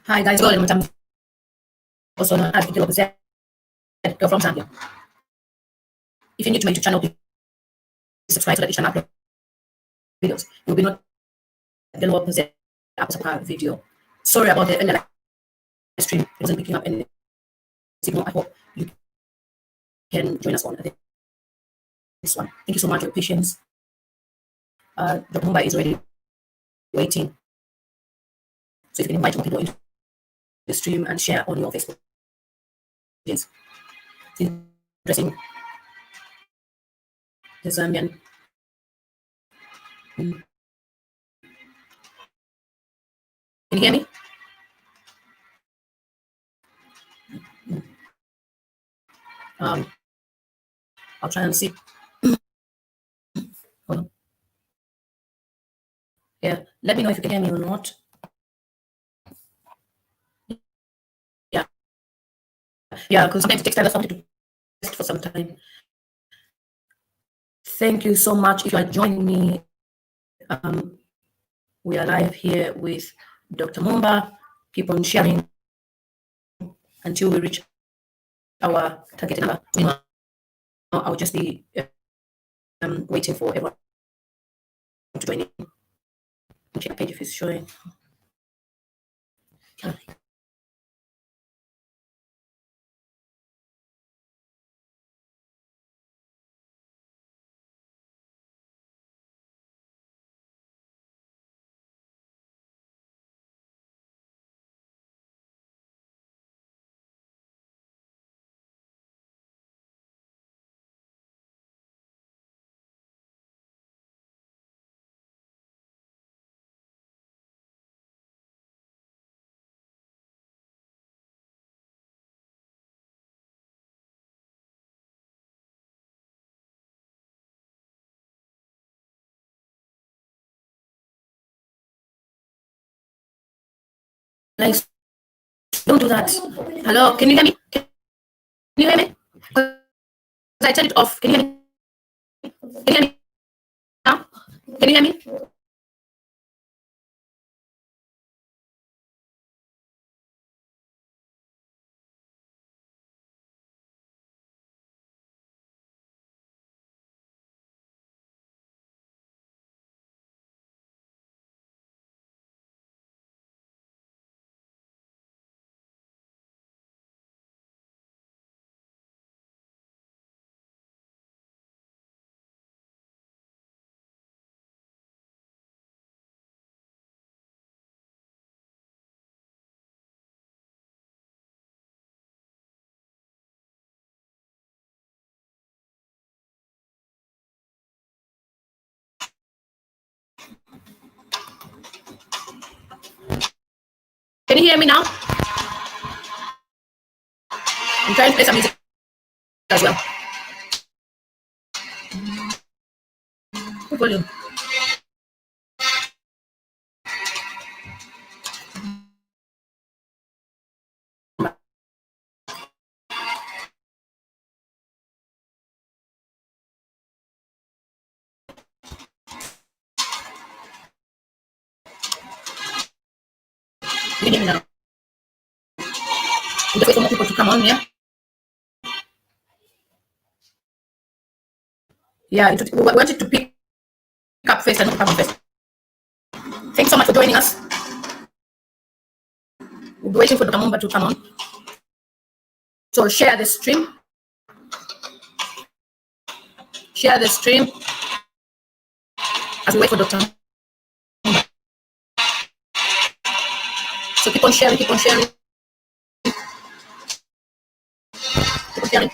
Hi guys, I'm also an advocate of the girl from Zambia. If you're new to my YouTube channel, please subscribe so that each channel upload videos. You'll be not then what present a video. Sorry about the live stream. It wasn't picking up any signal. I hope you can join us on this one. Thank you so much for your patience. Dr. Mumba is already waiting. So if you can invite more people into the stream and share on your Facebook pages. It's addressing the Zambian. Can you hear me? I'll try and see. Hold on. Yeah, let me know if you can hear me or not. Yeah, because sometimes it takes time for something to test for some time. Thank you so much. If you are joining me, we are live here with Dr. Mumba. Keep on sharing until we reach our target number. I'll just be waiting for everyone to join in. Check the page if it's showing. Nice. Don't do that. Hello, can you hear me? Can you hear me? Because I turned it off. Can you hear me? Can you hear me now? Can you hear me? Can you hear me now? I'm trying to play some music as well. What volume? Can you hear me now? I'm just waiting for more people to come on, yeah? Yeah, we wanted to pick up first and not come on first. Thanks so much for joining us. We'll be waiting for Dr. Mumba to come on. So share the stream. Share the stream as we wait for Dr. Mumba. So keep on sharing, keep on sharing. Keep on sharing.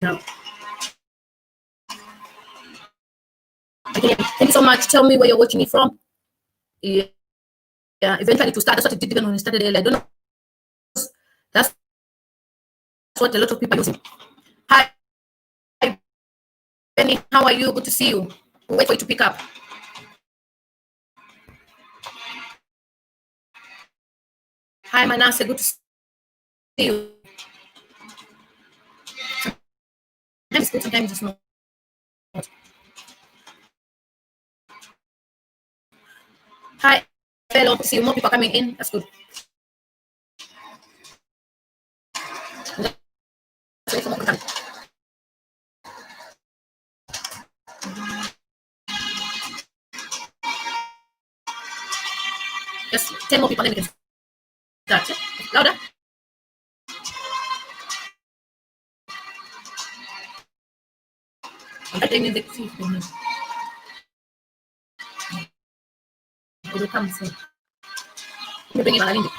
Now. Okay, thank you so much. Tell me where you're watching it from. Yeah, eventually to start. That's what it did even when we started earlier. I don't know. That's what a lot of people are using. Hi, Benny. How are you? Good to see you. We'll wait for you to pick up. Hi, Manasseh. Good to you. Sometimes it's good, sometimes it's not. Hi, fellow. See more people coming in. That's good. Wait for more people coming. Just 10 more people, then we can start. Yeah? Louder. I think music. See if they will come soon. Let me bring in Analindi.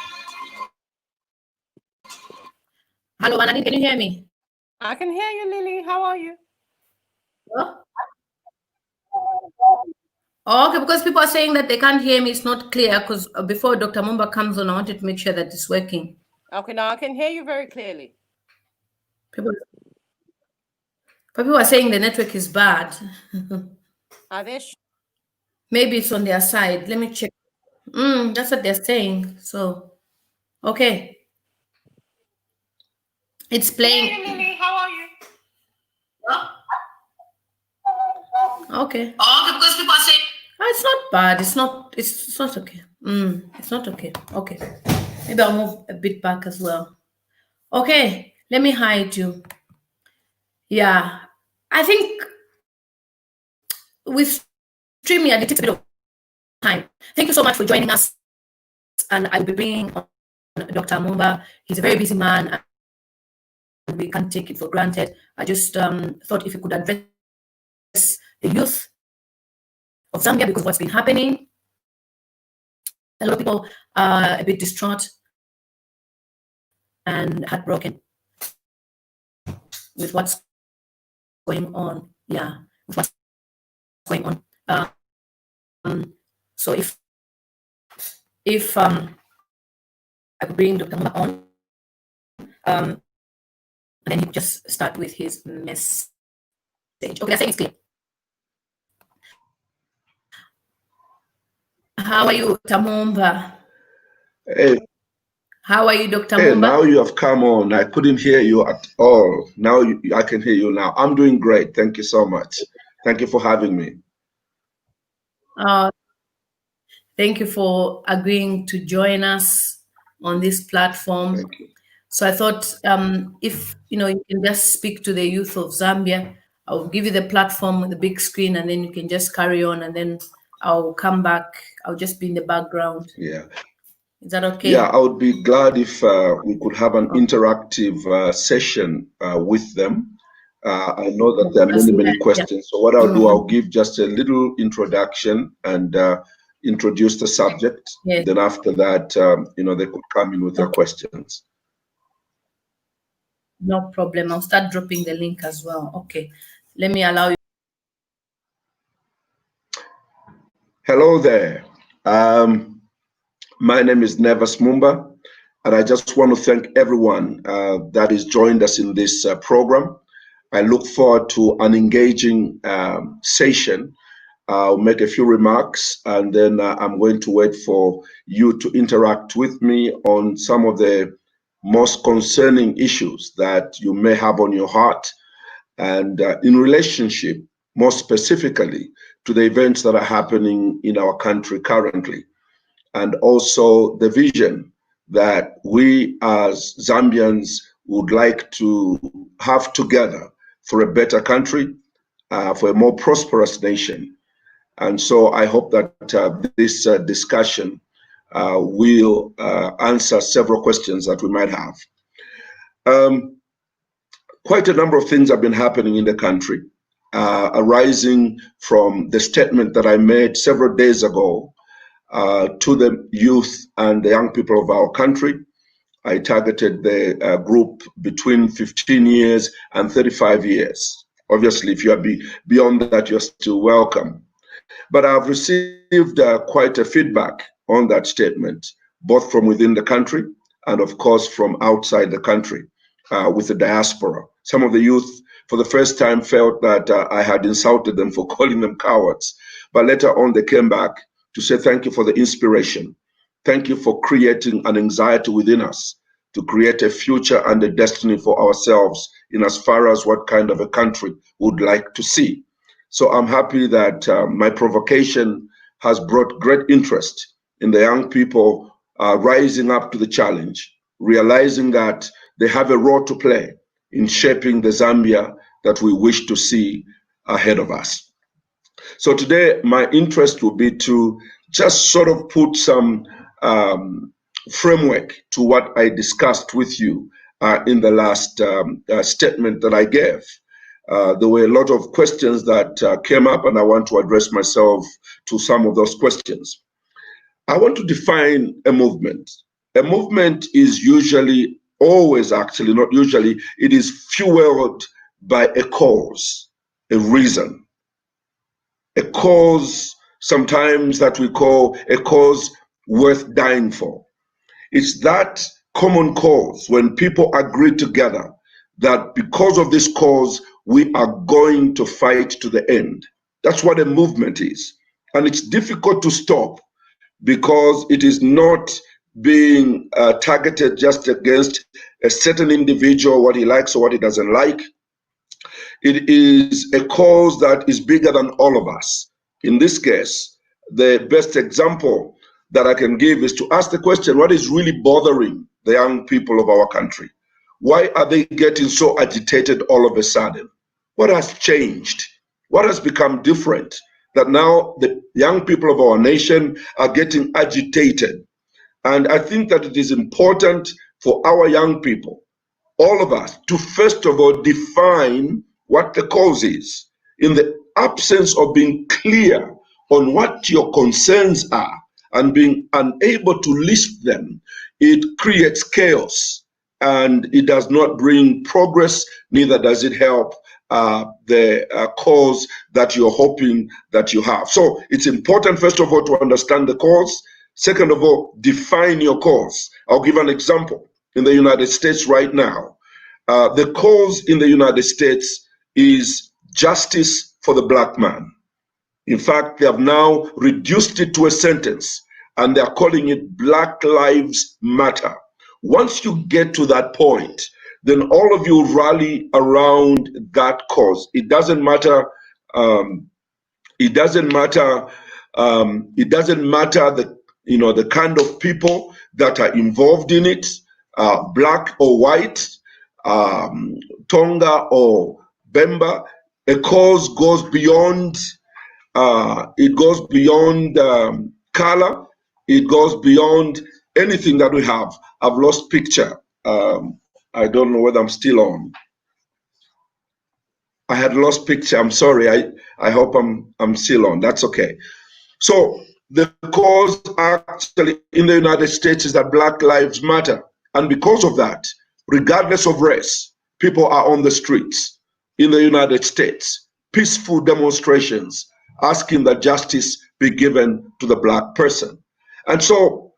Hello, Analindi, can you hear me? I can hear you, Lily. How are you? Oh? Oh, okay, because people are saying that they can't hear me. It's not clear because before Dr. Mumba comes on, I wanted to make sure that it's working. Okay, now I can hear you very clearly. People are saying the network is bad. Are they? Maybe it's on their side. Let me check. That's what they're saying. So, okay. It's playing. Hey, Lily, how are you? Okay. Oh, because people are saying it's not bad. It's not okay. It's not okay. Okay. Maybe I'll move a bit back as well. Okay. Let me hide you. Yeah. I think with StreamYard, it takes a bit of time. Thank you so much for joining us. And I'll be bringing on Dr. Mumba. He's a very busy man, and we can't take it for granted. I just thought if you could address the youth of Zambia, because what's been happening, a lot of people are a bit distraught and heartbroken with what's going on. Yeah, with what's going on. So if I could bring Dr. Mumba on, and then he just start with his message. Okay, I think it's clear. How are you, Dr. Mumba? Hey. How are you, Dr. Hey, Mumba? now you have come on. I couldn't hear you at all. Now I can hear you now. I'm doing great. Thank you so much. Thank you for having me. Thank you for agreeing to join us on this platform. Thank you. So I thought if you can just speak to the youth of Zambia, I'll give you the platform, the big screen, and then you can just carry on, and then I'll come back. I'll just be in the background. Yeah. Is that okay? Yeah, I would be glad if we could have an interactive session with them. I know that there are many questions. Yeah. So what I'll do, I'll give just a little introduction and introduce the subject. Yes. Then after that, they could come in with their questions. No problem. I'll start dropping the link as well. Okay. Let me allow you. Hello there. My name is Nevers Mumba, and I just want to thank everyone that has joined us in this program. I look forward to an engaging session. I'll make a few remarks, and then I'm going to wait for you to interact with me on some of the most concerning issues that you may have on your heart, and in relationship, more specifically, to the events that are happening in our country currently, and also the vision that we as Zambians would like to have together for a better country, for a more prosperous nation. And so I hope that this discussion will answer several questions that we might have. Quite a number of things have been happening in the country, arising from the statement that I made several days ago to the youth and the young people of our country. I targeted the group between 15 years and 35 years. Obviously, if you are beyond that, you're still welcome. But I've received quite a feedback on that statement, both from within the country and, of course, from outside the country with the diaspora. Some of the youth, for the first time, felt that I had insulted them for calling them cowards. But later on, they came back to say thank you for the inspiration. Thank you for creating an anxiety within us to create a future and a destiny for ourselves in as far as what kind of a country we would like to see. So I'm happy that my provocation has brought great interest in the young people rising up to the challenge, realizing that they have a role to play in shaping the Zambia that we wish to see ahead of us. So today, my interest will be to just sort of put some framework to what I discussed with you in the last statement that I gave. There were a lot of questions that came up, and I want to address myself to some of those questions. I want to define a movement. A movement is usually, always actually, not usually, it is fueled by a cause, a reason. A cause sometimes that we call a cause worth dying for. It's that common cause when people agree together that because of this cause, we are going to fight to the end. That's what a movement is. And it's difficult to stop because it is not being targeted just against a certain individual, what he likes or what he doesn't like. It is a cause that is bigger than all of us. In this case, the best example that I can give is to ask the question, what is really bothering the young people of our country? Why are they getting so agitated all of a sudden? What has changed? What has become different that now the young people of our nation are getting agitated? And I think that it is important for our young people, all of us, to first of all define what the cause is. In the absence of being clear on what your concerns are and being unable to list them, it creates chaos and it does not bring progress, neither does it help the cause that you're hoping that you have. So it's important, first of all, to understand the cause. Second of all, define your cause. I'll give an example. In the United States right now, the cause in the United States is justice for the black man. In fact, they have now reduced it to a sentence and they're calling it Black Lives Matter. Once you get to that point, then all of you rally around that cause. It doesn't matter. It doesn't matter the kind of people that are involved in it, black or white, Tonga or Bemba. A cause goes beyond. It goes beyond color. It goes beyond anything that we have. I've lost picture. I don't know whether I'm still on. I had lost picture. I'm sorry. I hope I'm still on. That's okay. So the cause actually in the United States is that Black Lives Matter. And because of that, regardless of race, people are on the streets in the United States, peaceful demonstrations asking that justice be given to the black person. And so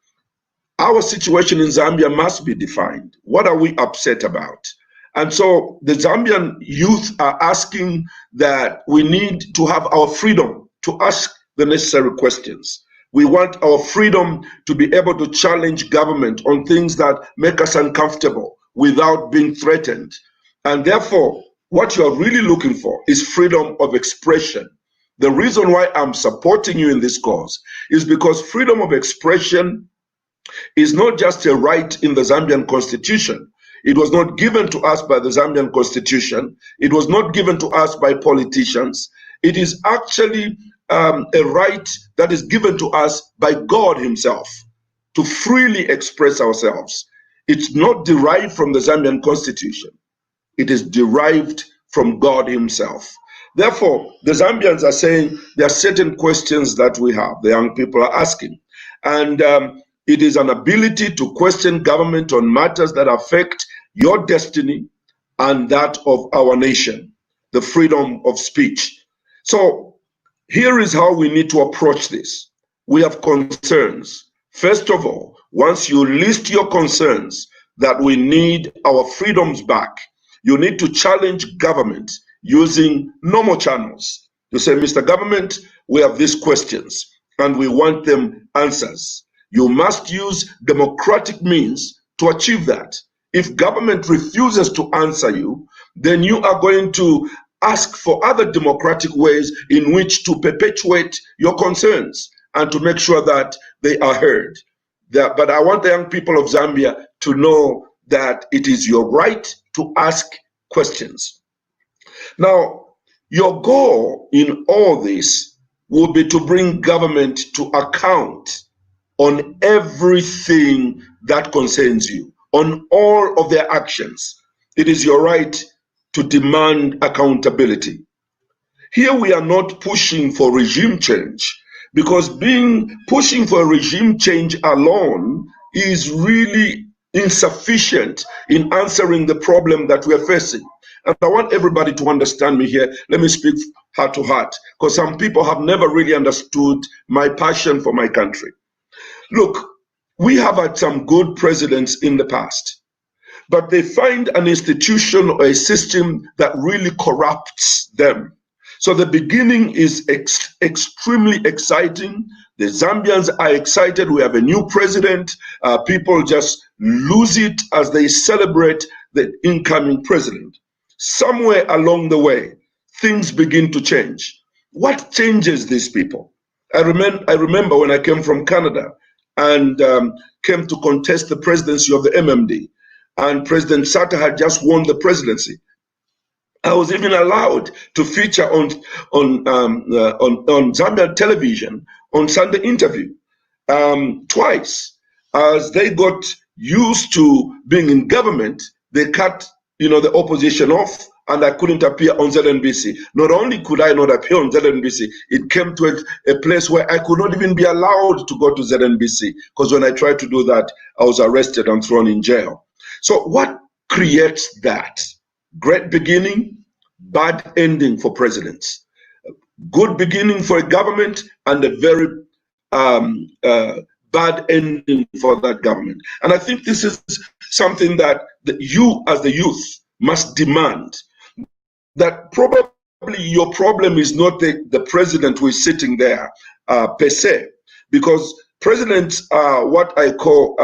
our situation in Zambia must be defined. What are we upset about? And so the Zambian youth are asking that we need to have our freedom to ask the necessary questions. We want our freedom to be able to challenge government on things that make us uncomfortable without being threatened. And therefore, what you are really looking for is freedom of expression. The reason why I'm supporting you in this cause is because freedom of expression is not just a right in the Zambian constitution. It was not given to us by the Zambian constitution. It was not given to us by politicians. It is actually a right that is given to us by God himself to freely express ourselves. It's not derived from the Zambian constitution. It is derived from God himself. Therefore, the Zambians are saying there are certain questions that we have, the young people are asking. And it is an ability to question government on matters that affect your destiny and that of our nation, the freedom of speech. So here is how we need to approach this. We have concerns. First of all, once you list your concerns that we need our freedoms back, you need to challenge government using normal channels. You say, Mr. Government, we have these questions and we want them answers. You must use democratic means to achieve that. If government refuses to answer you, then you are going to ask for other democratic ways in which to perpetuate your concerns and to make sure that they are heard. But I want the young people of Zambia to know that it is your right to ask questions. Now, your goal in all this will be to bring government to account on everything that concerns you, on all of their actions. It is your right to demand accountability. Here we are not pushing for regime change, because pushing for regime change alone is really insufficient in answering the problem that we are facing. And I want everybody to understand me here. Let me speak heart to heart, because some people have never really understood my passion for my country. Look, we have had some good presidents in the past, but they find an institution or a system that really corrupts them. So the beginning is extremely exciting. The Zambians are excited. We have a new president. People just lose it as they celebrate the incoming president. Somewhere along the way, things begin to change. What changes these people? I remember when I came from Canada and came to contest the presidency of the MMD, and President Sata had just won the presidency. I was even allowed to feature on Zambian television on Sunday Interview twice. As they got used to being in government, they cut the opposition off, and I couldn't appear on ZNBC. Not only could I not appear on ZNBC, it came to a place where I could not even be allowed to go to ZNBC, because when I tried to do that, I was arrested and thrown in jail. So what creates that? Great beginning, bad ending for presidents. Good beginning for a government, and a very bad ending for that government. And I think this is something that you as the youth must demand. That probably your problem is not the president who is sitting there per se, because presidents are what I call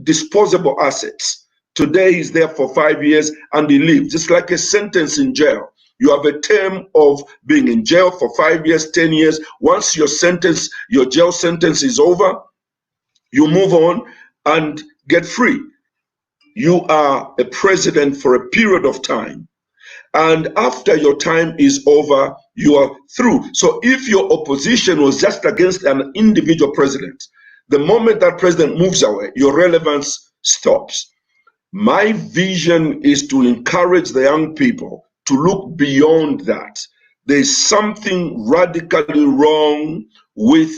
disposable assets. Today he's there for 5 years and he leaves. It's like a sentence in jail. You have a term of being in jail for 5 years, 10 years. Once your jail sentence is over, you move on and get free. You are a president for a period of time. And after your time is over, you are through. So if your opposition was just against an individual president, the moment that president moves away, your relevance stops. My vision is to encourage the young people to look beyond that. There's something radically wrong with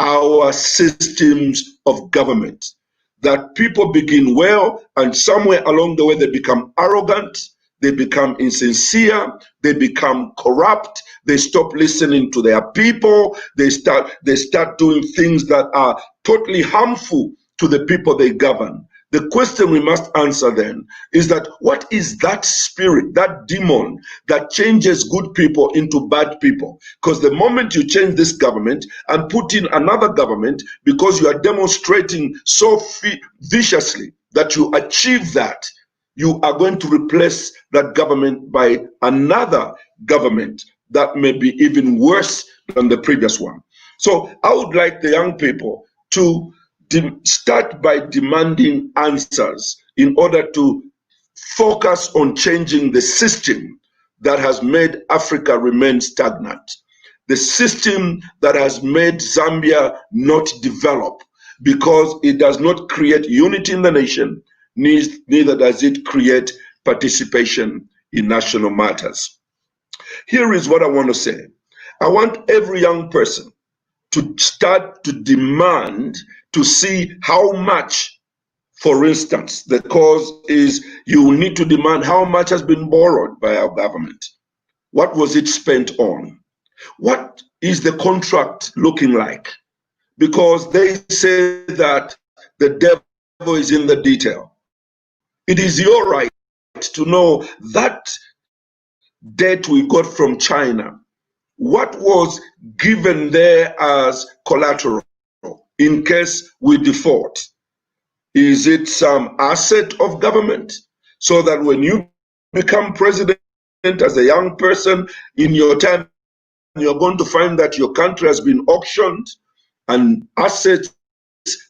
our systems of government. That people begin well, and somewhere along the way they become arrogant, they become insincere, they become corrupt, they stop listening to their people, they start doing things that are totally harmful to the people they govern. The question we must answer then is that what is that spirit, that demon that changes good people into bad people? Because the moment you change this government and put in another government, because you are demonstrating so viciously that you achieve that, you are going to replace that government by another government that may be even worse than the previous one. So I would like the young people to start by demanding answers in order to focus on changing the system that has made Africa remain stagnant, the system that has made Zambia not develop, because it does not create unity in the nation, neither does it create participation in national matters. Here is what I want to say. I want every young person to start to demand to see how much, for instance, the cause is you need to demand how much has been borrowed by our government. What was it spent on? What is the contract looking like? Because they say that the devil is in the detail. It is your right to know that debt we got from China, what was given there as collateral in case we default. Is it some asset of government? So that when you become president as a young person in your time, you're going to find that your country has been auctioned and assets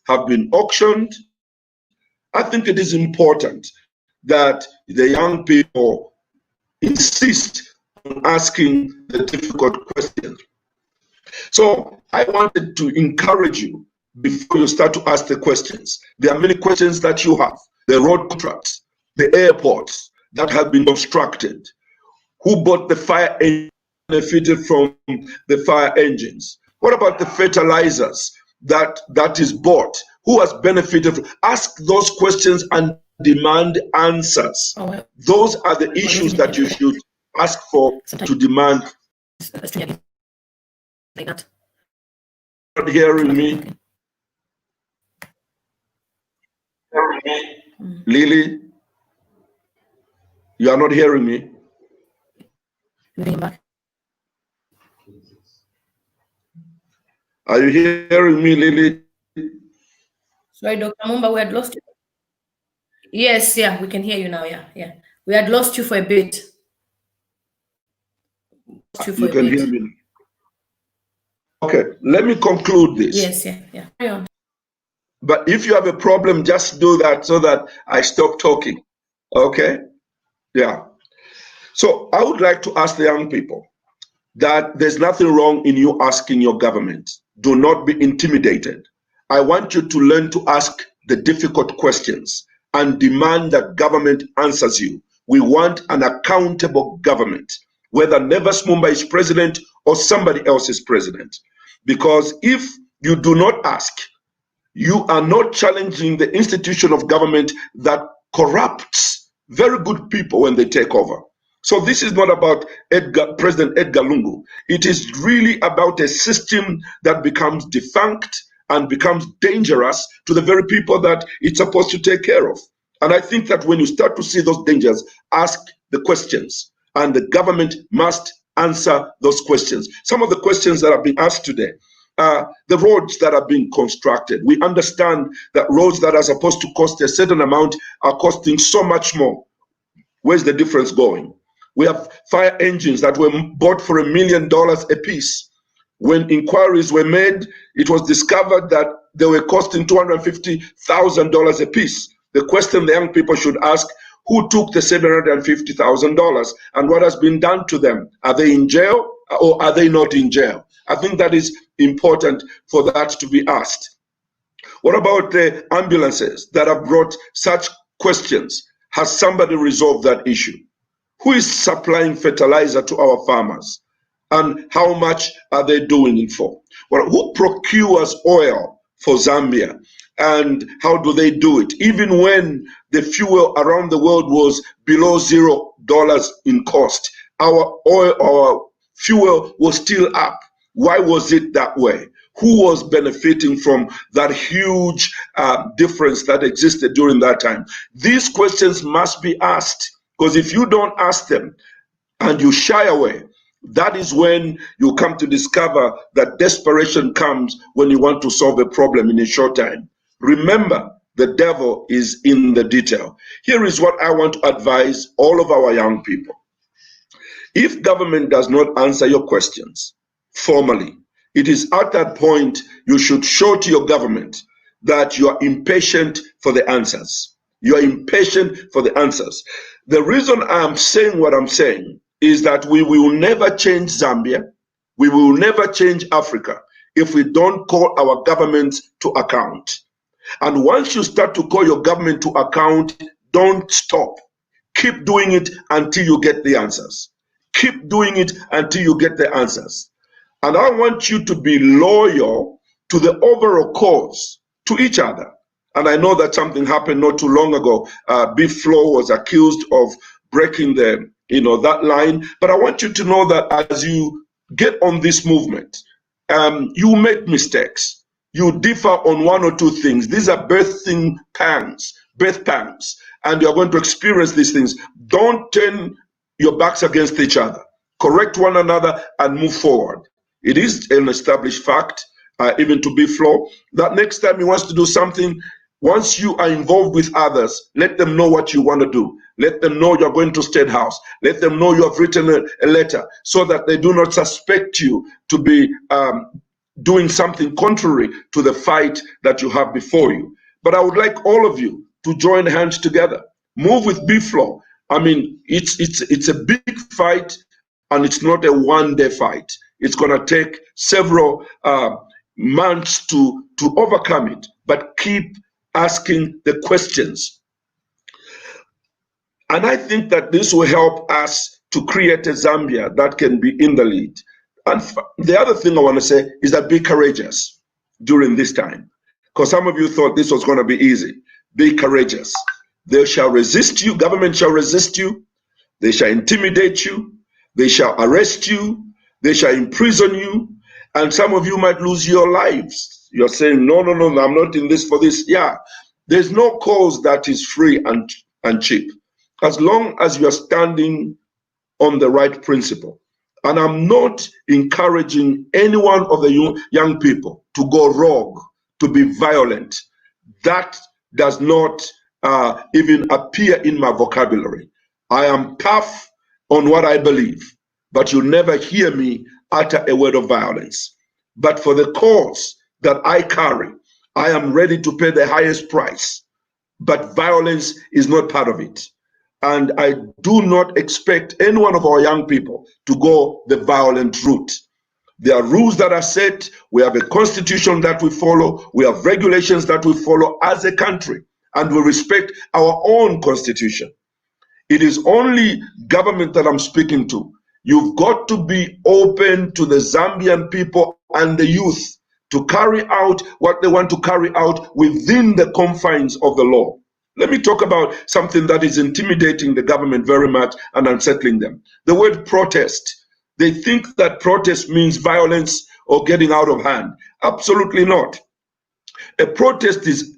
have been auctioned. I think it is important that the young people insist on asking the difficult questions. So I wanted to encourage you before you start to ask the questions. There are many questions that you have. The road contracts, the airports that have been constructed. Who bought the fire engine, benefited from the fire engines? What about the fertilizers that is bought? Who has benefited? Ask those questions and demand answers. Those are the issues that you should ask for to demand. Like that. Not hearing me? Lily, you are not hearing me? Back. Are you hearing me, Lily? Sorry, Dr. Mumba, we had lost you. Yes, yeah, we can hear you now. Yeah. We had lost you for a bit. You can hear me. Okay, let me conclude this. Yes, yeah. Carry on. But if you have a problem, just do that so that I stop talking. Okay? Yeah. So I would like to ask the young people that there's nothing wrong in you asking your government. Do not be intimidated. I want you to learn to ask the difficult questions and demand that government answers you. We want an accountable government, whether Nevers Mumba is president or somebody else is president. Because if you do not ask, you are not challenging the institution of government that corrupts very good people when they take over. So this is not about President Edgar Lungu. It is really about a system that becomes defunct and becomes dangerous to the very people that it's supposed to take care of. And I think that when you start to see those dangers, ask the questions, and the government must answer those questions. Some of the questions that are being asked today, the roads that are being constructed. We understand that roads that are supposed to cost a certain amount are costing so much more. Where's the difference going? We have fire engines that were bought for $1 million a piece. When inquiries were made, it was discovered that they were costing $250,000 a piece. The question the young people should ask, who took the $750,000 and what has been done to them? Are they in jail or are they not in jail? I think that is important for that to be asked. What about the ambulances that have brought such questions? Has somebody resolved that issue? Who is supplying fertilizer to our farmers? And how much are they doing it for? Well, who procures oil for Zambia? And how do they do it? Even when the fuel around the world was below $0 in cost, our oil, our fuel was still up. Why was it that way? Who was benefiting from that huge difference that existed during that time? These questions must be asked, because if you don't ask them and you shy away, that is when you come to discover that desperation comes when you want to solve a problem in a short time. Remember, the devil is in the detail. Here is what I want to advise all of our young people. If government does not answer your questions formally, it is at that point you should show to your government that you are impatient for the answers. You are impatient for the answers. The reason I'm saying what I'm saying is that we will never change Zambia, we will never change Africa if we don't call our government to account. And once you start to call your government to account, don't stop. Keep doing it until you get the answers. Keep doing it until you get the answers. And I want you to be loyal to the overall cause, to each other. And I know that something happened not too long ago. Beef Flow was accused of breaking that line. But I want you to know that as you get on this movement, you make mistakes. You differ on one or two things. These are birth pangs, and you're going to experience these things. Don't turn your backs against each other. Correct one another and move forward. It is an established fact, even to Beef Flow, that next time he wants to do something, Once you are involved with others, let them know what you want to do. Let them know you're going to State House. Let them know you have written a letter so that they do not suspect you to be doing something contrary to the fight that you have before you. But I would like all of you to join hands together. Move with B-Flow. I mean, it's a big fight, and it's not a one-day fight. It's going to take several months to overcome it. But keep asking the questions. And I think that this will help us to create a Zambia that can be in the lead. And the other thing I want to say is that be courageous during this time. Because some of you thought this was going to be easy. Be courageous. They shall resist you. Government shall resist you. They shall intimidate you. They shall arrest you. They shall imprison you. And some of you might lose your lives. You're saying, no, I'm not in this for this. Yeah, there's no cause that is free and cheap. As long as you're standing on the right principle. And I'm not encouraging any one of the young people to go rogue, to be violent. That does not even appear in my vocabulary. I am tough on what I believe, but you'll never hear me utter a word of violence. But for the cause that I carry, I am ready to pay the highest price. But violence is not part of it. And I do not expect any one of our young people to go the violent route. There are rules that are set. We have a constitution that we follow. We have regulations that we follow as a country. And we respect our own constitution. It is only government that I'm speaking to. You've got to be open to the Zambian people and the youth to carry out what they want to carry out within the confines of the law. Let me talk about something that is intimidating the government very much and unsettling them. The word protest. They think that protest means violence or getting out of hand. Absolutely not. A protest is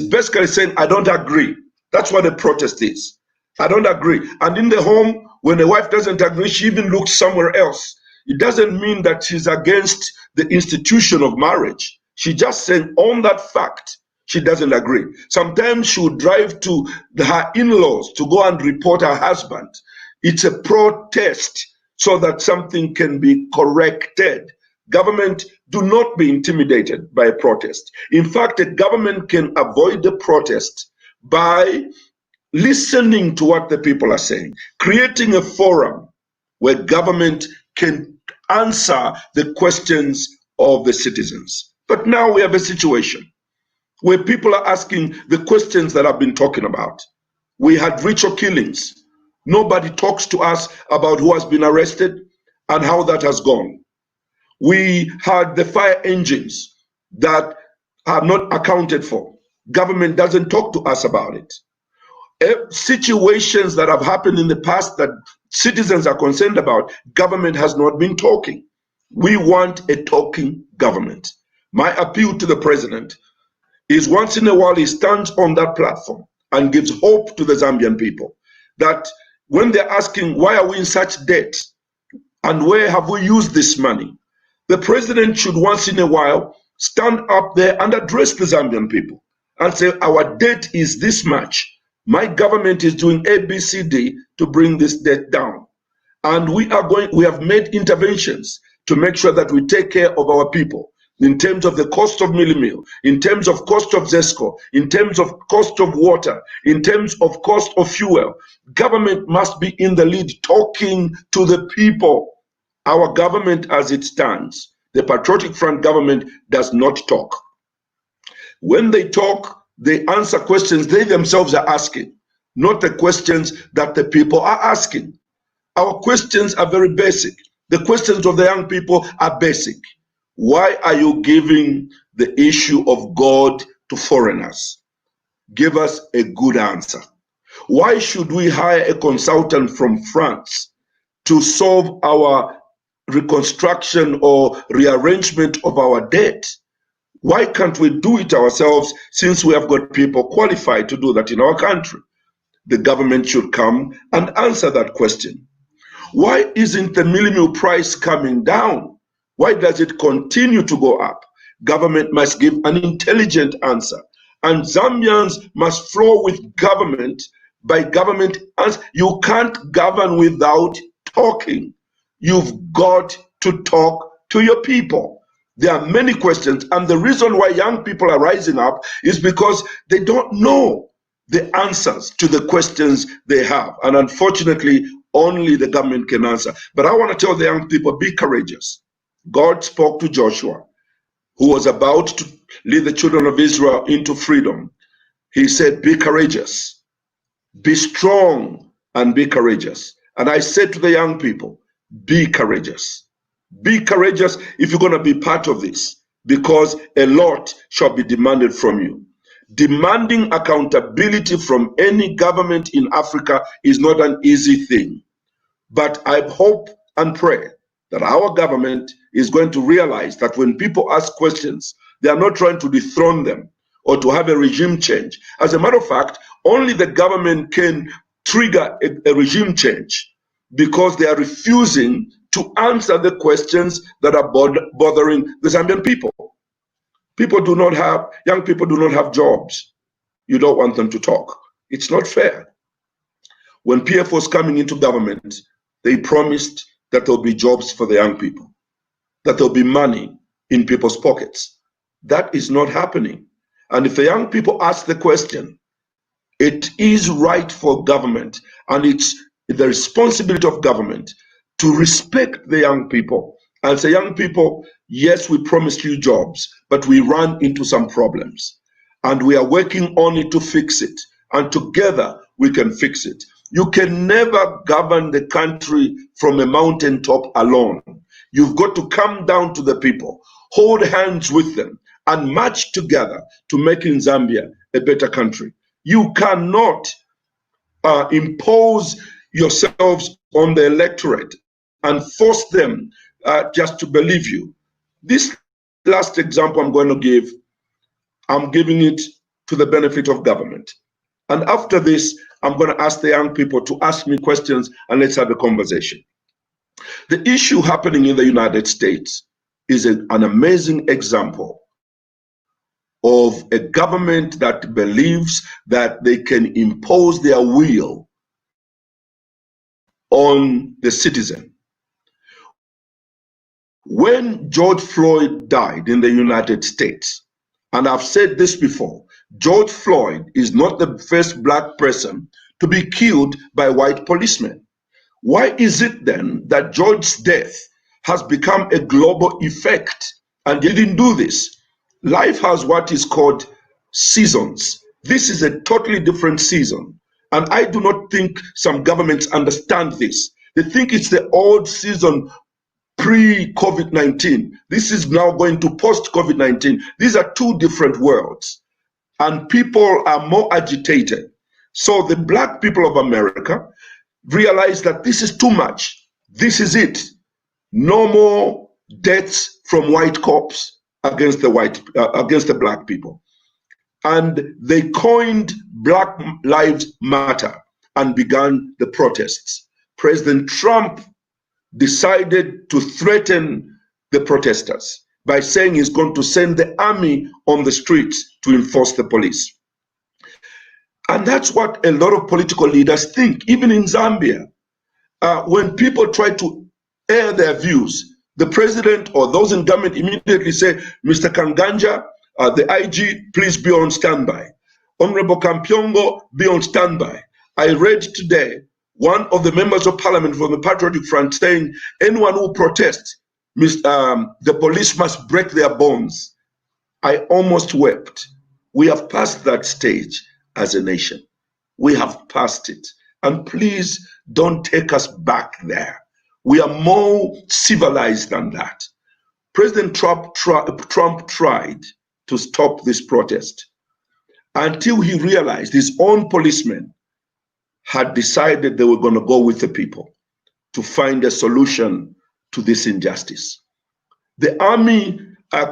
basically saying, I don't agree. That's what a protest is. I don't agree. And in the home, when a wife doesn't agree, she even looks somewhere else. It doesn't mean that she's against the institution of marriage. She just saying on that fact, she doesn't agree. Sometimes she would drive to her in-laws to go and report her husband. It's a protest so that something can be corrected. Government, do not be intimidated by a protest. In fact, a government can avoid the protest by listening to what the people are saying, creating a forum where government can answer the questions of the citizens. But now we have a situation where people are asking the questions that I've been talking about. We had ritual killings. Nobody talks to us about who has been arrested and how that has gone. We had the fire engines that are not accounted for. Government doesn't talk to us about it. Situations that have happened in the past that citizens are concerned about, government has not been talking. We want a talking government. My appeal to the president is once in a while he stands on that platform and gives hope to the Zambian people that when they're asking why are we in such debt and where have we used this money, the president should once in a while stand up there and address the Zambian people and say our debt is this much. My government is doing ABCD to bring this debt down. And we have made interventions to make sure that we take care of our people in terms of the cost of mealie meal, in terms of cost of ZESCO, in terms of cost of water, in terms of cost of fuel. Government must be in the lead talking to the people. Our government as it stands, the Patriotic Front government does not talk. When they talk, they answer questions they themselves are asking, not the questions that the people are asking. Our questions are very basic. The questions of the young people are basic. Why are you giving the issue of God to foreigners? Give us a good answer. Why should we hire a consultant from France to solve our reconstruction or rearrangement of our debt? Why can't we do it ourselves since we have got people qualified to do that in our country? The government should come and answer that question. Why isn't the mealie meal price coming down? Why does it continue to go up? Government must give an intelligent answer. and Zambians must flow with government by government. As you can't govern without talking. You've got to talk to your people. There are many questions, and the reason why young people are rising up is because they don't know the answers to the questions they have. And unfortunately, only the government can answer. But I want to tell the young people, be courageous. God spoke to Joshua, who was about to lead the children of Israel into freedom. He said, be courageous, be strong, and be courageous. And I said to the young people, be courageous. Be courageous if you're going to be part of this, because a lot shall be demanded from you. Demanding accountability from any government in Africa is not an easy thing. But I hope and pray that our government is going to realize that when people ask questions, they are not trying to dethrone them or to have a regime change. As a matter of fact, only the government can trigger a regime change because they are refusing to answer the questions that are bothering the Zambian people. Young people do not have jobs. You don't want them to talk. It's not fair. When PF was coming into government, they promised that there'll be jobs for the young people, that there'll be money in people's pockets. That is not happening. And if the young people ask the question, it is right for government, and it's the responsibility of government to respect the young people and say, young people, yes, we promised you jobs, but we ran into some problems, and we are working on it to fix it, and together we can fix it. You can never govern the country from a mountaintop alone. You've got to come down to the people, hold hands with them, and march together to making Zambia a better country. You cannot impose yourselves on the electorate and force them just to believe you. This last example I'm going to give, I'm giving it to the benefit of government. And after this, I'm going to ask the young people to ask me questions and let's have a conversation. The issue happening in the United States is an amazing example of a government that believes that they can impose their will on the citizen. When George Floyd died in the United States, and I've said this before, George Floyd is not the first black person to be killed by white policemen. Why is it then that George's death has become a global effect? And he didn't do this. Life has what is called seasons. This is a totally different season. And I do not think some governments understand this. They think it's the old season pre-COVID-19. This is now going to post-COVID-19. These are two different worlds. And people are more agitated. So the black people of America realize that this is too much. This is it. No more deaths from white cops against the black people. And they coined Black Lives Matter and began the protests. President Trump decided to threaten the protesters by saying he's going to send the army on the streets to enforce the police. And that's what a lot of political leaders think, even in Zambia. When people try to air their views, the president or those in government immediately say, Mr. Kanganja, the IG, please be on standby. Honorable Kampiongo, be on standby. I read today one of the members of parliament from the Patriotic Front saying, anyone who protests, the police must break their bones. I almost wept. We have passed that stage as a nation. We have passed it. And please don't take us back there. We are more civilized than that. President Trump tried to stop this protest until he realized his own policemen had decided they were going to go with the people to find a solution to this injustice. The army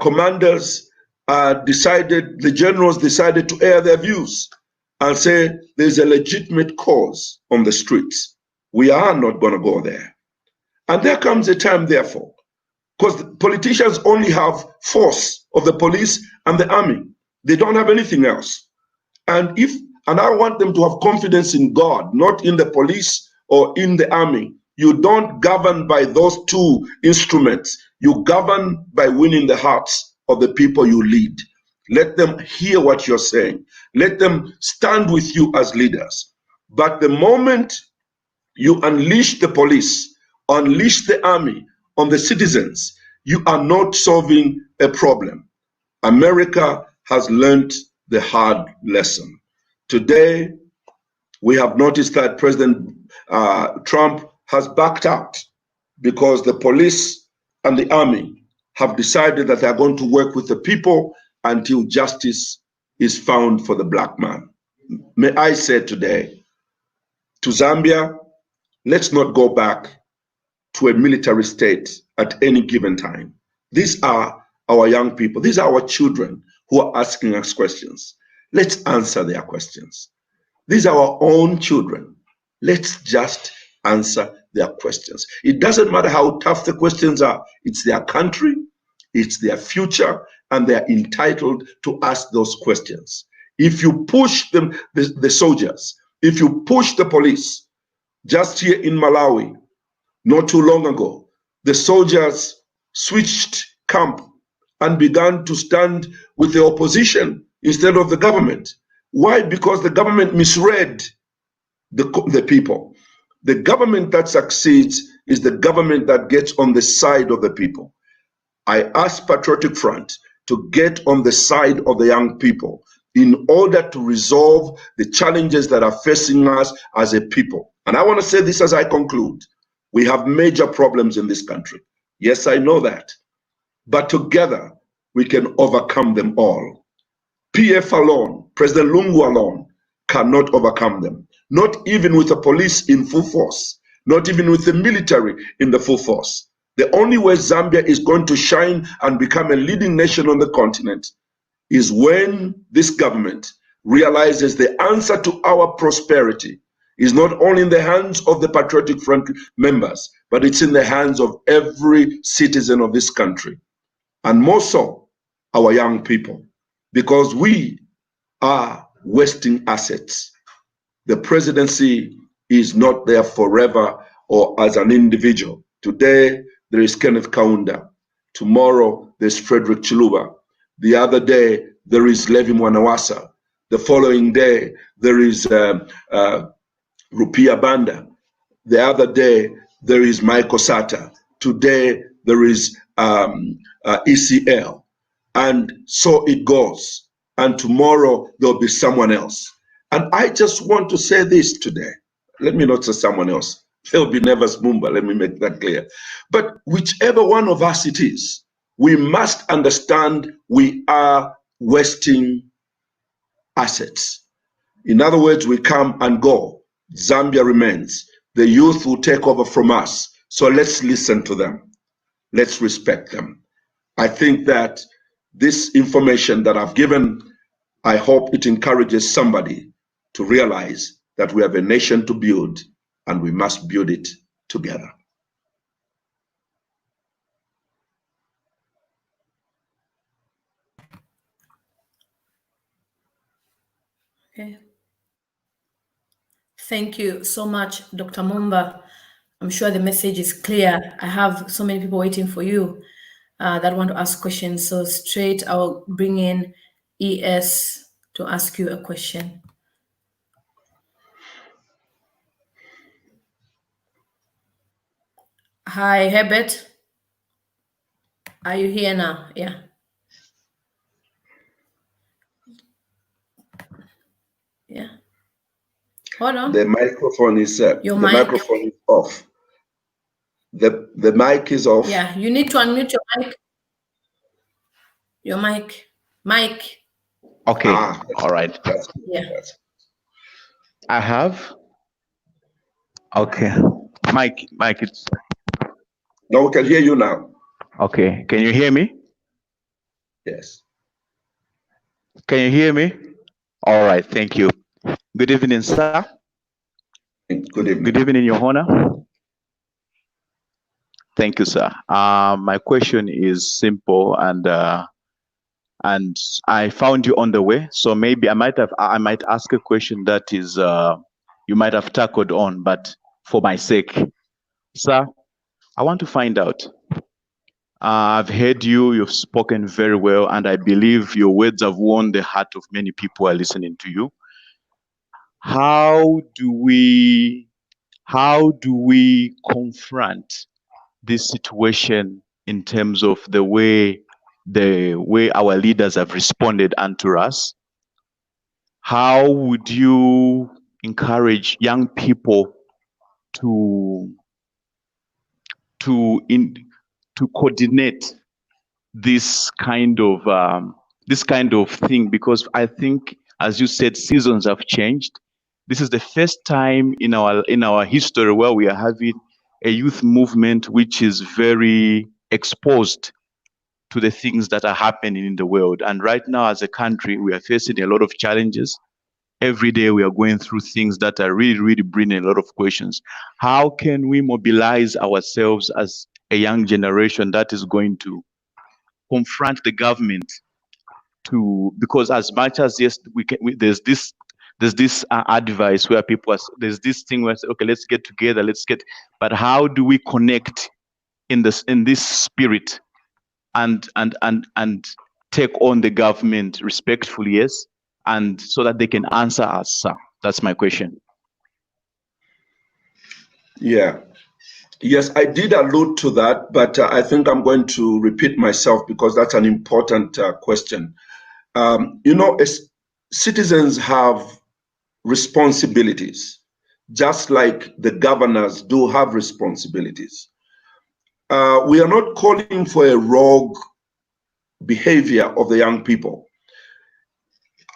commanders the generals decided to air their views and say there's a legitimate cause on the streets. We are not going to go there. And there comes a time, therefore, because the politicians only have force of the police and the army. They don't have anything else. And I want them to have confidence in God, not in the police or in the army. You don't govern by those two instruments. You govern by winning the hearts of the people you lead. Let them hear what you're saying. Let them stand with you as leaders. But the moment you unleash the police, unleash the army on the citizens, you are not solving a problem. America has learned the hard lesson. Today, we have noticed that President Trump has backed out because the police and the army have decided that they are going to work with the people until justice is found for the black man. May I say today to Zambia, let's not go back to a military state at any given time. These are our young people. These are our children who are asking us questions. Let's answer their questions. These are our own children. Let's just answer their questions. It doesn't matter how tough the questions are. It's their country, it's their future, and they're entitled to ask those questions. If you push them, the soldiers, if you push the police, just here in Malawi, not too long ago, the soldiers switched camp and began to stand with the opposition instead of the government. Why? Because the government misread the people. The government that succeeds is the government that gets on the side of the people. I ask Patriotic Front to get on the side of the young people in order to resolve the challenges that are facing us as a people. And I want to say this as I conclude. We have major problems in this country. Yes, I know that. But together, we can overcome them all. PF alone, President Lungu alone, cannot overcome them. Not even with the police in full force. Not even with the military in the full force. The only way Zambia is going to shine and become a leading nation on the continent is when this government realizes the answer to our prosperity is not only in the hands of the Patriotic Front members, but it's in the hands of every citizen of this country. And more so, our young people, because we are wasting assets. The presidency is not there forever or as an individual. Today, there is Kenneth Kaunda. Tomorrow, there's Frederick Chiluba. The other day, there is Levi Mwanawasa. The following day, there is Rupia Banda. The other day, there is Michael Sata. Today, there is ECL. And so it goes. And tomorrow, there'll be someone else. And I just want to say this today. Let me not say someone else. There'll be Nevers Mumba, let me make that clear. But whichever one of us it is, we must understand we are wasting assets. In other words, we come and go. Zambia remains. The youth will take over from us. So let's listen to them. Let's respect them. I think that this information that I've given, I hope it encourages somebody to realize that we have a nation to build and we must build it together. Okay. Thank you so much, Dr. Mumba. I'm sure the message is clear. I have so many people waiting for you that want to ask questions. So straight, I'll bring in ES to ask you a question. Hi, Herbert. Are you here now? Yeah. Yeah. Hold on. The microphone is microphone is off. The mic is off. Yeah, you need to unmute your mic. Your mic. Mic. Okay. All right. Yeah. I have. Okay. Mike, it's. No, we can hear you now. Okay. Can you hear me? Yes. Can you hear me? All right. Thank you. Good evening, sir. Good evening. Good evening, Your Honor. Thank you, sir. My question is simple, and and I found you on the way. So maybe I might ask a question that is you might have tackled on, but for my sake, sir, I want to find out. I've heard you. You've spoken very well, and I believe your words have won the heart of many people who are listening to you. How do we confront this situation in terms of the way our leaders have responded unto us? How would you encourage young people to coordinate this kind of thing? Because I think, as you said, seasons have changed. This is the first time in our history where we are having a youth movement which is very exposed to the things that are happening in the world. And right now, as a country, we are facing a lot of challenges. Every day we are going through things that are really, really bringing a lot of questions. How can we mobilize ourselves as a young generation that is going to confront the government because as much as, yes, there's this advice where people there's this thing where say, okay, let's get together, but how do we connect in this spirit and take on the government respectfully, yes, and so that they can answer us, sir? That's my question. Yeah. Yes, I did allude to that, but I think I'm going to repeat myself because that's an important question. As citizens have responsibilities, just like the governors do have responsibilities. We are not calling for a rogue behavior of the young people.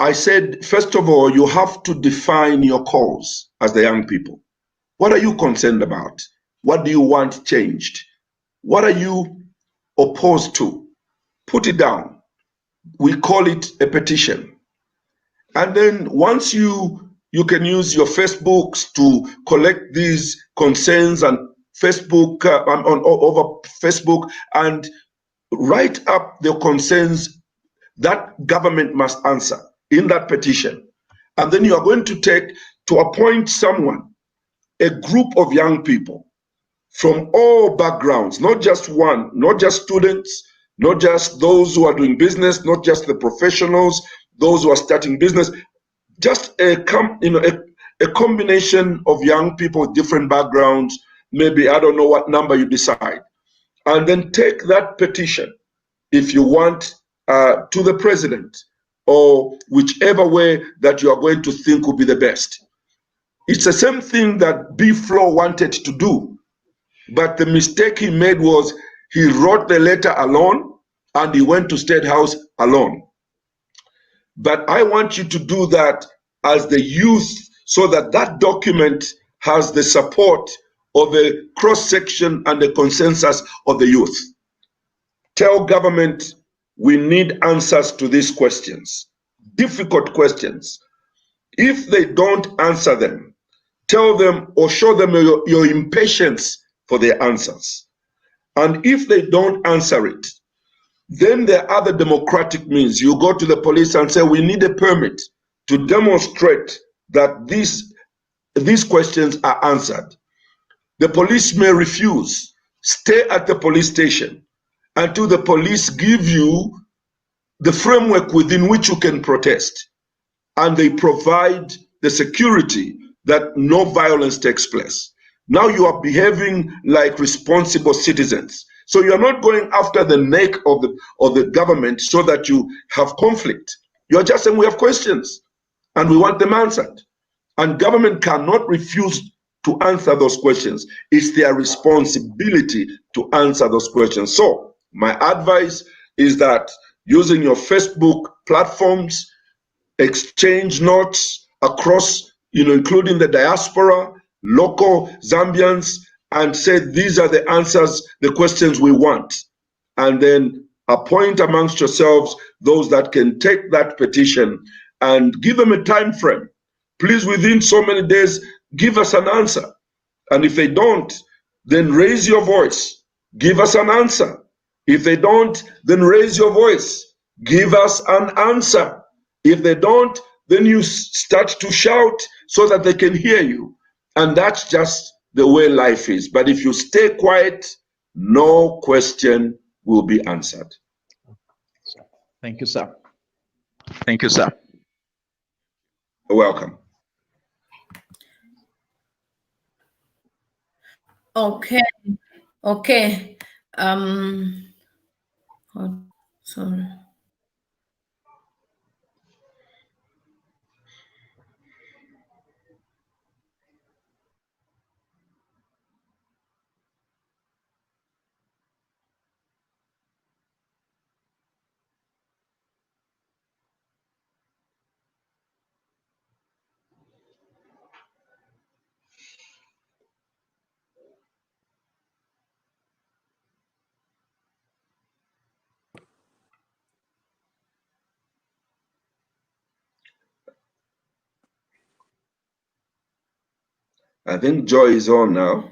I said, first of all, you have to define your cause as the young people. What are you concerned about? What do you want changed? What are you opposed to? Put it down. We call it a petition. And then once you can use your Facebooks to collect these concerns and Facebook over Facebook and write up the concerns that government must answer in that petition. And then you are going to appoint someone, a group of young people from all backgrounds, not just one, not just students, not just those who are doing business, not just the professionals, those who are starting business, just a combination of young people with different backgrounds, maybe, I don't know what number you decide. And then take that petition, if you want, to the president, or whichever way that you are going to think will be the best. It's the same thing that B-Flow wanted to do. But the mistake he made was he wrote the letter alone and he went to State House alone. But I want you to do that as the youth so that that document has the support of a cross-section and the consensus of the youth. Tell government we need answers to these questions, difficult questions. If they don't answer them, tell them or show them your impatience for their answers. And if they don't answer it, then there are other democratic means. You go to the police and say, we need a permit to demonstrate that these questions are answered. The police may refuse. Stay at the police station until the police give you the framework within which you can protest. And they provide the security that no violence takes place. Now you are behaving like responsible citizens. So you are not going after the neck of the government so that you have conflict. You are just saying we have questions and we want them answered. And government cannot refuse to answer those questions. It's their responsibility to answer those questions. So my advice is that using your Facebook platforms, exchange notes across, including the diaspora, local Zambians, and say these are the answers, the questions we want. And then appoint amongst yourselves those that can take that petition and give them a time frame. Please, within so many days, give us an answer. And if they don't, then raise your voice. Give us an answer. If they don't, then raise your voice. Give us an answer. If they don't, then you start to shout so that they can hear you. And that's just the way life is. But if you stay quiet, no question will be answered. Thank you, sir. Thank you, sir. You're welcome. Okay. Okay. Sorry. I think Joy is on now.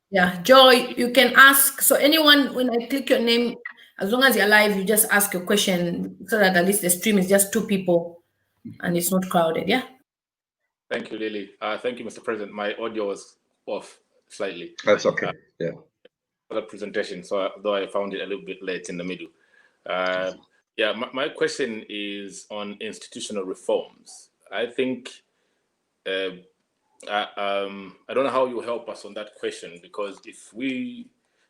Yeah, Joy, you can ask. So anyone, when I click your name, as long as you're live, you just ask your question so that at least the stream is just 2 people and it's not crowded. Yeah. Thank you, Lily. Thank you, Mr. President. My audio was off slightly. That's okay. Yeah. For the presentation, so though I found it a little bit late in the middle. Yeah, my question is on institutional reforms. I think I don't know how you help us on that question, because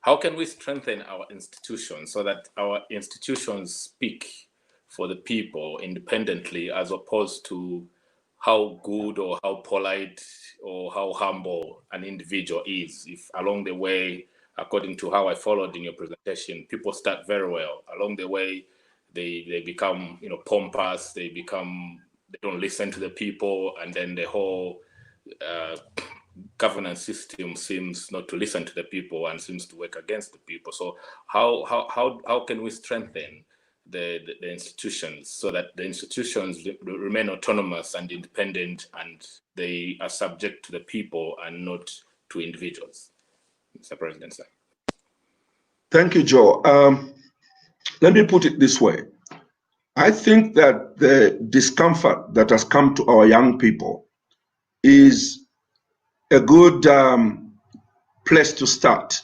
how can we strengthen our institutions so that our institutions speak for the people independently, as opposed to how good or how polite or how humble an individual is? If along the way, according to how I followed in your presentation, people start very well. Along the way, they become, pompous. They don't listen to the people, and then the whole governance system seems not to listen to the people and seems to work against the people. So how can we strengthen the institutions so that the institutions remain autonomous and independent, and they are subject to the people and not to individuals? Mr. President, sir. Thank you, Joe. Let me put it this way. I think that the discomfort that has come to our young people is a good place to start,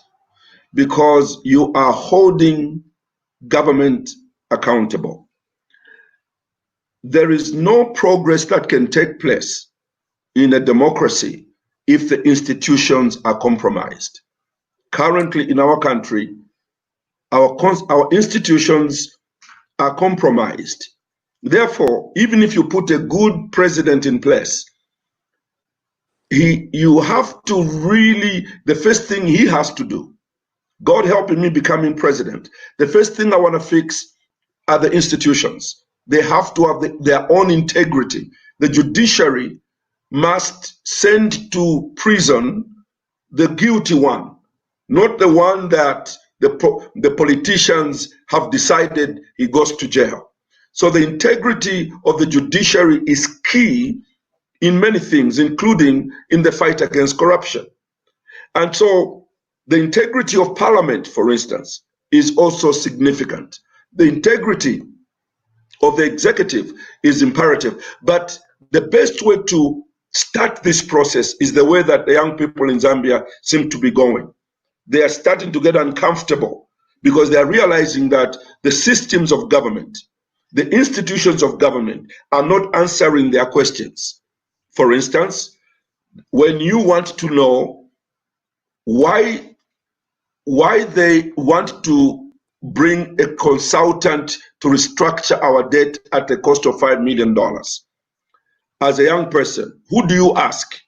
because you are holding government accountable. There is no progress that can take place in a democracy if the institutions are compromised. Currently in our country, our institutions are compromised. Therefore, even if you put a good president in place, you have to really, the first thing he has to do, God helping me becoming president, the first thing I want to fix are the institutions. They have to have their own integrity. The judiciary must send to prison the guilty one, not the one that the politicians have decided he goes to jail. So the integrity of the judiciary is key in many things, including in the fight against corruption. And so the integrity of parliament, for instance, is also significant. The integrity of the executive is imperative. But the best way to start this process is the way that the young people in Zambia seem to be going. They are starting to get uncomfortable because they are realizing that the systems of government, the institutions of government are not answering their questions. For instance, when you want to know why they want to bring a consultant to restructure our debt at the cost of $5 million, as a young person, who do you ask?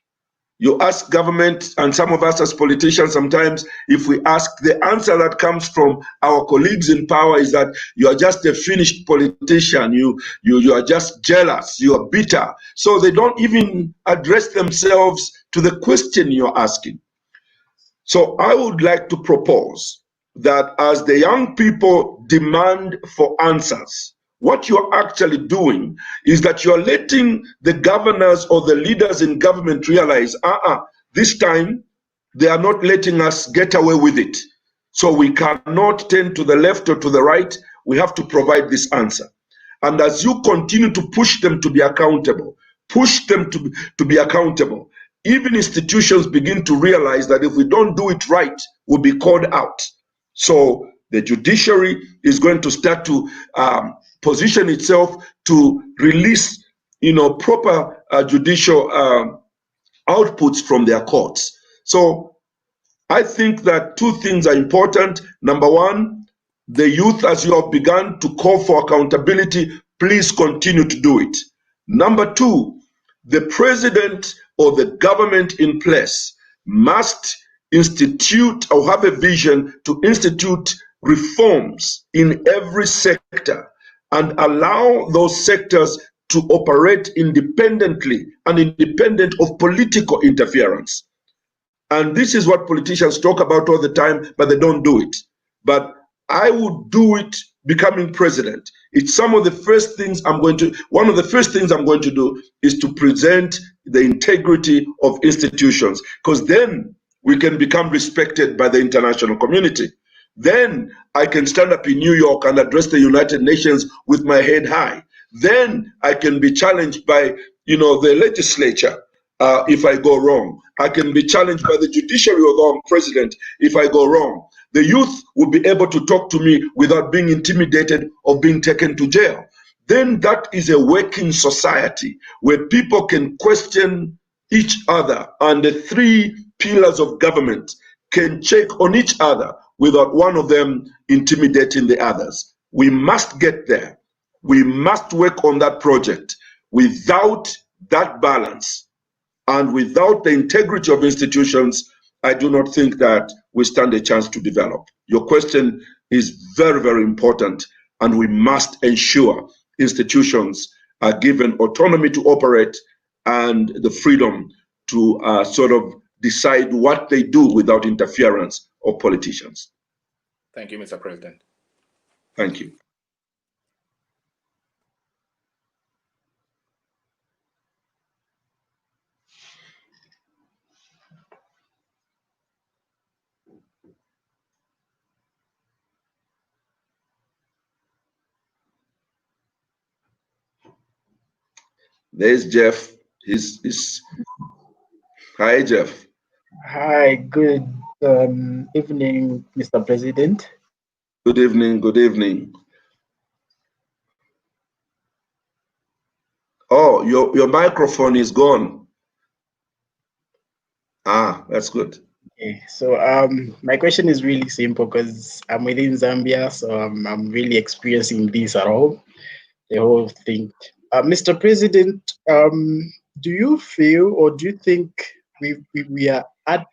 You ask government, and some of us as politicians, sometimes if we ask, the answer that comes from our colleagues in power is that you are just a finished politician, you are just jealous, you are bitter. So they don't even address themselves to the question you're asking. So I would like to propose that as the young people demand for answers, what you're actually doing is that you're letting the governors or the leaders in government realize, this time they are not letting us get away with it. So we cannot turn to the left or to the right. we have to provide this answer. And as you continue to push them to be accountable, even institutions begin to realize that if we don't do it right, we'll be called out. So the judiciary is going to start to position itself to release, proper judicial outputs from their courts. So I think that two things are important. Number one, the youth, as you have begun to call for accountability, please continue to do it. Number two, the president or the government in place must institute or have a vision to institute reforms in every sector and allow those sectors to operate independently and independent of political interference. And this is what politicians talk about all the time, but they don't do it. But I would do it becoming president. It's one of the first things I'm going to do is to present the integrity of institutions, because then we can become respected by the international community. Then I can stand up in New York and address the United Nations with my head high. Then I can be challenged by, the legislature if I go wrong. I can be challenged by the judiciary or the president if I go wrong. The youth will be able to talk to me without being intimidated or being taken to jail. Then that is a working society where people can question each other, and the three pillars of government can check on each other without one of them intimidating the others. We must get there. We must work on that project. Without that balance and without the integrity of institutions, I do not think that we stand a chance to develop. Your question is very, very important, and we must ensure institutions are given autonomy to operate and the freedom to sort of decide what they do without interference of politicians. Thank you, Mr. President. Thank you. There's Jeff. Hi, Jeff. Hi, good evening, Mr. President. Good evening, good evening. Oh, your microphone is gone. Ah, that's good. Okay, so my question is really simple because I'm within Zambia, so I'm really experiencing this at all, the whole thing. Mr. President, do you feel or do you think we are at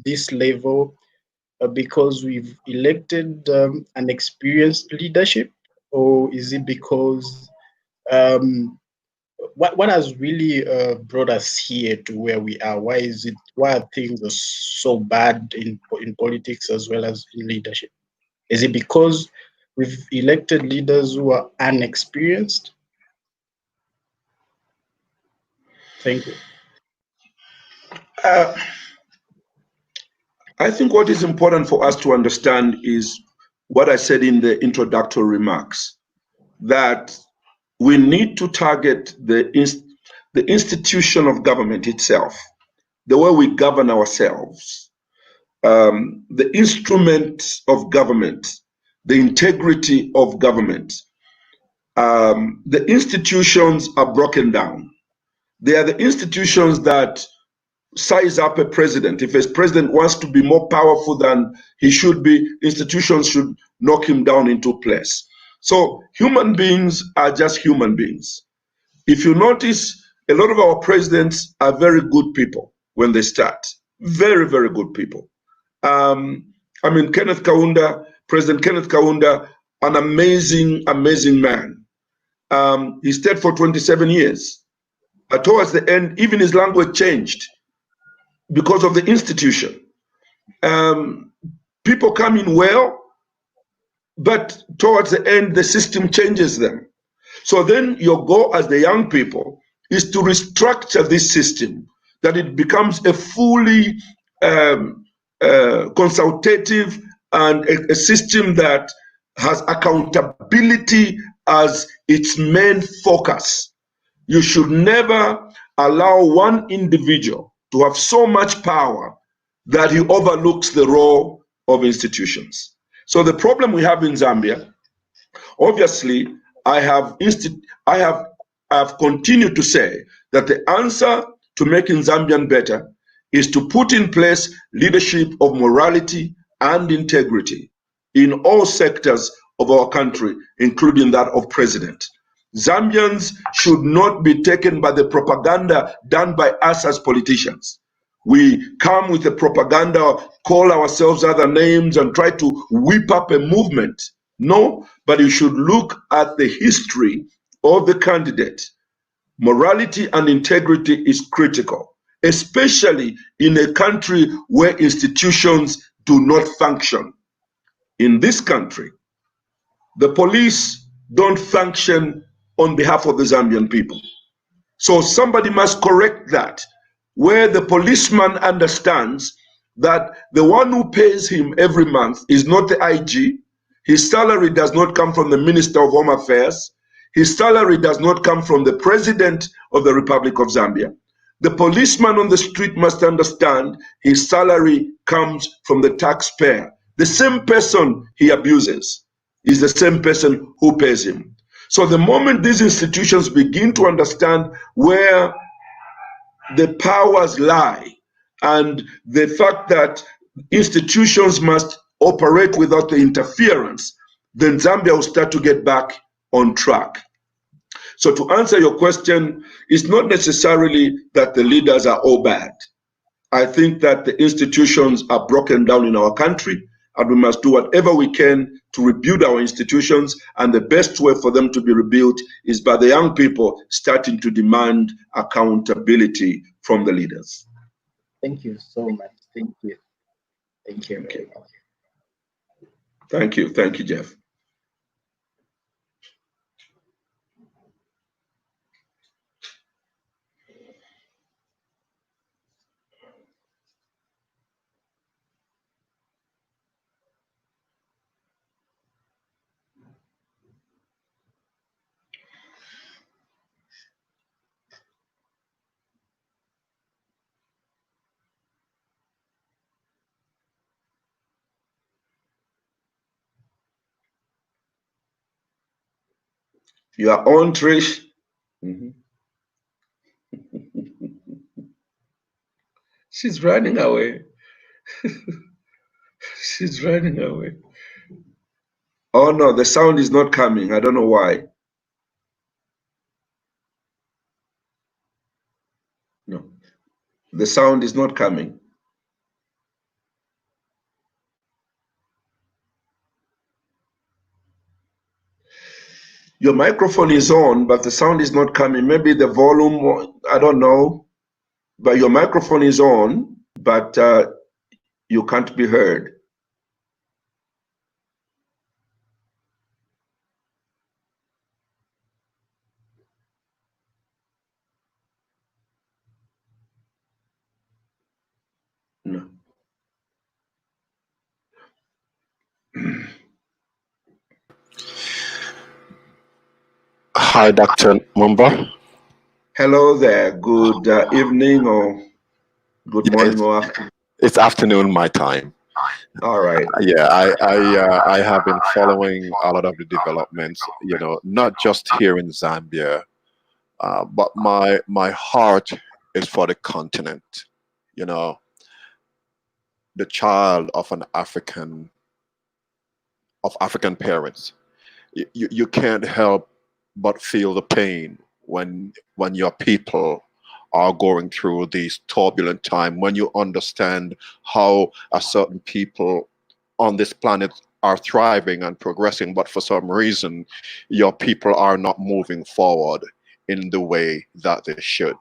this level because we've elected an experienced leadership, or is it because what has really brought us here to where we are? Why are things are so bad in politics as well as in leadership? Is it because we've elected leaders who are unexperienced? Thank you. I think what is important for us to understand is what I said in the introductory remarks, that we need to target the institution of government itself, the way we govern ourselves, the instrument of government, the integrity of government. The institutions are broken down. They are the institutions that size up a president. If a president wants to be more powerful than he should be, institutions should knock him down into place. So human beings are just human beings. If you notice, a lot of our presidents are very good people when they start. Very, very good people. Kenneth Kaunda, President Kenneth Kaunda, an amazing, amazing man. He stayed for 27 years. Towards the end, even his language changed because of the institution. People come in well, but towards the end, the system changes them. So then your goal as the young people is to restructure this system, that it becomes a fully consultative and a system that has accountability as its main focus. You should never allow one individual to have so much power that he overlooks the role of institutions. So the problem we have in Zambia, obviously, I have continued to say that the answer to making Zambian better is to put in place leadership of morality and integrity in all sectors of our country, including that of president. Zambians should not be taken by the propaganda done by us as politicians. We come with the propaganda, call ourselves other names, and try to whip up a movement. No, but you should look at the history of the candidate. Morality and integrity is critical, especially in a country where institutions do not function. In this country, the police don't function on behalf of the Zambian people. So somebody must correct that, where the policeman understands that the one who pays him every month is not the IG. His salary does not come from the Minister of Home Affairs. His salary does not come from the President of the Republic of Zambia. The policeman on the street must understand his salary comes from the taxpayer. The same person he abuses is the same person who pays him. So the moment these institutions begin to understand where the powers lie and the fact that institutions must operate without the interference, then Zambia will start to get back on track. So to answer your question, it's not necessarily that the leaders are all bad. I think that the institutions are broken down in our country, and we must do whatever we can to rebuild our institutions, and the best way for them to be rebuilt is by the young people starting to demand accountability from the leaders. Thank you so much. Thank you. Thank you very much. Thank you. Thank you, Jeff. You are on, Trish. She's running away. She's running away. Oh no, the sound is not coming. I don't know why. No, the sound is not coming. Your microphone is on, but the sound is not coming. Maybe the volume, I don't know. But your microphone is on, but you can't be heard. No. Hi, Dr. Mumba. Hello there. Good evening or good morning or afternoon. It's afternoon my time. All right. Yeah, I have been following a lot of the developments, you know, not just here in Zambia, but my heart is for the continent. You know, the child of African parents. You can't help but feel the pain when your people are going through these turbulent time, when you understand how a certain people on this planet are thriving and progressing, but for some reason your people are not moving forward in the way that they should.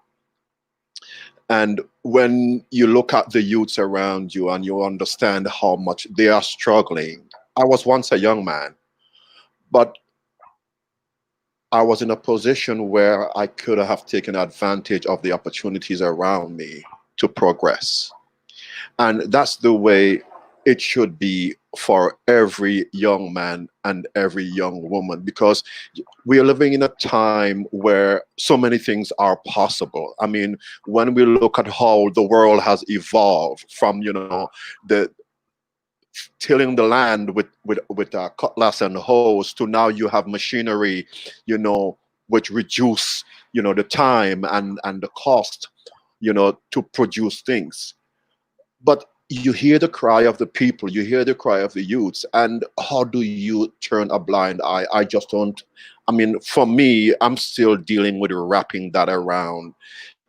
And when you look at the youths around you and you understand how much they are struggling. I was once a young man, but I was in a position where I could have taken advantage of the opportunities around me to progress. And that's the way it should be for every young man and every young woman, because we are living in a time where so many things are possible. I mean, when we look at how the world has evolved from, the tilling the land with cutlass and hose, to now you have machinery, which reduce, the time and the cost, to produce things. But you hear the cry of the people, you hear the cry of the youths, and how do you turn a blind eye? I just don't. I mean, for me, I'm still dealing with wrapping that around,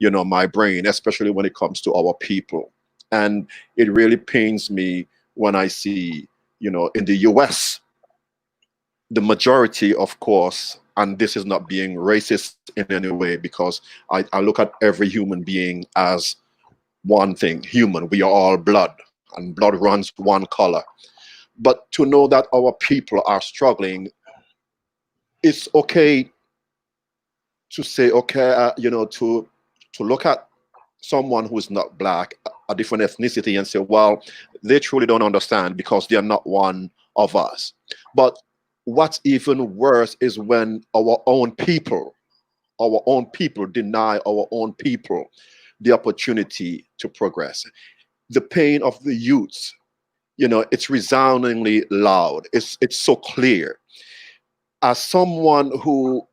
my brain, especially when it comes to our people. And it really pains me when I see, in the US, the majority, of course, and this is not being racist in any way, because I look at every human being as one thing, human. We are all blood, and blood runs one color. But to know that our people are struggling, it's okay to say, okay, to look at someone who is not black, a different ethnicity, and say, well, they truly don't understand because they're not one of us. But what's even worse is when our own people deny our own people the opportunity to progress. The pain of the youths, it's resoundingly loud. It's so clear. As someone who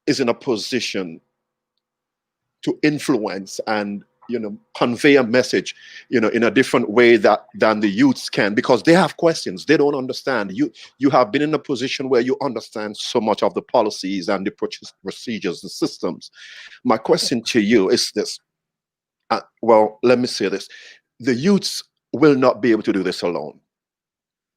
is in a position to influence and convey a message in a different way than the youths can, because they have questions, they don't understand. You have been in a position where you understand so much of the policies and the procedures, the systems. My question to you is this. Well, let me say this. The youths will not be able to do this alone.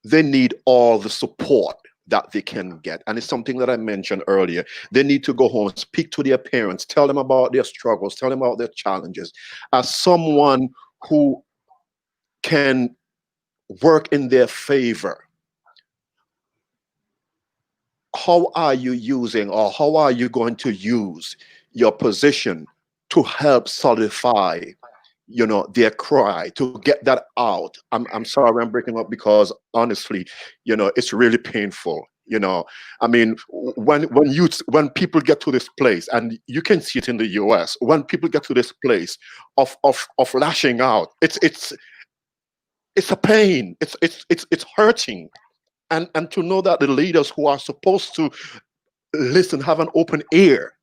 They need all the support that they can get. And it's something that I mentioned earlier. They need to go home, speak to their parents, tell them about their struggles, tell them about their challenges. As someone who can work in their favor, how are you using, or how are you going to use your position to help solidify their cry, to get that out? I'm sorry I'm breaking up, because honestly, it's really painful. I mean, when people get to this place, and you can see it in the US, when people get to this place of lashing out, it's a pain. It's hurting. And to know that the leaders who are supposed to listen, have an open ear,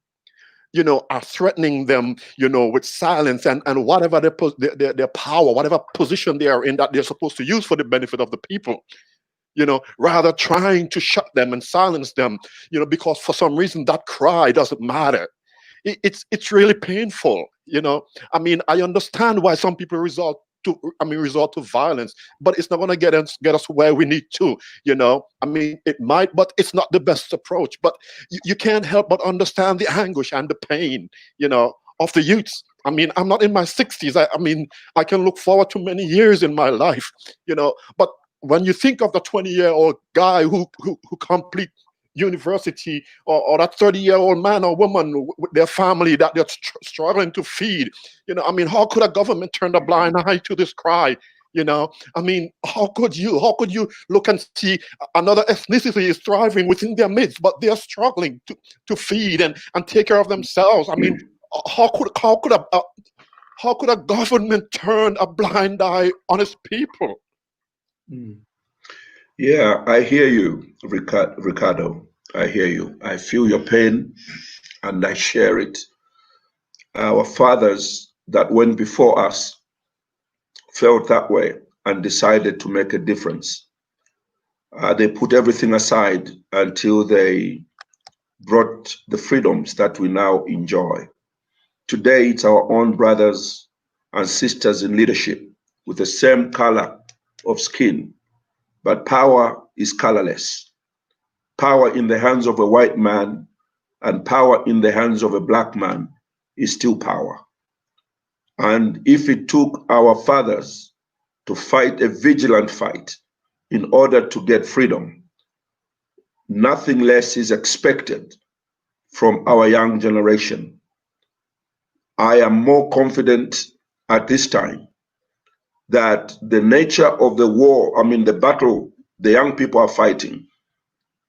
are threatening them, with silence and whatever their power, whatever position they are in, that they're supposed to use for the benefit of the people, rather trying to shut them and silence them, because for some reason that cry doesn't matter. It's really painful. I mean, I understand why some people resort to violence, but it's not going to get us where we need to. I mean, it might, but it's not the best approach. But you can't help but understand the anguish and the pain, of the youths. I mean, I'm not in my 60s. I mean, I can look forward to many years in my life, but when you think of the 20-year-old guy who complete university, or that 30-year-old man or woman with their family that they're struggling to feed, I mean, how could a government turn a blind eye to this cry? I mean, how could you look and see another ethnicity is thriving within their midst, but they're struggling to feed and take care of themselves? I mean, how could a government turn a blind eye on its people? Yeah, I hear you, Ricardo. I hear you. I feel your pain, and I share it. Our fathers that went before us felt that way and decided to make a difference. They put everything aside until they brought the freedoms that we now enjoy. Today, it's our own brothers and sisters in leadership with the same color of skin, but power is colorless. Power in the hands of a white man and power in the hands of a black man is still power. And if it took our fathers to fight a vigilant fight in order to get freedom, nothing less is expected from our young generation. I am more confident at this time that the nature of the war, I mean, the battle the young people are fighting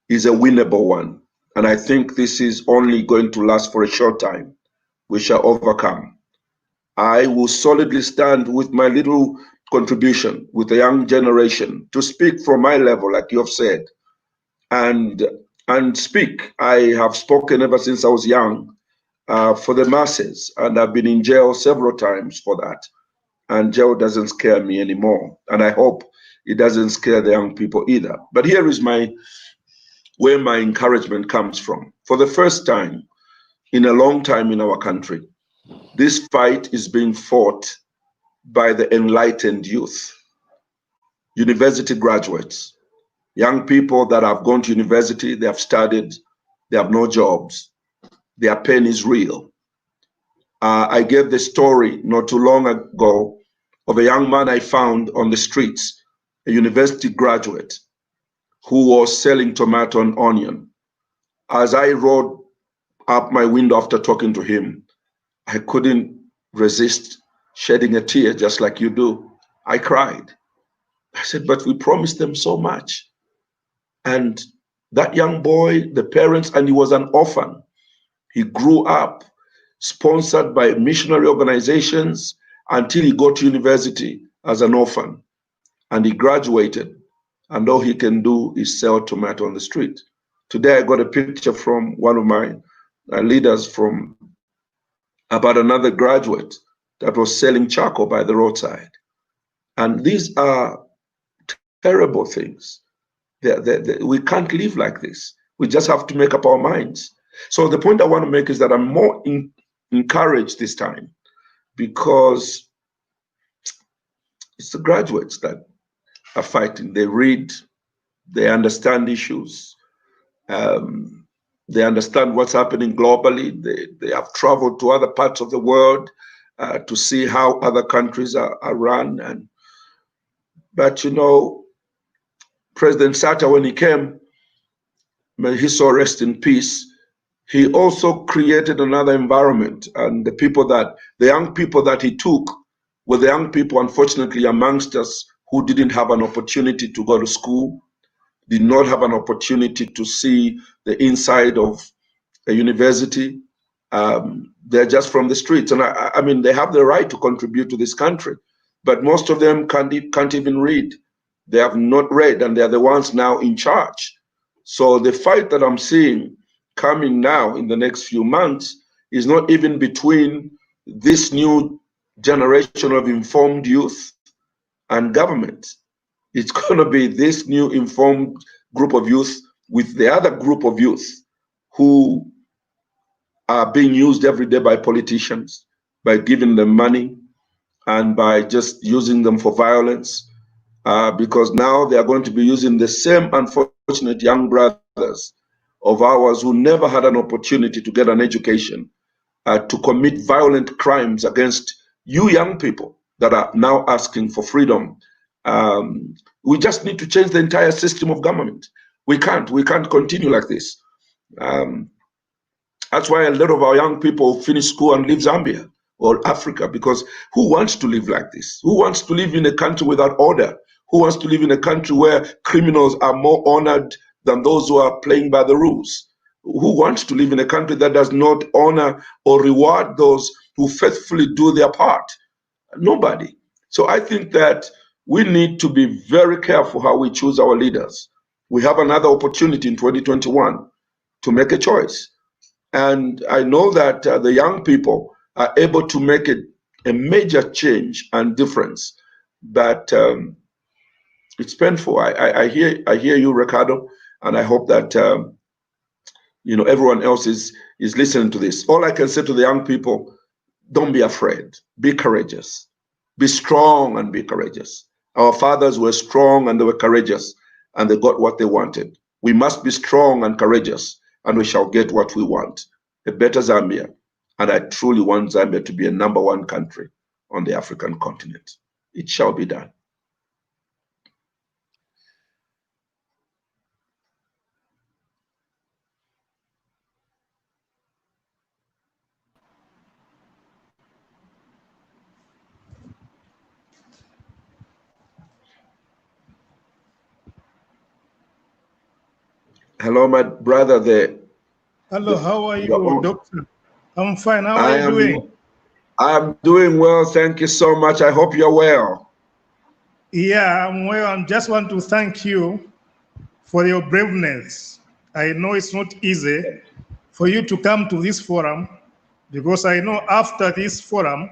is a winnable one. And I think this is only going to last for a short time. We shall overcome. I will solidly stand with my little contribution with the young generation to speak from my level, like you have said, and speak. I have spoken ever since I was young for the masses, and I've been in jail several times for that. And jail doesn't scare me anymore, and I hope it doesn't scare the young people either. But here is where my encouragement comes from. For the first time in a long time in our country, this fight is being fought by the enlightened youth, university graduates, young people that have gone to university, they have studied, they have no jobs, their pain is real. I gave the story not too long ago of a young man I found on the streets, a university graduate who was selling tomato and onion. As I rode up my window after talking to him, I couldn't resist shedding a tear just like you do. I cried. I said, but we promised them so much. And that young boy, the parents, and he was an orphan. He grew up sponsored by missionary organizations until he got to university as an orphan. And he graduated. And all he can do is sell tomato on the street. Today, I got a picture from one of my leaders from about another graduate that was selling charcoal by the roadside. And these are terrible things. We can't live like this. We just have to make up our minds. So the point I want to make is that I'm more encouraged this time because it's the graduates that are fighting. They read, they understand issues, they understand what's happening globally. They have traveled to other parts of the world to see how other countries are run. But you know, President Sata, when he came, may his soul rest in peace, he also created another environment. And the young people that he took were the young people, unfortunately, amongst us who didn't have an opportunity to go to school, did not have an opportunity to see the inside of a university. They're just from the streets. And I mean, they have the right to contribute to this country, but most of them can't even read. They have not read, and they're the ones now in charge. So the fight that I'm seeing coming now in the next few months is not even between this new generation of informed youth and government. It's going to be this new informed group of youth with the other group of youth who are being used every day by politicians, by giving them money and by just using them for violence, because now they are going to be using the same unfortunate young brothers of ours who never had an opportunity to get an education to commit violent crimes against you young people that are now asking for freedom. We just need to change the entire system of government. We can't continue like this. That's why a lot of our young people finish school and leave Zambia or Africa, because who wants to live like this? Who wants to live in a country without order? Who wants to live in a country where criminals are more honored than those who are playing by the rules? Who wants to live in a country that does not honor or reward those who faithfully do their part? Nobody. So I think that we need to be very careful how we choose our leaders. We have another opportunity in 2021 to make a choice. And I know that the young people are able to make a major change and difference. But it's painful. I hear you, Ricardo, and I hope that you know, everyone else is listening to this. All I can say to the young people: don't be afraid. Be courageous. Be strong and be courageous. Our fathers were strong and they were courageous, and they got what they wanted. We must be strong and courageous, and we shall get what we want: a better Zambia. And I truly want Zambia to be a #1 country on the African continent. It shall be done. Hello, my brother there. Hello, how are you, doctor? I'm fine. How are you doing? I'm doing well. Thank you so much. I hope you're well. Yeah, I'm well. I just want to thank you for your braveness. I know it's not easy for you to come to this forum, because I know after this forum,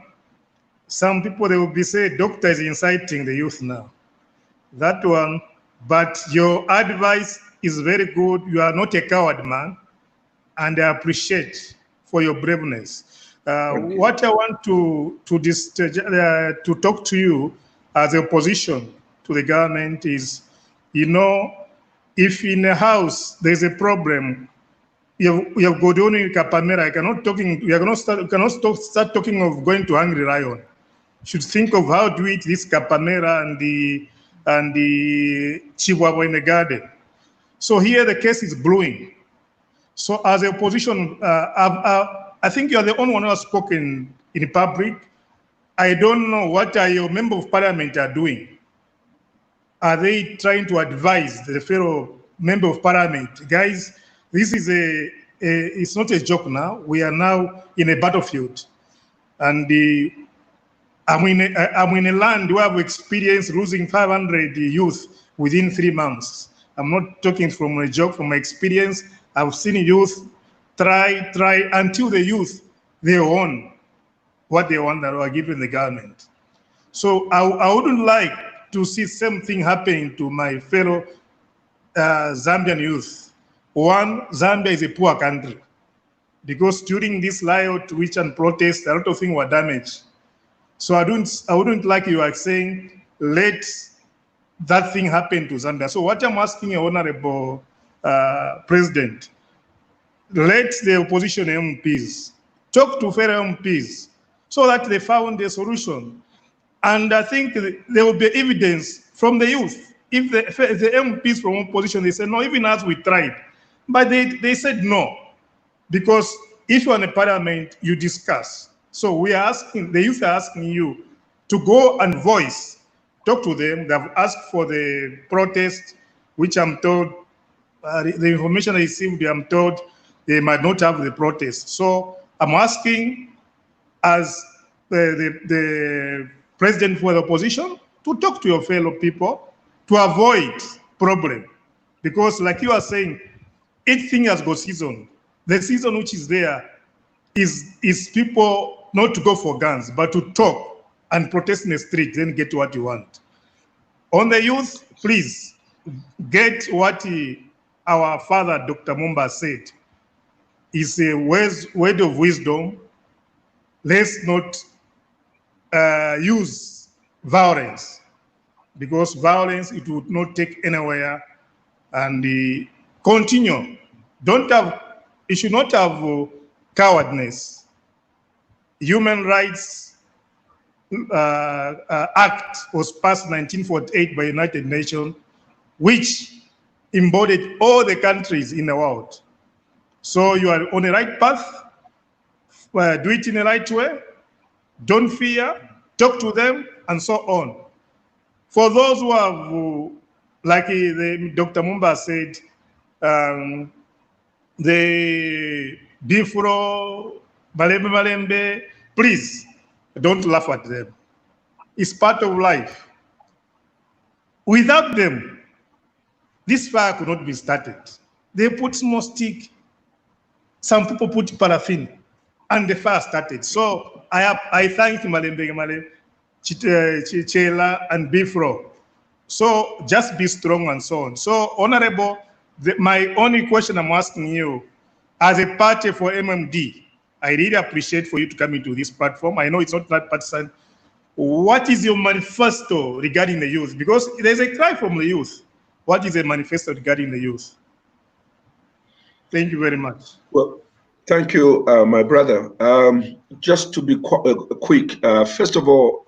some people, they will be saying, doctor is inciting the youth now. That one, but your advice is very good. You are not a coward, man, and I appreciate for your braveness. What I want to talk to you as a opposition to the government is, you know, if in a house there's a problem, you have Godoni Kapamera, you cannot start talking of going to Hungry Lion. You should think of how to eat this Kapamera and the Chihuahua in the garden. So here the case is brewing. So as a opposition, I think you are the only one who has spoken in public. I don't know what your member of parliament are doing. Are they trying to advise the fellow member of parliament? Guys, this is it's not a joke now. We are now in a battlefield. And I'm in a land where I've experienced losing 500 youth within 3 months. I'm not talking from a joke, from my experience. I've seen youth try until the youth, they own what they want that are given the government. So I wouldn't like to see same thing happening to my fellow Zambian youth. One, Zambia is a poor country, because during this riot, which and protest, a lot of things were damaged. So I wouldn't like you are saying, let that thing happen to Zambia. So what I'm asking, Honorable President, let the opposition MPs talk to fellow MPs so that they found a solution. And I think there will be evidence from the youth. If the MPs from opposition, they said, no, even as we tried, but they said no, because if you're in the parliament, you discuss. So we are asking, the youth are asking you to go and voice, talk to them. They've asked for the protest, which I'm told, the information I received, I'm told they might not have the protest. So I'm asking, as the president for the opposition, to talk to your fellow people to avoid problem. Because like you are saying, each thing has got season. The season which is there is people not to go for guns, but to talk and protest in the street, then get what you want. On the youth, please get what our father, Dr. Mumba, said. It's a word of wisdom. Let's not use violence, because violence, it would not take anywhere. And continue. You should not have cowardness. Human Rights Act was passed in 1948 by the United Nations, which embodied all the countries in the world. So you are on the right path. Do it in the right way. Don't fear. Talk to them, and so on. For those who have, like Dr. Mumba said, the Bifro, Malembe, please don't laugh at them. It's part of life. Without them, this fire could not be started. They put small stick, some people put paraffin, and the fire started. So I thank Malembe, Chichela, and Bifro. So just be strong and so on. So, Honorable, my only question I'm asking you, as a party for MMD, I really appreciate for you to come into this platform. I know it's not that partisan. What is your manifesto regarding the youth? Because there's a cry from the youth. What is a manifesto regarding the youth? Thank you very much. Well, thank you, my brother. Just to be quick, first of all,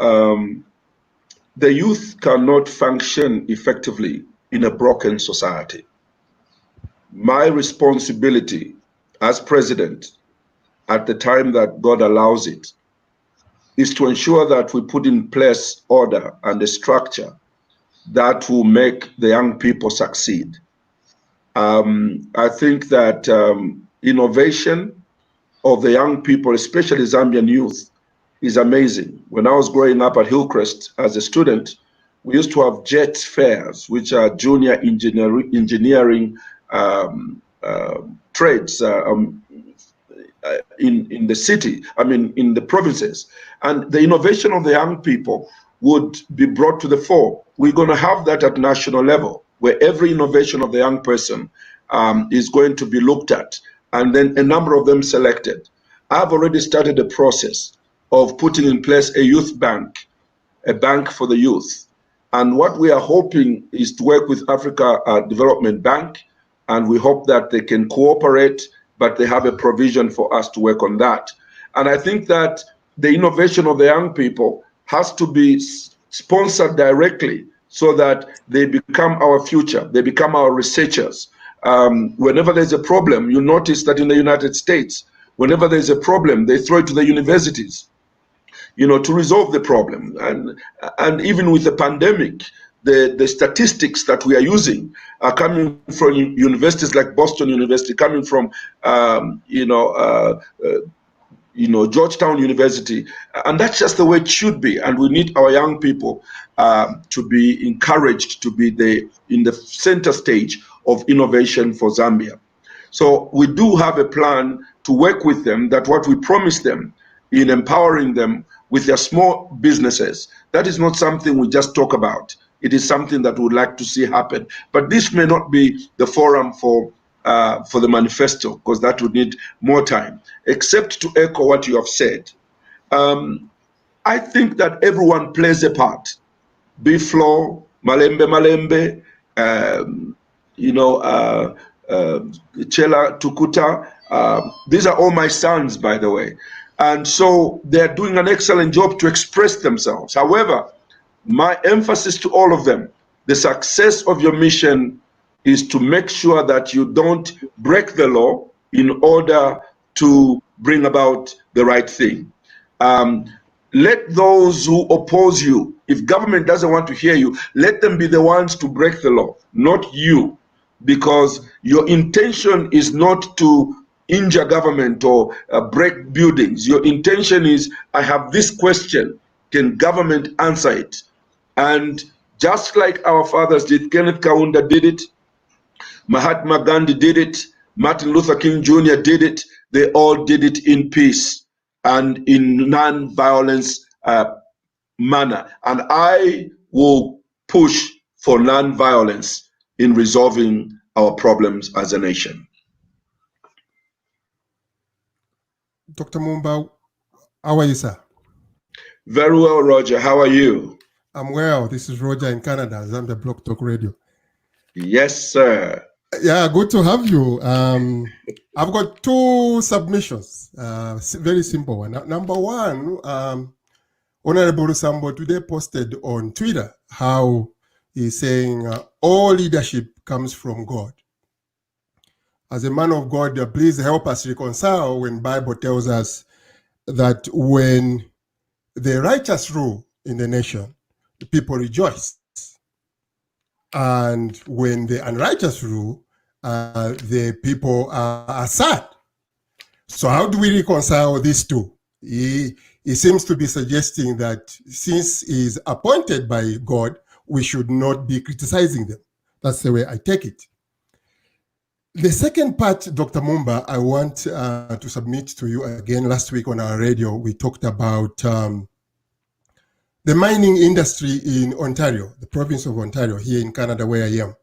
the youth cannot function effectively in a broken society. My responsibility as president, at the time that God allows it, is to ensure that we put in place order and a structure that will make the young people succeed. I think that innovation of the young people, especially Zambian youth, is amazing. When I was growing up at Hillcrest as a student, we used to have JET fairs, which are junior engineering trades in the city, I mean, in the provinces. And the innovation of the young people would be brought to the fore. We're going to have that at national level, where every innovation of the young person is going to be looked at, and then a number of them selected. I've already started a process of putting in place a youth bank, a bank for the youth. And what we are hoping is to work with Africa Development Bank, and we hope that they can cooperate, but they have a provision for us to work on that. And I think that the innovation of the young people has to be sponsored directly so that they become our future, they become our researchers. Whenever there's a problem, you notice that in the United States, whenever there's a problem, they throw it to the universities, you know, to resolve the problem. And even with the pandemic, the statistics that we are using are coming from universities like Boston University, coming from, Georgetown University. And that's just the way it should be. And we need our young people to be encouraged to be in the center stage of innovation for Zambia. So we do have a plan to work with them, that what we promise them in empowering them with their small businesses, that is not something we just talk about. It is something that we would like to see happen. But this may not be the forum for the manifesto, because that would need more time, except to echo what you have said. I think that everyone plays a part. Biflo, Malembe, Chela Tukuta, these are all my sons, by the way. And so they're doing an excellent job to express themselves. However, my emphasis to all of them, the success of your mission is to make sure that you don't break the law in order to bring about the right thing. Let those who oppose you, if government doesn't want to hear you, let them be the ones to break the law, not you, because your intention is not to injure government or break buildings. Your intention is, I have this question, can government answer it? And just like our fathers did, Kenneth Kaunda did it, Mahatma Gandhi did it, Martin Luther King Jr. did it, they all did it in peace and in non-violence manner. And I will push for non-violence in resolving our problems as a nation. Dr. Mumba, how are you, sir? Very well, Roger. How are you? I'm well. This is Roger in Canada, Zambia Block Talk Radio. Yes, sir. Yeah, good to have you. I've got two submissions, very simple one. Number one, Honorable Sambo today posted on Twitter how he's saying all leadership comes from God. As a man of God, please help us reconcile when Bible tells us that when the righteous rule in the nation, the people rejoice. And when the unrighteous rule, the people are sad. So how do we reconcile these two? He seems to be suggesting that since he's appointed by God, we should not be criticizing them. That's the way I take it. The second part, Dr. Mumba, I want to submit to you again. Last week on our radio, we talked about the mining industry in Ontario, the province of Ontario, here in Canada, where I am.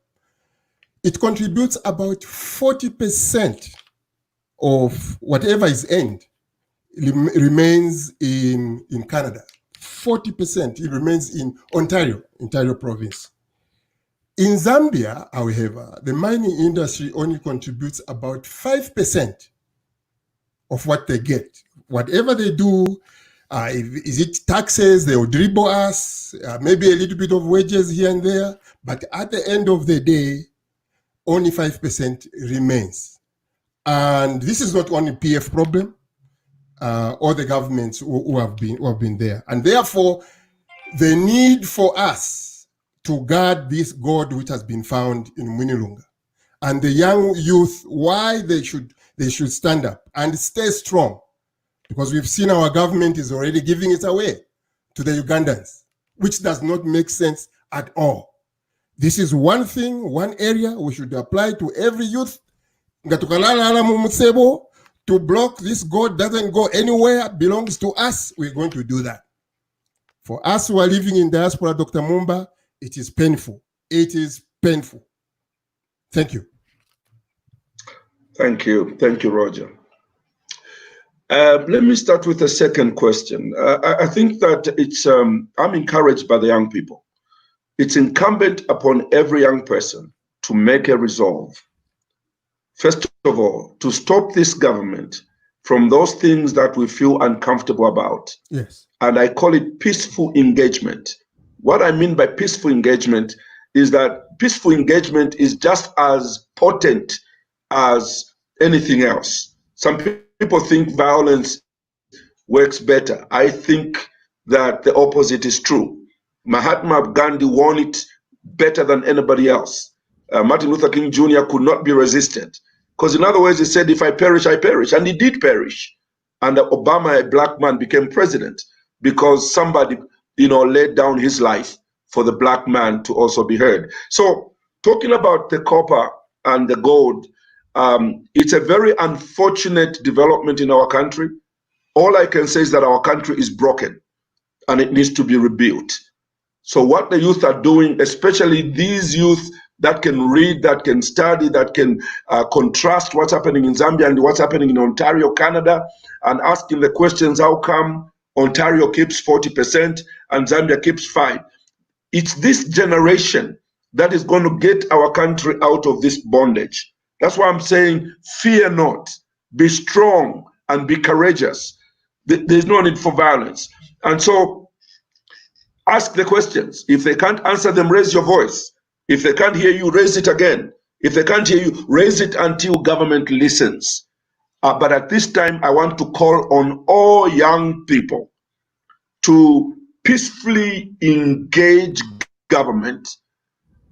It contributes about 40% of whatever is earned remains in Canada. 40%, it remains in Ontario province. In Zambia, however, the mining industry only contributes about 5% of what they get. Whatever they do, is it taxes, they will dribble us, maybe a little bit of wages here and there, but at the end of the day, only 5% remains. And this is not only PF problem, all the governments who have been there. And therefore, the need for us to guard this gold which has been found in Mwinilunga, and the young youth why they should stand up and stay strong, because we've seen our government is already giving it away to the Ugandans, which does not make sense at all. This is one thing, one area we should apply to every youth. To block this God doesn't go anywhere, belongs to us. We're going to do that. For us who are living in diaspora, Dr. Mumba, it is painful. It is painful. Thank you. Thank you. Thank you, Roger. Let me start with the second question. I think that it's, I'm encouraged by the young people. It's incumbent upon every young person to make a resolve. First of all, to stop this government from those things that we feel uncomfortable about. Yes. And I call it peaceful engagement. What I mean by peaceful engagement is that peaceful engagement is just as potent as anything else. Some people think violence works better. I think that the opposite is true. Mahatma Gandhi won it better than anybody else. Martin Luther King Jr. could not be resisted. Because in other words, he said, if I perish, I perish. And he did perish. And Obama, a black man, became president because somebody, laid down his life for the black man to also be heard. So talking about the copper and the gold, it's a very unfortunate development in our country. All I can say is that our country is broken and it needs to be rebuilt. So what the youth are doing, especially these youth that can read, that can study, that can contrast what's happening in Zambia and what's happening in Ontario, Canada, and asking the questions, how come Ontario keeps 40% and Zambia keeps 5%? It's this generation that is going to get our country out of this bondage. That's why I'm saying, fear not, be strong and be courageous. There's no need for violence. And so, ask the questions. If they can't answer them, raise your voice. If they can't hear you, raise it again. If they can't hear you, raise it until government listens. But at this time, I want to call on all young people to peacefully engage government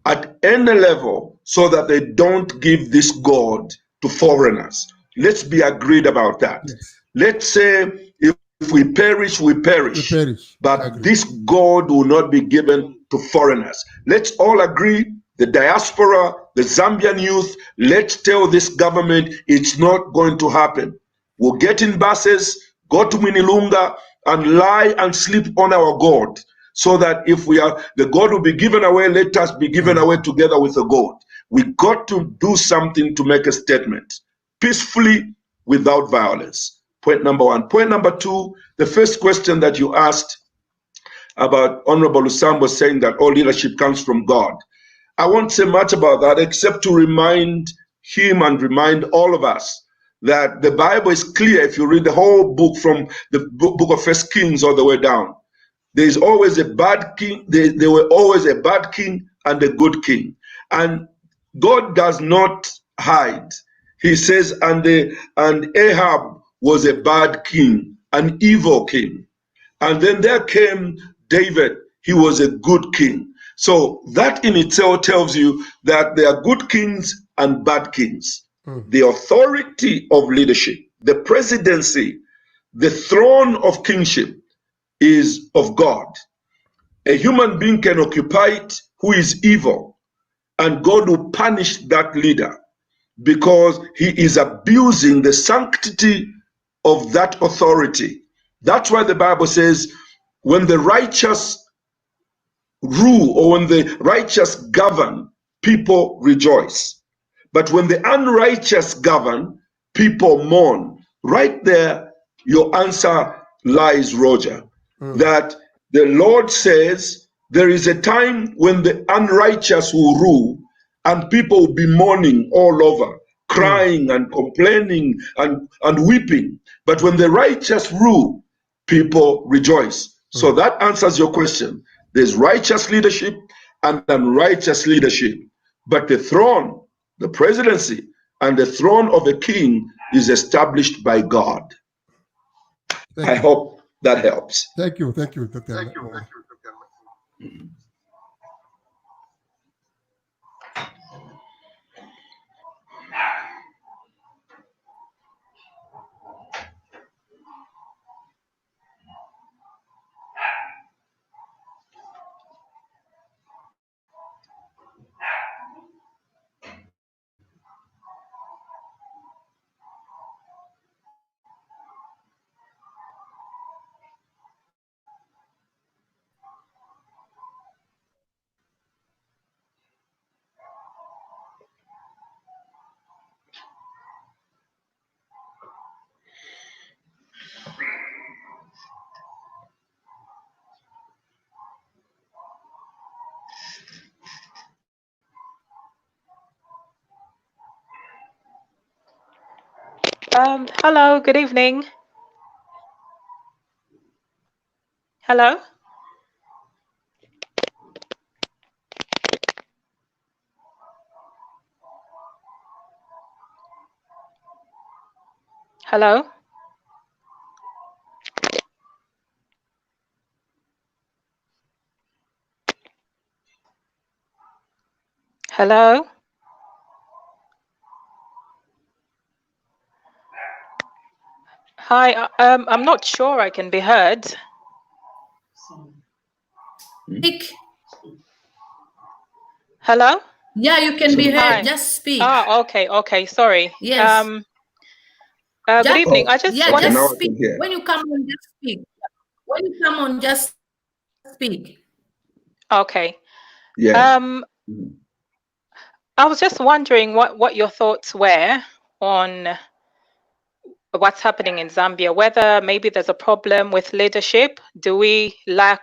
at any level so that they don't give this God to foreigners. Let's be agreed about that. Yes. Let's say if we perish, we perish. We perish. But this God will not be given to foreigners. Let's all agree, the diaspora, the Zambian youth, let's tell this government it's not going to happen. We'll get in buses, go to Minilunga, and lie and sleep on our God. So that if the God will be given away, let us be given away together with the God. We got to do something to make a statement, peacefully, without violence. Point number one. Point number two, the first question that you asked about Honorable Lusambo saying that all leadership comes from God. I won't say much about that except to remind him and remind all of us that the Bible is clear. If you read the whole book from the book of First Kings all the way down, there's always a bad king. There were always a bad king and a good king. And God does not hide. He says, and Ahab was a bad king, an evil king. And then there came David. He was a good king. So that in itself tells you that there are good kings and bad kings. The authority of leadership, the presidency, the throne of kingship is of God. A human being can occupy it who is evil, and God will punish that leader because he is abusing the sanctity of that authority. That's why the Bible says, when the righteous rule or when the righteous govern, people rejoice. But when the unrighteous govern, people mourn. Right there, your answer lies, Roger. That the Lord says there is a time when the unrighteous will rule and people will be mourning all over, crying and complaining and weeping. But when the righteous rule, people rejoice. So that answers your question. There's righteous leadership and unrighteous leadership. But the throne, the presidency, and the throne of a king is established by God. I hope that helps. Thank you, Dr. Hello, good evening. Hello? Hello? Hello? Hi, I'm not sure I can be heard. Speak. Hello? Yeah, you can be heard. Hi. Just speak. Ah, okay, sorry. Yes. Good evening. I just Yeah, wanted just to speak. When you come on, just speak. When you come on, just speak. Okay. Yeah. I was just wondering what your thoughts were on what's happening in Zambia, whether maybe there's a problem with leadership. Do we lack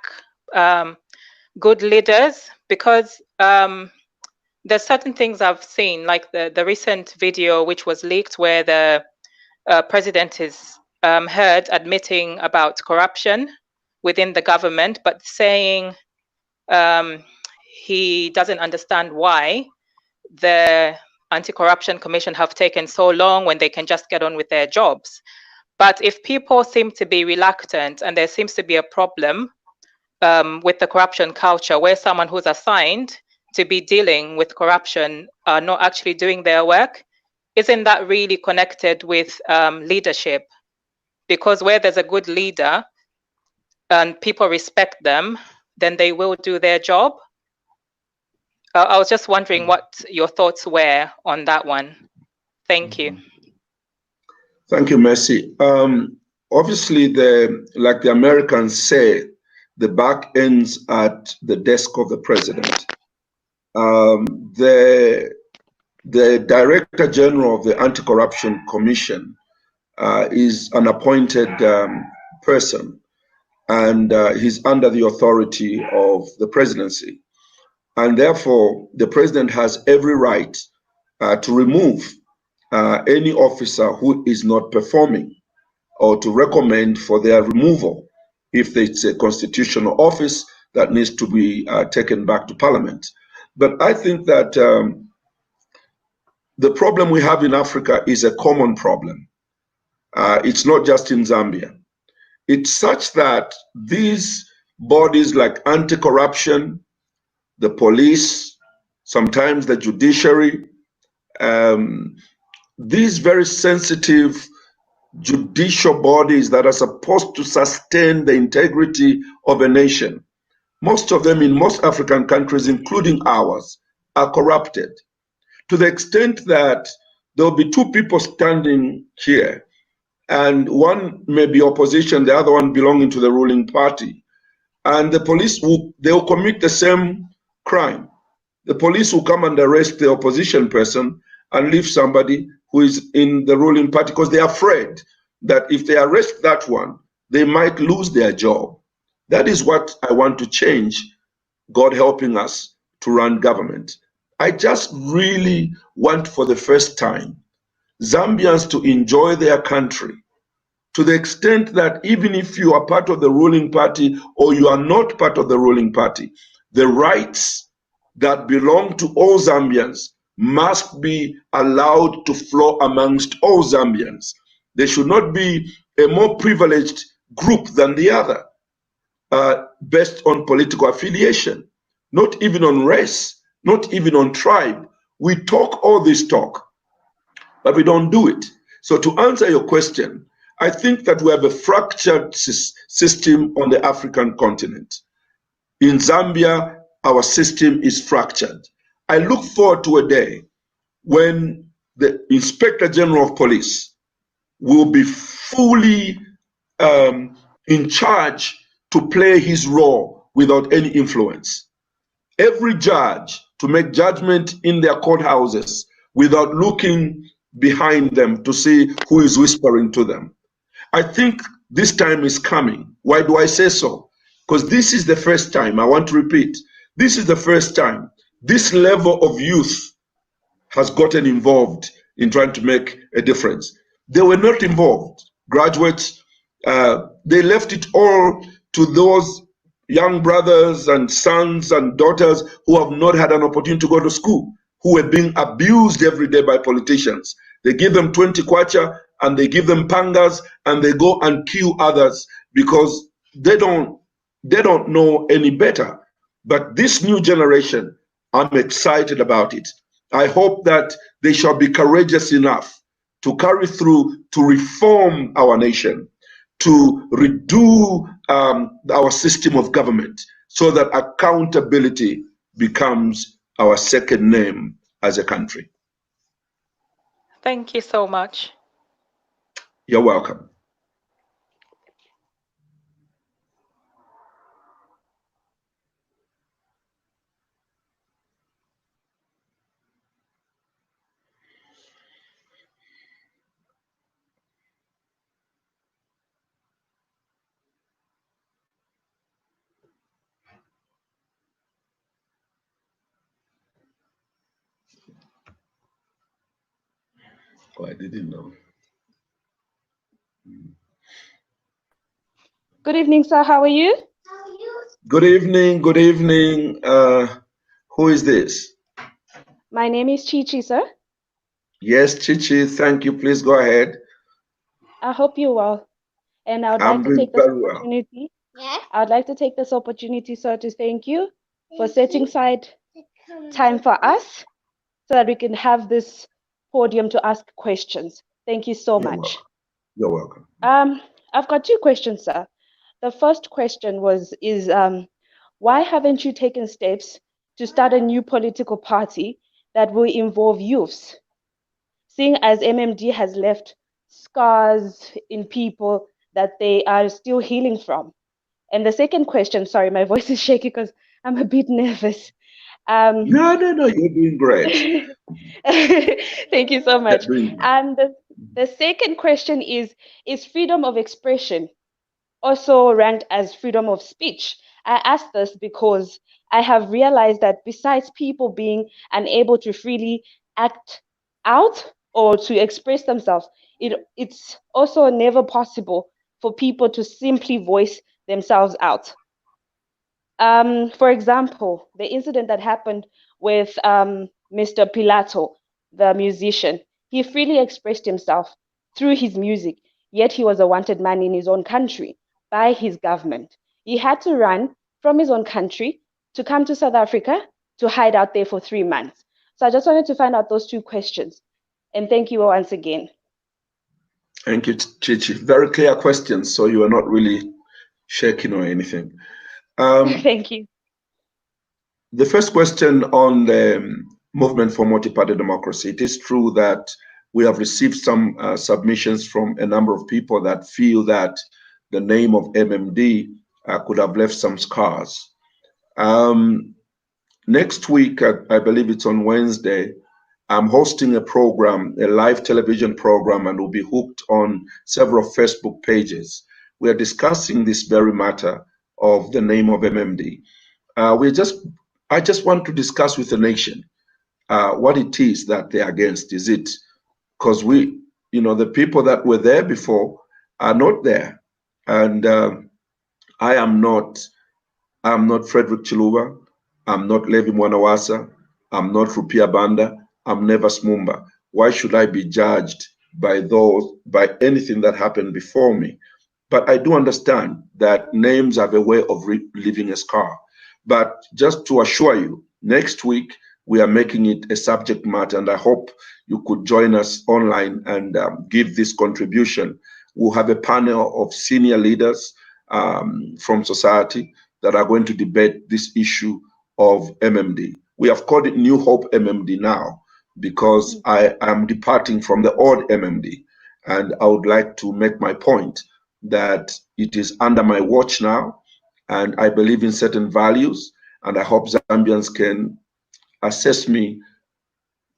good leaders? Because there's certain things I've seen, like the recent video which was leaked where the president is heard admitting about corruption within the government, but saying he doesn't understand why the Anti-Corruption Commission have taken so long when they can just get on with their jobs. But if people seem to be reluctant and there seems to be a problem with the corruption culture where someone who's assigned to be dealing with corruption are not actually doing their work, isn't that really connected with leadership? Because where there's a good leader and people respect them, then they will do their job. I was just wondering what your thoughts were on that one. Thank you. Thank you, Mercy. Obviously, like the Americans say, the back ends at the desk of the president. The Director General of the Anti-Corruption Commission is an appointed person, and he's under the authority of the presidency. And therefore, the president has every right to remove any officer who is not performing, or to recommend for their removal if it's a constitutional office that needs to be taken back to Parliament. But I think that the problem we have in Africa is a common problem. It's not just in Zambia. It's such that these bodies like anti-corruption, the police, sometimes the judiciary, these very sensitive judicial bodies that are supposed to sustain the integrity of a nation, most of them in most African countries, including ours, are corrupted to the extent that there'll be two people standing here, and one may be opposition, the other one belonging to the ruling party, and the police they'll commit the same crime. The police will come and arrest the opposition person and leave somebody who is in the ruling party because they're afraid that if they arrest that one, they might lose their job. That is what I want to change, God helping us to run government. I just really want, for the first time, Zambians to enjoy their country to the extent that even if you are part of the ruling party or you are not part of the ruling party, the rights that belong to all Zambians must be allowed to flow amongst all Zambians. There should not be a more privileged group than the other, based on political affiliation, not even on race, not even on tribe. We talk all this talk, but we don't do it. So to answer your question, I think that we have a fractured system on the African continent. In Zambia, our system is fractured. I look forward to a day when the Inspector General of Police will be fully in charge to play his role without any influence. Every judge to make judgment in their courthouses without looking behind them to see who is whispering to them. I think this time is coming. Why do I say so? Because this is the first time, I want to repeat, this is the first time this level of youth has gotten involved in trying to make a difference. they were not involved. Graduates, they left it all to those young brothers and sons and daughters who have not had an opportunity to go to school, who were being abused every day by politicians. They give them 20 kwacha and they give them pangas and they go and kill others because they don't know any better. But this new generation, I'm excited about it. I hope that they shall be courageous enough to carry through, to reform our nation, to redo our system of government so that accountability becomes our second name as a country. Thank you so much. You're welcome. Oh, I didn't know. Good evening, sir. How are you? Good evening. Good evening. Who is this? My name is Chichi, sir. Yes, Chichi. Thank you. Please go ahead. I hope you're well. And I would I'm like to doing take this very well. opportunity. I would like to take this opportunity, sir, to thank you for setting aside time for us so that we can have this podium to ask questions. Thank you so You're much. welcome. You're welcome. I've got two questions, sir. The first question is why haven't you taken steps to start a new political party that will involve youths? Seeing as MMD has left scars in people that they are still healing from. And the second question, sorry, my voice is shaky because I'm a bit nervous. No, you're doing great. Thank you so much. You're doing great. And the second question is freedom of expression also ranked as freedom of speech? I ask this because I have realized that besides people being unable to freely act out or to express themselves, it's also never possible for people to simply voice themselves out. For example, the incident that happened with Mr. Pilato, the musician, he freely expressed himself through his music, yet he was a wanted man in his own country by his government. He had to run from his own country to come to South Africa to hide out there for 3 months. So I just wanted to find out those two questions. And thank you once again. Thank you, Chichi. Very clear questions, so you are not really shaking or anything. Thank you. The first question on the movement for multi-party democracy. It is true that we have received some submissions from a number of people that feel that the name of MMD could have left some scars. Next week, I believe it's on Wednesday, I'm hosting a program, a live television program, and will be hooked on several Facebook pages. We are discussing this very matter of the name of MMD. I just want to discuss with the nation what it is that they're against. Is it because the people that were there before are not there, and I'm not Frederick Chiluba, I'm not Levi Mwanawasa, I'm not Rupia Banda, I'm Nevers Mumba. Why should I be judged by anything that happened before me? But I do understand that names have a way of leaving a scar. But just to assure you, next week we are making it a subject matter, and I hope you could join us online and give this contribution. We'll have a panel of senior leaders from society that are going to debate this issue of MMD. We have called it New Hope MMD now because I am departing from the old MMD, and I would like to make my point that it is under my watch now, and I believe in certain values, and I hope Zambians can assess me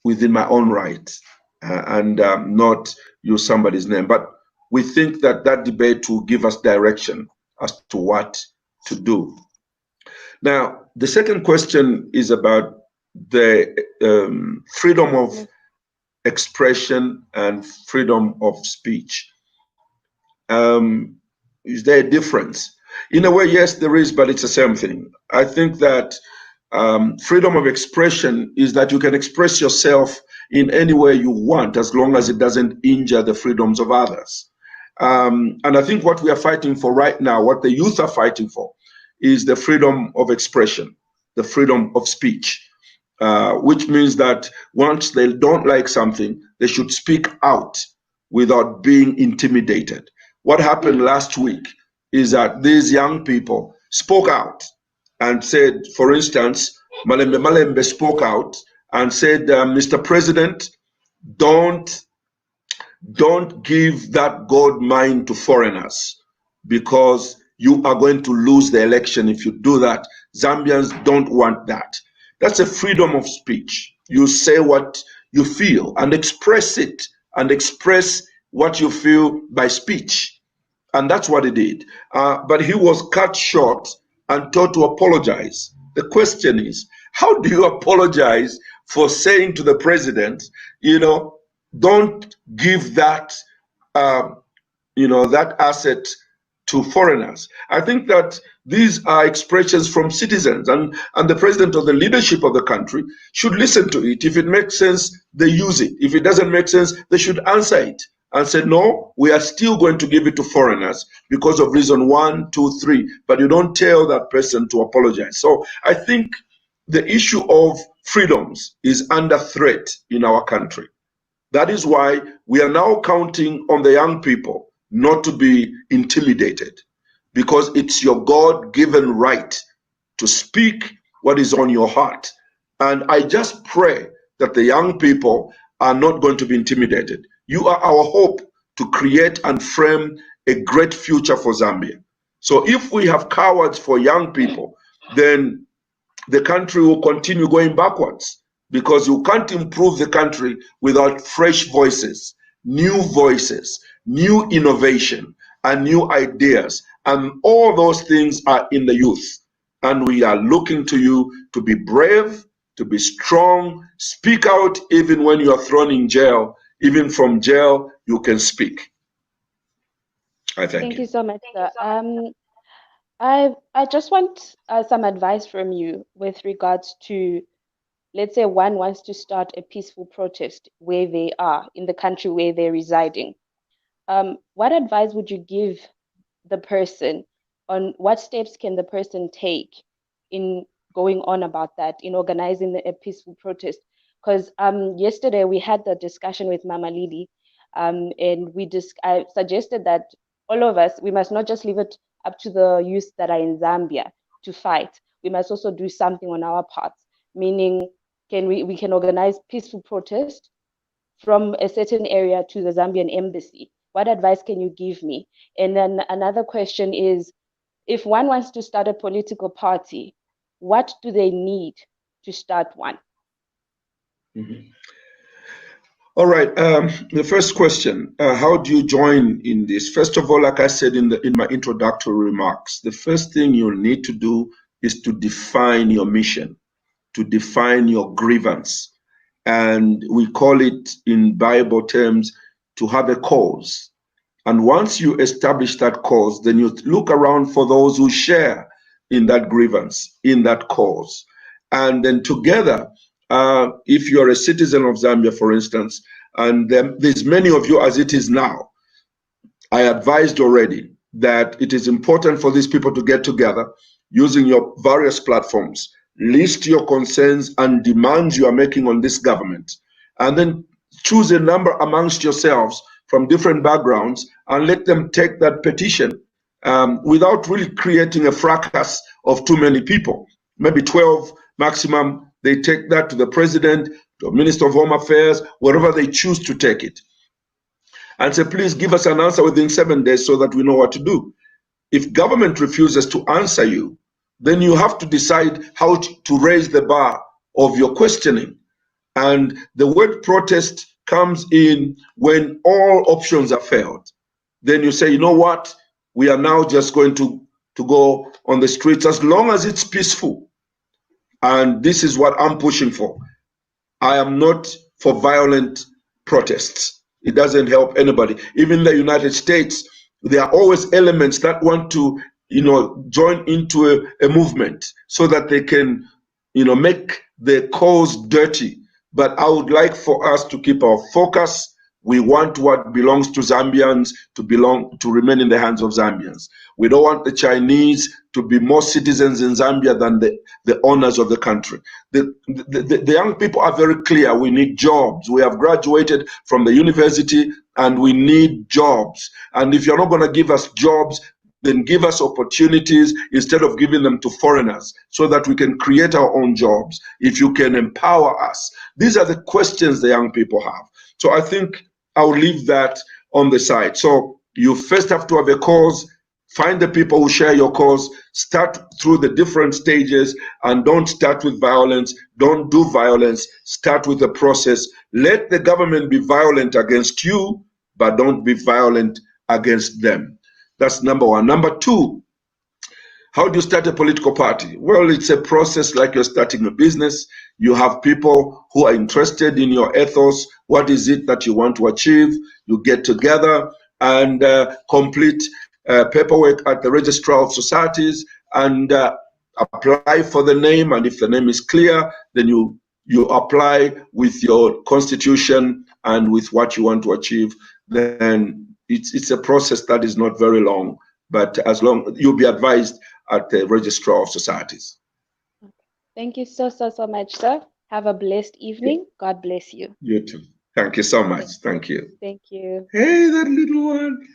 within my own rights and not use somebody's name. But we think that that debate will give us direction as to what to do. Now, the second question is about the freedom of expression and freedom of speech. Is there a difference? In a way, yes, there is, but it's the same thing. I think that freedom of expression is that you can express yourself in any way you want, as long as it doesn't injure the freedoms of others. And I think what we are fighting for right now, what the youth are fighting for, is the freedom of expression, the freedom of speech, which means that once they don't like something, they should speak out without being intimidated. What happened last week is that these young people spoke out and said, for instance, Malembe Malembe spoke out and said, Mr. President, don't give that gold mine to foreigners, because you are going to lose the election if you do that. Zambians don't want that. That's a freedom of speech. You say what you feel and express it, and express what you feel by speech. And that's what he did. But he was cut short and told to apologize. The question is, how do you apologize for saying to the president, you know, don't give that, that asset to foreigners? I think that these are expressions from citizens, and the president or the leadership of the country should listen to it. If it makes sense, they use it. If it doesn't make sense, they should answer it and say, no, we are still going to give it to foreigners because of reason 1, 2, 3. But you don't tell that person to apologize. So I think the issue of freedoms is under threat in our country. That is why we are now counting on the young people not to be intimidated, because it's your God-given right to speak what is on your heart. And I just pray that the young people are not going to be intimidated. You are our hope to create and frame a great future for Zambia. So if we have cowards for young people, then the country will continue going backwards, because you can't improve the country without fresh voices, new innovation, and new ideas. And all those things are in the youth. And we are looking to you to be brave, to be strong, speak out even when you are thrown in jail. Even from jail, you can speak. I thank you. Thank you so much, sir. I just want some advice from you with regards to, let's say one wants to start a peaceful protest where they are, in the country where they're residing. What advice would you give the person on what steps can the person take in going on about that, in organizing a peaceful protest? Because yesterday we had the discussion with Mama Lily, and I suggested that all of us, we must not just leave it up to the youth that are in Zambia to fight. We must also do something on our part, meaning we can organize peaceful protest from a certain area to the Zambian embassy. What advice can you give me? And then another question is, if one wants to start a political party, what do they need to start one? Mm-hmm. All right. The first question, how do you join in this? First of all, like I said in my introductory remarks, the first thing you'll need to do is to define your mission, to define your grievance. And we call it in Bible terms to have a cause. And once you establish that cause, then you look around for those who share in that grievance, in that cause. And then together, if you're a citizen of Zambia, for instance, and there's many of you as it is now, I advised already that it is important for these people to get together using your various platforms, list your concerns and demands you are making on this government, and then choose a number amongst yourselves from different backgrounds and let them take that petition without really creating a fracas of too many people, maybe 12 maximum. They take that to the president, to the Minister of Home Affairs, wherever they choose to take it, and say, please give us an answer within 7 days so that we know what to do. If government refuses to answer you, then you have to decide how to raise the bar of your questioning. And the word protest comes in when all options are failed. Then you say, you know what, we are now just going to go on the streets as long as it's peaceful. And this is what I'm pushing for. I am not for violent protests. It doesn't help anybody. Even the United States, there are always elements that want to, join into a movement so that they can, make the cause dirty. But I would like for us to keep our focus. We want what belongs to Zambians to remain in the hands of Zambians. We don't want the Chinese to be more citizens in Zambia than the owners of the country. The young people are very clear. We need jobs. We have graduated from the university and we need jobs. And if you're not going to give us jobs, then give us opportunities instead of giving them to foreigners so that we can create our own jobs. If you can empower us. These are the questions the young people have. So I think I'll leave that on the side. So you first have to have a cause, find the people who share your cause, start through the different stages, and don't start with violence, don't do violence, start with the process. Let the government be violent against you, but don't be violent against them. That's number one. Number two, how do you start a political party? Well, it's a process like you're starting a business. You have people who are interested in your ethos. What is it that you want to achieve? You get together and complete paperwork at the Registrar of Societies and apply for the name. And if the name is clear, then you apply with your constitution and with what you want to achieve. Then it's a process that is not very long, but as long you'll be advised at the Registrar of Societies. Thank you so much, sir. Have a blessed evening. God bless you. You too. Thank you so much. Thank you. Thank you. Hey, that little one.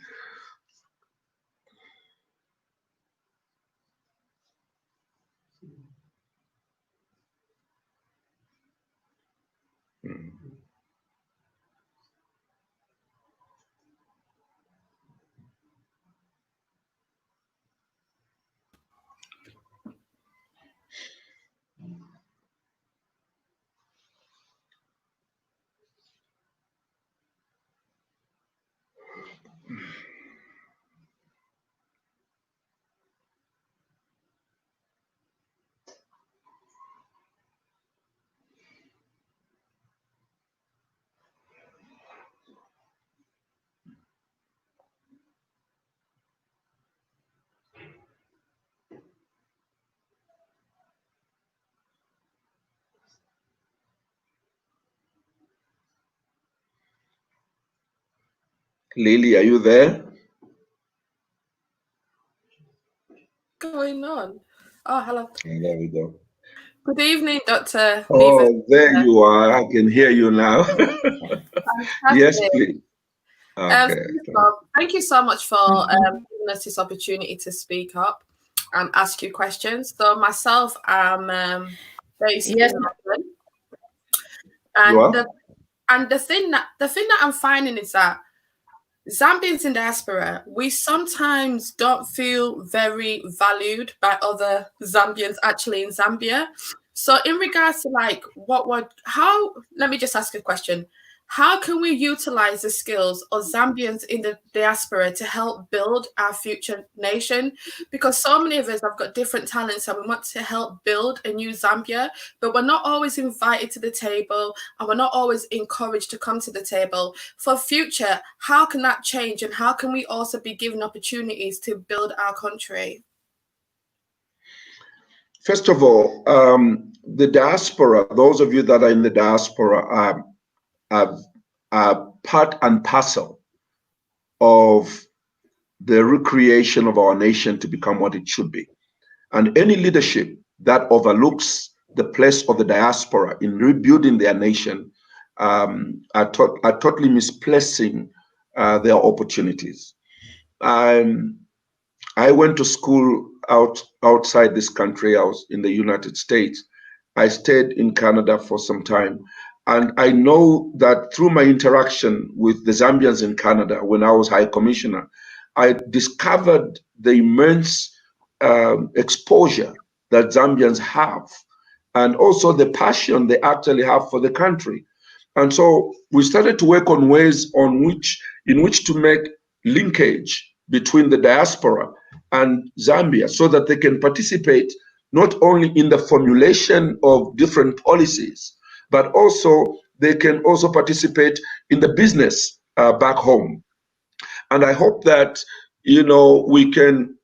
Lily, are you there? Going on? Oh, hello. Oh, there we go. Good evening, Dr. Nevers. Oh, there you are. I can hear you now. Yes, please. Okay. Thank you so much for giving us this opportunity to speak up and ask you questions. So myself, I'm based in London, and the thing that I'm finding is that Zambians in diaspora, we sometimes don't feel very valued by other Zambians actually in Zambia. So in regards to let me just ask a question. How can we utilize the skills of Zambians in the diaspora to help build our future nation? Because so many of us have got different talents and we want to help build a new Zambia, but we're not always invited to the table and we're not always encouraged to come to the table. For future, how can that change and how can we also be given opportunities to build our country? First of all, the diaspora, those of you that are in the diaspora are part and parcel of the recreation of our nation to become what it should be. And any leadership that overlooks the place of the diaspora in rebuilding their nation are totally misplacing their opportunities. I went to school outside this country. I was in the United States. I stayed in Canada for some time. And I know that through my interaction with the Zambians in Canada when I was High Commissioner, I discovered the immense exposure that Zambians have and also the passion they actually have for the country. And so we started to work on ways in which to make linkage between the diaspora and Zambia so that they can participate not only in the formulation of different policies, but also they can also participate in the business back home. And I hope that, you know, we can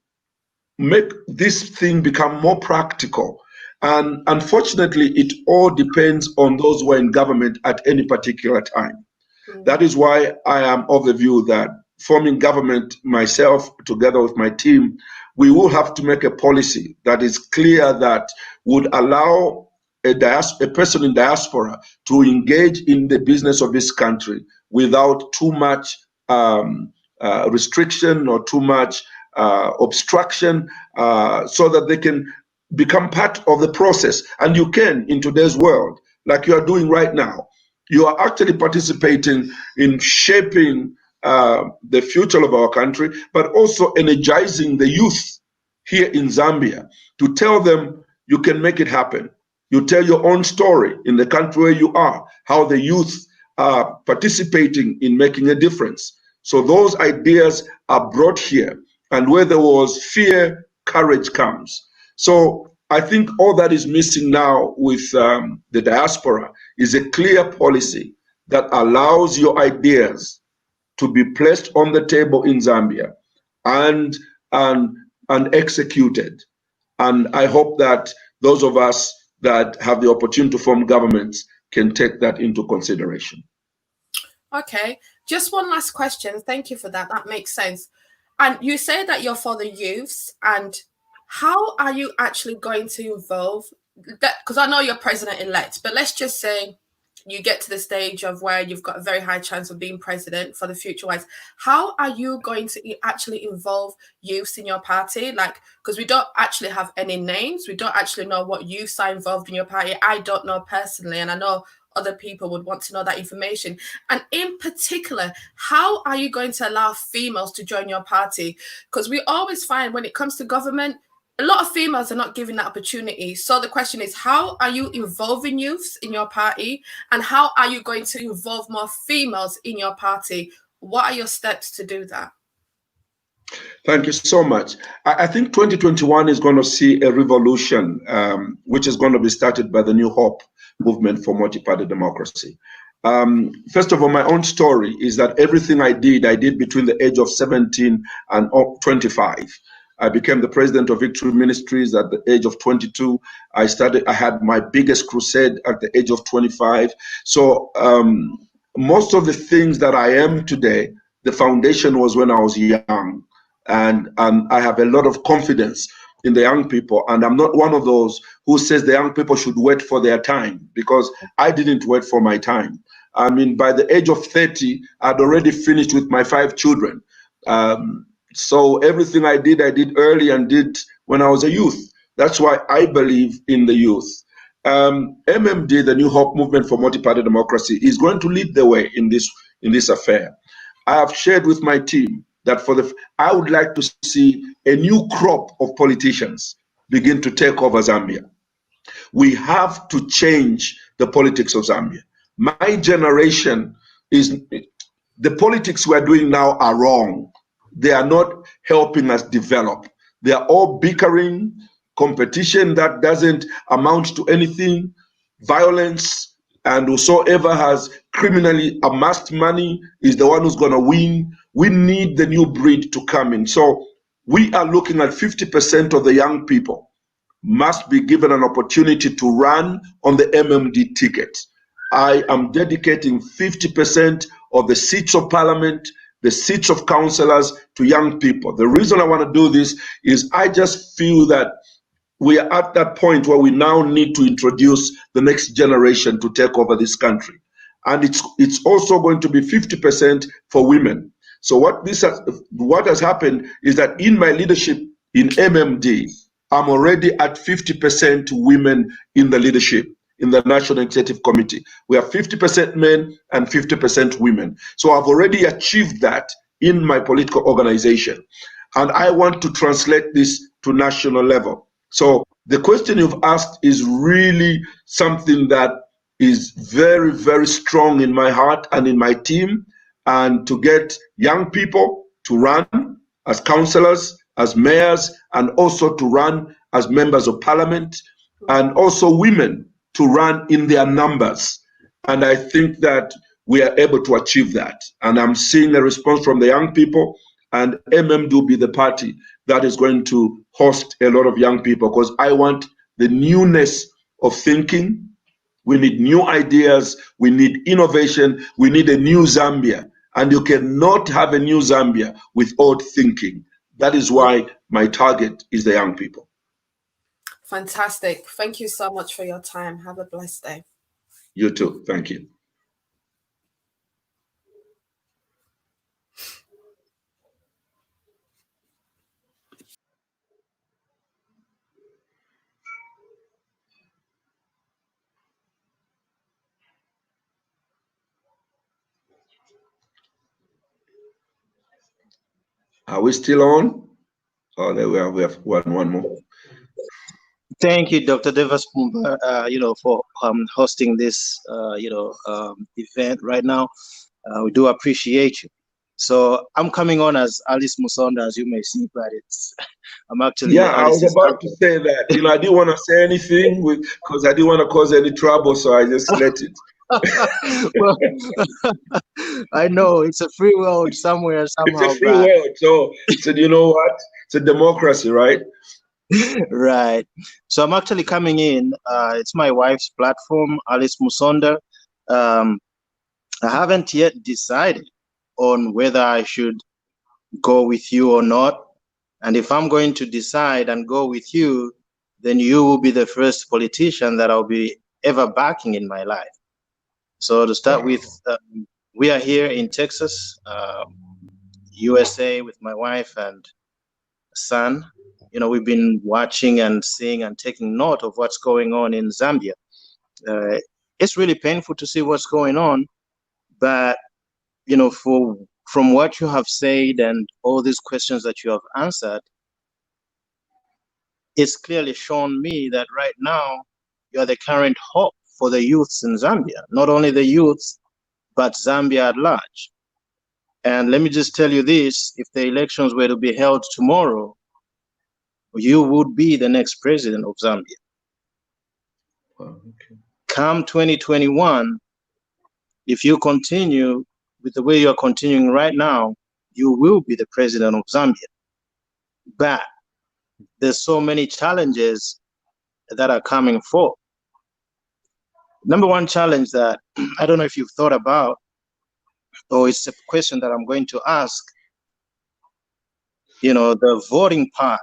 make this thing become more practical. And unfortunately, it all depends on those who are in government at any particular time. That is why I am of the view that forming government myself, together with my team, we will have to make a policy that is clear, that would allow a person in diaspora to engage in the business of this country without too much restriction or too much obstruction, so that they can become part of the process. And you can, in today's world, like you are doing right now. You are actually participating in shaping the future of our country, but also energizing the youth here in Zambia to tell them you can make it happen. You tell your own story in the country where you are, how the youth are participating in making a difference. So those ideas are brought here, and where there was fear, courage comes. So I think all that is missing now with the diaspora is a clear policy that allows your ideas to be placed on the table in Zambia and executed. And I hope that those of us that have the opportunity to form governments can take that into consideration. Okay, just one last question. Thank you for that. That makes sense. And you say that you're for the youths, and how are you actually going to involve that? Because I know you're president-elect, but let's just say you get to the stage of where you've got a very high chance of being president for the future-wise. How are you going to actually involve youths in your party? Like, because we don't actually have any names. We don't actually know what youths are involved in your party. I don't know personally, and I know other people would want to know that information. And in particular, how are you going to allow females to join your party? Because we always find when it comes to government, a lot of females are not given that opportunity. So the question is, how are you involving youths in your party? And how are you going to involve more females in your party? What are your steps to do that? Thank you so much. I think 2021 is going to see a revolution, which is going to be started by the new Hope movement for multi-party democracy. First of all, my own story is that everything I did between the age of 17 and 25. I became the president of Victory Ministries at the age of 22. I had my biggest crusade at the age of 25. So most of the things that I am today, the foundation was when I was young. And I have a lot of confidence in the young people. And I'm not one of those who says the young people should wait for their time, because I didn't wait for my time. I mean, by the age of 30, I'd already finished with my 5 children. So everything I did early and did when I was a youth. That's why I believe in the youth. MMD, the New Hope Movement for Multi-Party Democracy, is going to lead the way in this affair. I have shared with my team that I would like to see a new crop of politicians begin to take over Zambia. We have to change the politics of Zambia. My generation the politics we're doing now are wrong. They are not helping us develop. They are all bickering, competition that doesn't amount to anything, violence, and whosoever has criminally amassed money is the one who's going to win. We need the new breed to come in. So we are looking at 50% of the young people must be given an opportunity to run on the MMD ticket. I am dedicating 50% of the seats of parliament, the seats of councillors to young people. The reason I want to do this is I just feel that we are at that point where we now need to introduce the next generation to take over this country. And it's also going to be 50% for women. So what has happened is that in my leadership in MMD, I'm already at 50% women in the leadership, in the National Executive Committee. We have 50% men and 50% women. So I've already achieved that in my political organization. And I want to translate this to national level. So the question you've asked is really something that is very, very strong in my heart and in my team, and to get young people to run as councillors, as mayors, and also to run as members of parliament, and also women to run in their numbers. And I think that we are able to achieve that. And I'm seeing a response from the young people, and MMD will be the party that is going to host a lot of young people, because I want the newness of thinking. We need new ideas. We need innovation. We need a new Zambia. And you cannot have a new Zambia with old thinking. That is why my target is the young people. Fantastic. Thank you so much for your time. Have a blessed day. You too. Thank you. Are we still on? Oh, there we are. We have one more. Thank you, Dr. Nevers Mumba, for hosting this, event right now. We do appreciate you. So I'm coming on as Alice Musonda, as you may see, but I'm actually I was about to say that. I didn't want to say anything because I didn't want to cause any trouble, so I just let it. Well, I know it's a free world somewhere, somehow. It's a free world, so you know what? It's a democracy, right? Right. So I'm actually coming in. It's my wife's platform, Alice Musonda. I haven't yet decided on whether I should go with you or not. And if I'm going to decide and go with you, then you will be the first politician that I'll be ever backing in my life. So to start with, we are here in Texas, USA, with my wife and son. We've been watching and seeing and taking note of what's going on in Zambia. It's really painful to see what's going on, but from what you have said and all these questions that you have answered, it's clearly shown me that right now you are the current hope for the youths in Zambia, not only the youths, but Zambia at large. And let me just tell you this, if the elections were to be held tomorrow, you would be the next president of Zambia. Okay. Come 2021, if you continue with the way you are continuing right now, you will be the president of Zambia. But there's so many challenges that are coming forth. Number one challenge that I don't know if you've thought about, or it's a question that I'm going to ask, the voting part,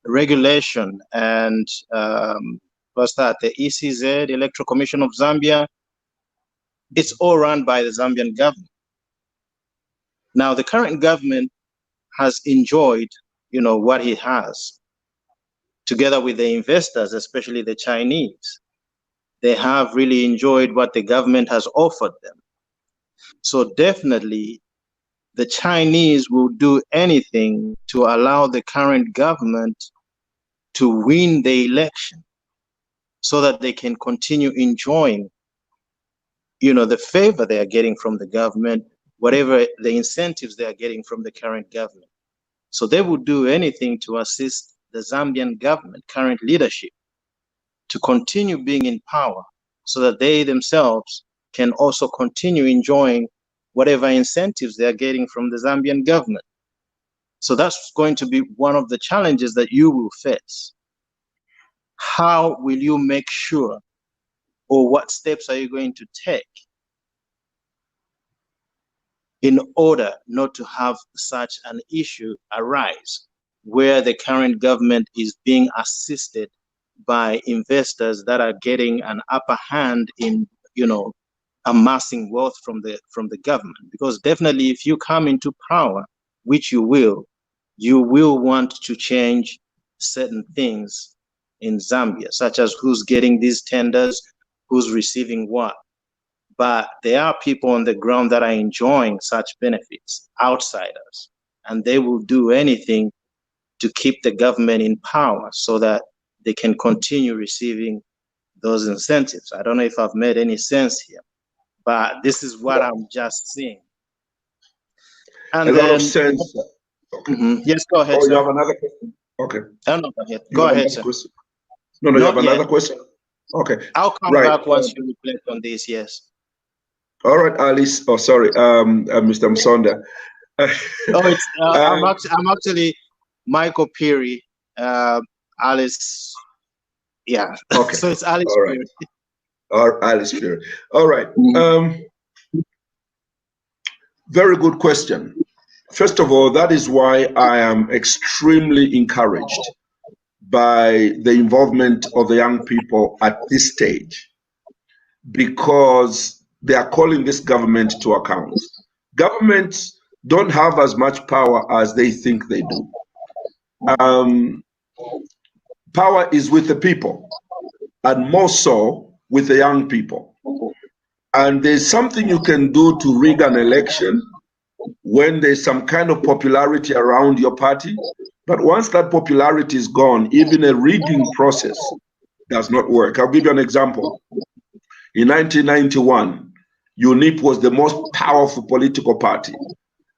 regulation, and what's that, the ECZ, Electoral Commission of Zambia, it's all run by the Zambian government. Now, the current government has enjoyed, what he has, together with the investors, especially the Chinese. They have really enjoyed what the government has offered them. So definitely, the Chinese will do anything to allow the current government to win the election so that they can continue enjoying, the favor they are getting from the government, whatever the incentives they are getting from the current government. So they will do anything to assist the Zambian government, current leadership, to continue being in power so that they themselves can also continue enjoying whatever incentives they are getting from the Zambian government. So that's going to be one of the challenges that you will face. How will you make sure, or what steps are you going to take in order not to have such an issue arise where the current government is being assisted by investors that are getting an upper hand in, amassing wealth from the government? Because definitely if you come into power, which you will want to change certain things in Zambia, such as who's getting these tenders, who's receiving what. But there are people on the ground that are enjoying such benefits, outsiders, and they will do anything to keep the government in power so that they can continue receiving those incentives. I don't know if I've made any sense here, but this is what I'm just seeing. And a lot of sense. Okay. Yes, go ahead. Oh, you have another question? Okay. No, go ahead. Go ahead, sir. No, you have another question? Okay. I'll come back once you reflect on this. Yes. All right, Alice. Oh, sorry, Mr. Msonda. I'm actually Michael Peary. Alice. Yeah. Okay. So it's Alice All right. Peary. Or Alice Peary. All right. Very good question. First of all, that is why I am extremely encouraged by the involvement of the young people at this stage, because they are calling this government to account. Governments don't have as much power as they think they do. Power is with the people, and more so with the young people. And there's something you can do to rig an election when there's some kind of popularity around your party. But once that popularity is gone, even a rigging process does not work. I'll give you an example. In 1991, UNIP was the most powerful political party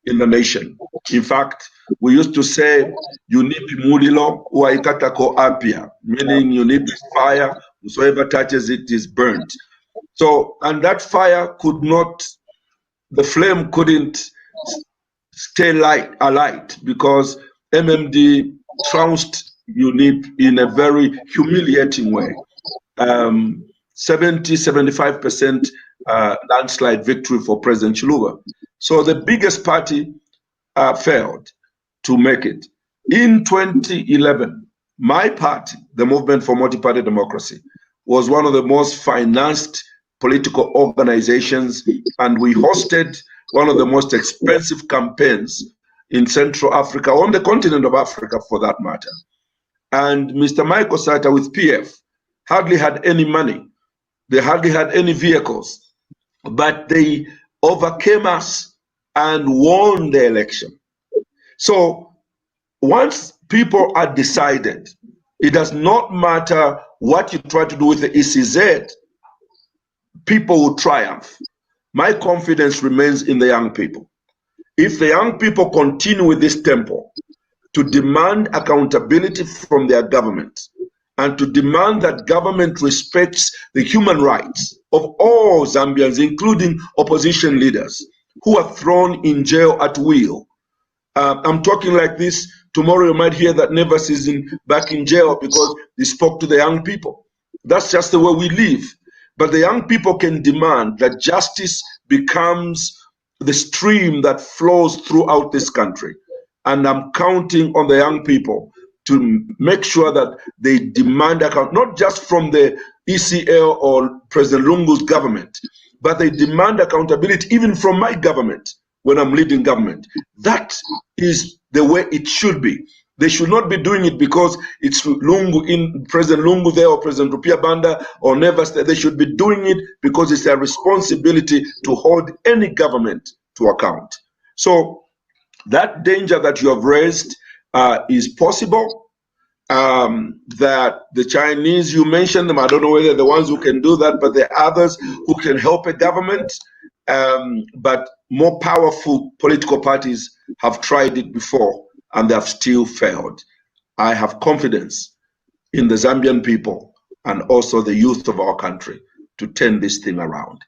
in the nation. In fact, we used to say UNIP mulilo waikatako apia, meaning UNIP is fire, whosoever touches it is burnt. So, and that fire could not, the flame couldn't stay alight because MMD trounced UNIP in a very humiliating way. 75% landslide victory for President Chiluba. So the biggest party failed to make it. In 2011, my party, the Movement for Multi-Party Democracy, was one of the most financed political organizations, and we hosted one of the most expensive campaigns in Central Africa, on the continent of Africa for that matter. And Mr. Michael Sata with PF hardly had any money. They hardly had any vehicles, but they overcame us and won the election. So once people are decided, it does not matter what you try to do with the ECZ, people will triumph. My confidence remains in the young people. If the young people continue with this tempo to demand accountability from their government and to demand that government respects the human rights of all Zambians, including opposition leaders who are thrown in jail at will. I'm talking like this. Tomorrow you might hear that Nevers is back in jail because he spoke to the young people. That's just the way we live. But the young people can demand that justice becomes the stream that flows throughout this country. And I'm counting on the young people to make sure that they demand account, not just from the ECL or President Lungu's government, but they demand accountability even from my government when I'm leading government. That is the way it should be. They should not be doing it because it's Lungu in President Lungu there or President Rupia Banda or Nevers there. They should be doing it because it's their responsibility to hold any government to account. So that danger that you have raised is possible. That the Chinese, you mentioned them, I don't know whether the ones who can do that, but there are others who can help a government. But more powerful political parties have tried it before and they have still failed. I have confidence in the Zambian people and also the youth of our country to turn this thing around.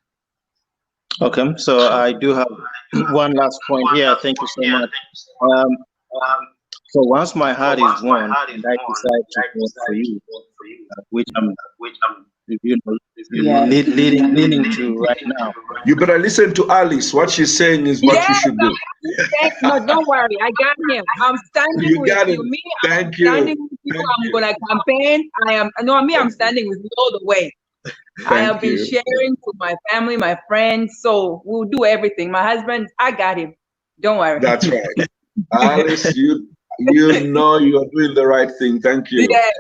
Okay, so I do have one last point here. Thank you so much. So once my heart is won and I decide to vote for you, which I'm leaning to right now. You better listen to Alice. What she's saying is what you should do. No, don't worry. I got him. I'm standing with you. Me, I'm standing with you. I'm gonna campaign. I'm standing with you all the way. I have been sharing to my family, my friends. So we'll do everything. My husband, I got him. Don't worry. That's right. Alice, you know you're doing the right thing. Thank you. Yes.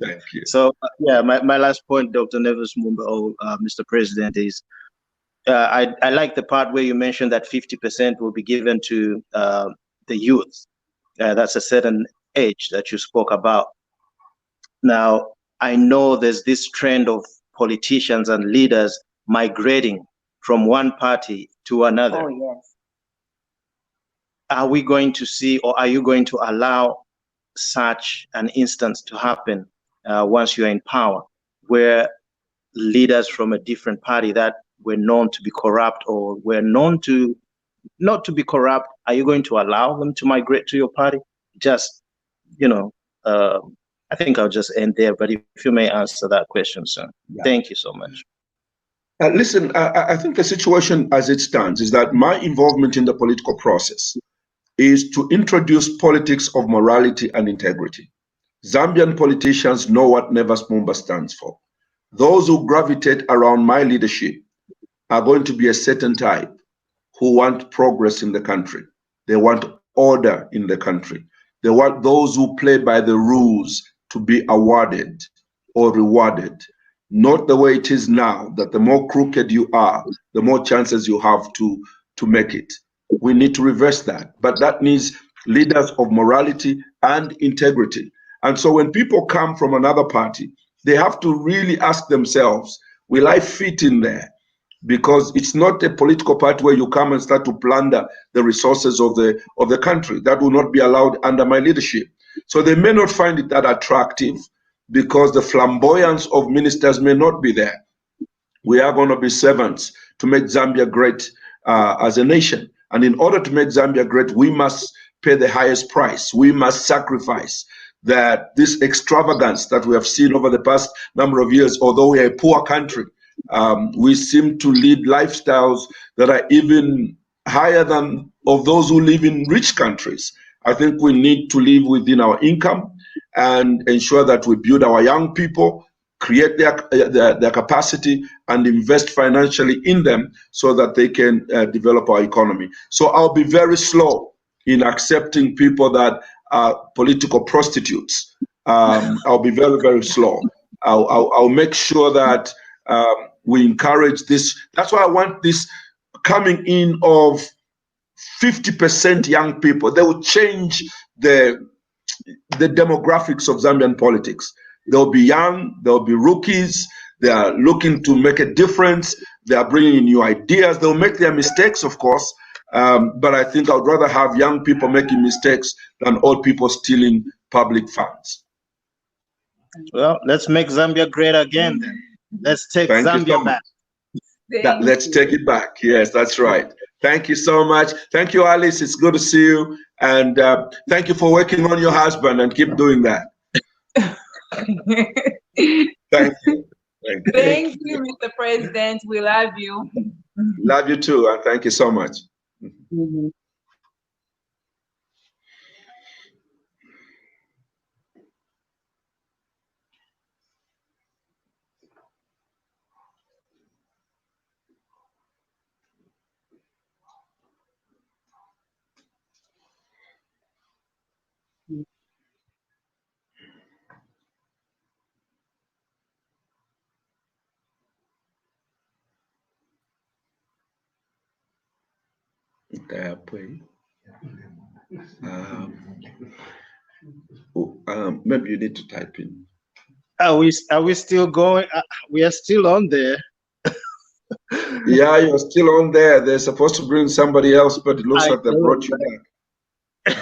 Thank you. So yeah, my last point, Dr. Nevers Mumba, Mr. President, is I like the part where you mentioned that 50% will be given to the youth. That's a certain age that you spoke about. Now, I know there's this trend of politicians and leaders migrating from one party to another. Oh, yes. Are we going to see, or are you going to allow such an instance to happen once you're in power? were leaders from a different party that were known to be corrupt or were known to not to be corrupt, are you going to allow them to migrate to your party? Just, you know, I think I'll just end there, but if you may answer that question, sir. Yeah. Thank you so much. Listen, I think the situation as it stands is that my involvement in the political process is to introduce politics of morality and integrity. Zambian politicians know what Nevers Mumba stands for. Those who gravitate around my leadership are going to be a certain type who want progress in the country. They want order in the country. They want those who play by the rules to be awarded or rewarded. Not the way it is now, that the more crooked you are, the more chances you have to make it. We need to reverse that. But that needs leaders of morality and integrity. And so when people come from another party, they have to really ask themselves, will I fit in there? Because it's not a political party where you come and start to plunder the resources of the country. That will not be allowed under my leadership. So they may not find it that attractive because the flamboyance of ministers may not be there. We are going to be servants to make Zambia great as a nation. And in order to make Zambia great, we must pay the highest price. We must sacrifice that this extravagance that we have seen over the past number of years. Although we are a poor country, we seem to lead lifestyles that are even higher than of those who live in rich countries. I think we need to live within our income and ensure that we build our young people, create their capacity, and invest financially in them so that they can develop our economy. So I'll be very slow in accepting people that are political prostitutes. I'll be very, very slow. I'll make sure that we encourage this. That's why I want this coming in of 50% young people. They will change the demographics of Zambian politics. They'll be young, they'll be rookies, they are looking to make a difference, they are bringing in new ideas. They'll make their mistakes, of course, but I think I'd rather have young people making mistakes than old people stealing public funds. Well, let's make Zambia great again then. Let's take Zambia back. Let's take it back. Yes, that's right. Thank you so much. Thank you, Alice. It's good to see you. And thank you for working on your husband, and keep doing that. Thank you. Thank you, Mr. President. We love you. Love you too, and thank you so much. Mm-hmm. Maybe you need to type in. Are we still going? We are still on there. Yeah, you're still on there. They're supposed to bring somebody else, but it looks like they brought you back.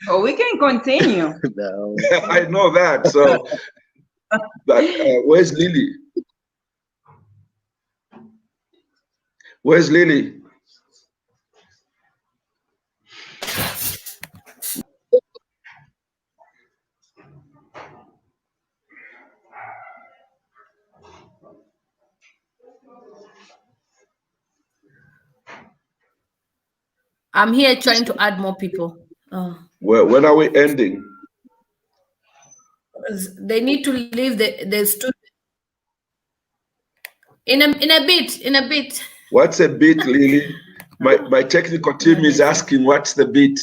Oh, we can continue. No. I know that. So, but where's Lily? Where's Lily? I'm here trying to add more people. Well, when are we ending? They need to leave the studio in a bit. What's a bit, Lily? My technical team is asking, what's the bit?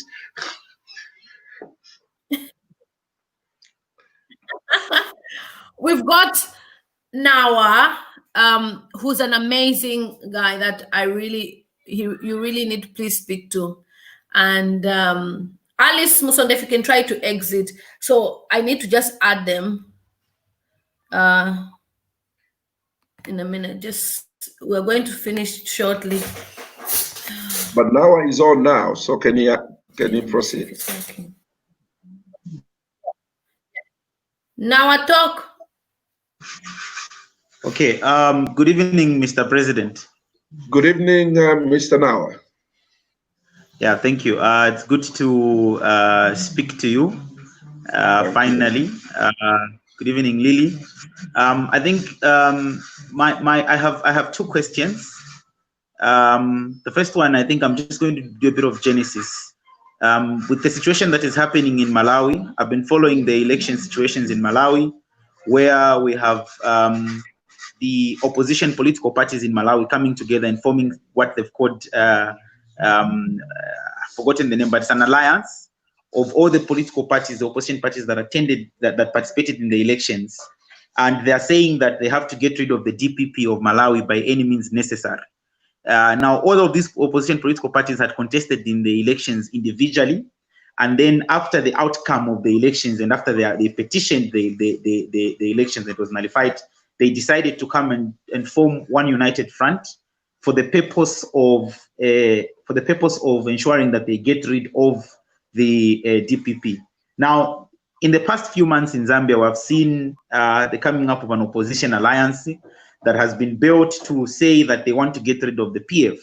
We've got Nawa, who's an amazing guy that you really need to please speak to. And Alice Musonde, if you can try to exit. So I need to just add them in a minute. We're going to finish shortly. But Nawa is on now, so can you proceed? Nawa, talk. Okay. Good evening, Mr. President. Good evening, Mr. Nawa. Yeah, thank you. It's good to speak to you. Finally. Good evening, Lily. I think I have two questions. The first one, I think I'm just going to do a bit of genesis. With the situation that is happening in Malawi, I've been following the election situations in Malawi, where we have the opposition political parties in Malawi coming together and forming what they've called, I've forgotten the name, but it's an alliance of all the political parties, the opposition parties that attended, that participated in the elections. And they're saying that they have to get rid of the DPP of Malawi by any means necessary. Now, all of these opposition political parties had contested in the elections individually, and then after the outcome of the elections and after they petitioned the elections that was nullified, they decided to come and form one united front for the purpose of ensuring that they get rid of the DPP. Now, in the past few months in Zambia, we have seen the coming up of an opposition alliance that has been built to say that they want to get rid of the PF.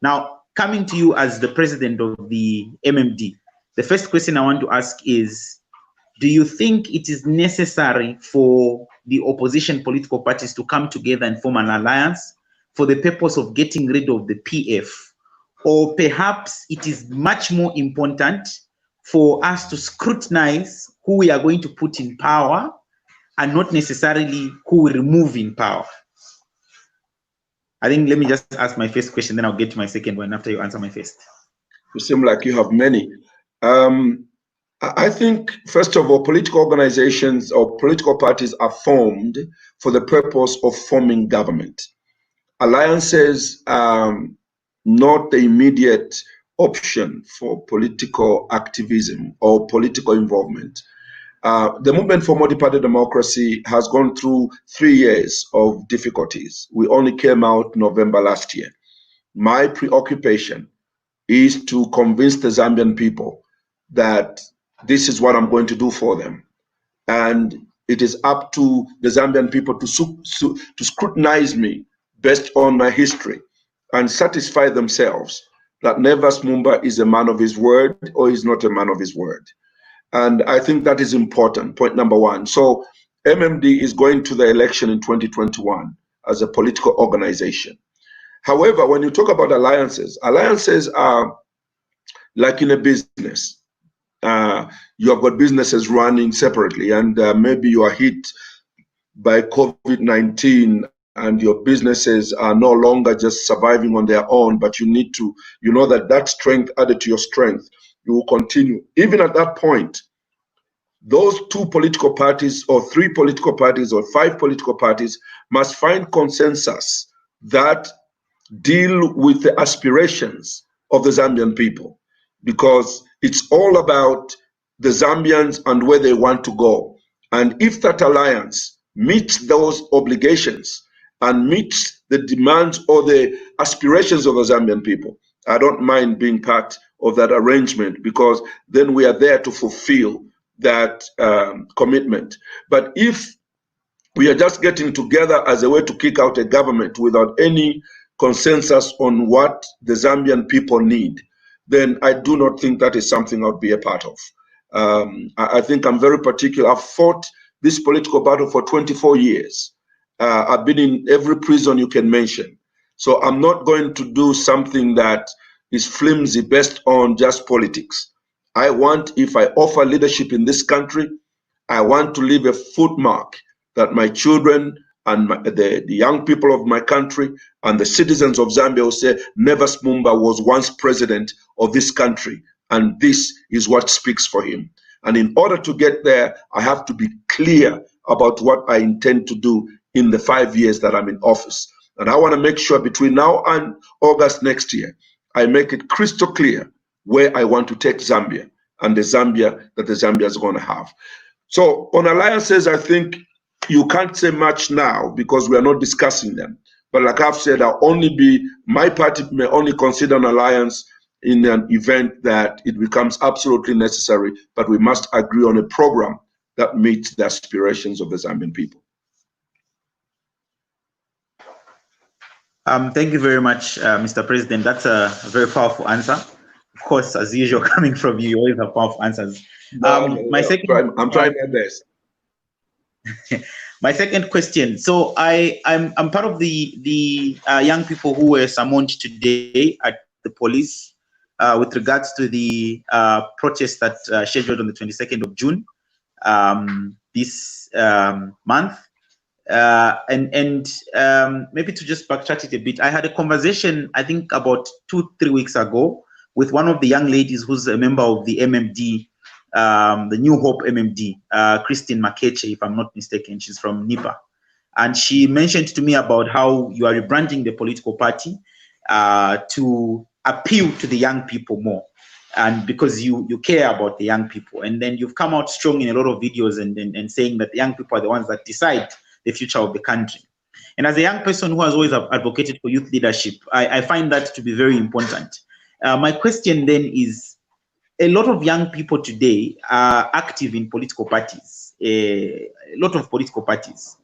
Now, coming to you as the president of the MMD, the first question I want to ask is, do you think it is necessary for the opposition political parties to come together and form an alliance for the purpose of getting rid of the PF? Or perhaps it is much more important for us to scrutinize who we are going to put in power and not necessarily who we remove in power? I think let me just ask my first question, then I'll get to my second one after you answer my first. You seem like you have many. I think, first of all, political organizations or political parties are formed for the purpose of forming government. Alliances are not the immediate option for political activism or political involvement. The movement for multi-party democracy has gone through 3 years of difficulties. We only came out November last year. My preoccupation is to convince the Zambian people that this is what I'm going to do for them. And it is up to the Zambian people to scrutinize me based on my history and satisfy themselves that Nevers Mumba is a man of his word or is not a man of his word. And I think that is important, point number one. So MMD is going to the election in 2021 as a political organization. However, when you talk about alliances, alliances are like in a business. You have got businesses running separately, and maybe you are hit by COVID-19 and your businesses are no longer just surviving on their own, but you need to, you know that strength added to your strength, you will continue. Even at that point, those 2 political parties or 3 political parties or 5 political parties must find consensus that deal with the aspirations of the Zambian people, because it's all about the Zambians and where they want to go. And if that alliance meets those obligations and meets the demands or the aspirations of the Zambian people, I don't mind being part of that arrangement, because then we are there to fulfill that commitment. But if we are just getting together as a way to kick out a government without any consensus on what the Zambian people need, then I do not think that is something I would be a part of. I think I'm very particular. I've fought this political battle for 24 years. I've been in every prison you can mention. So I'm not going to do something that is flimsy based on just politics. I want, if I offer leadership in this country, I want to leave a footmark that my children and the young people of my country and the citizens of Zambia will say, Nevers Mumba was once president of this country, and this is what speaks for him. And in order to get there, I have to be clear about what I intend to do in the 5 years that I'm in office. And I want to make sure between now and August next year, I make it crystal clear where I want to take Zambia and the Zambia that the Zambia is going to have. So on alliances, I think you can't say much now because we are not discussing them. But like I've said, my party may only consider an alliance in an event that it becomes absolutely necessary, but we must agree on a program that meets the aspirations of the Zambian people. Thank you very much, Mr. President. That's a very powerful answer. Of course, as usual, coming from you, you always have powerful answers. I'm trying my best. My second question. So I'm part of the young people who were summoned today at the police with regards to the protest that scheduled on the 22nd of June this month. Maybe to just backtrack it a bit, I had a conversation, I think about 2-3 weeks ago, with one of the young ladies who's a member of the MMD, the New Hope MMD, Christine Makeche, if I'm not mistaken. She's from NIPA. And she mentioned to me about how you are rebranding the political party to appeal to the young people more. And because you care about the young people. And then you've come out strong in a lot of videos and saying that the young people are the ones that decide the future of the country. And as a young person who has always advocated for youth leadership, I find that to be very important. My question then is, a lot of young people today are active in political parties, a lot of political parties,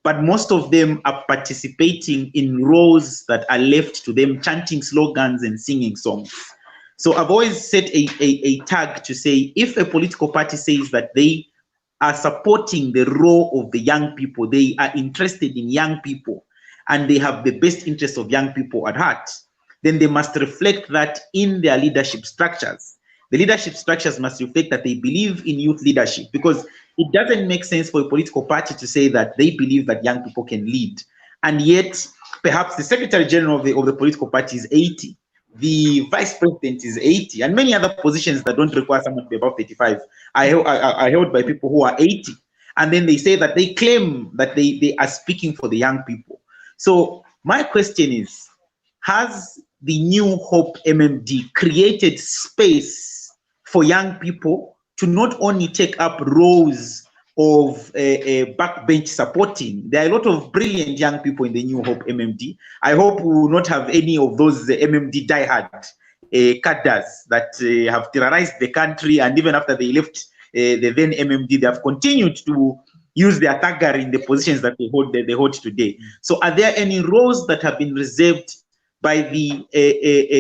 but most of them are participating in roles that are left to them, chanting slogans and singing songs. So I've always set a tag to say, if a political party says that they are supporting the role of the young people, they are interested in young people, and they have the best interests of young people at heart, then they must reflect that in their leadership structures. The leadership structures must reflect that they believe in youth leadership, because it doesn't make sense for a political party to say that they believe that young people can lead, and yet perhaps the Secretary General of the political party is 80, the Vice President is 80, and many other positions that don't require someone to be above 35 are held by people who are 80, and then they say that they claim that they are speaking for the young people. So my question is, has the New Hope MMD created space for young people to not only take up roles of a backbench supporting? There are a lot of brilliant young people in the New Hope MMD. I hope we will not have any of those MMD diehard cadres that have terrorized the country, and even after they left the then MMD, they have continued to use their thuggery in the positions that they hold today. So are there any roles that have been reserved by the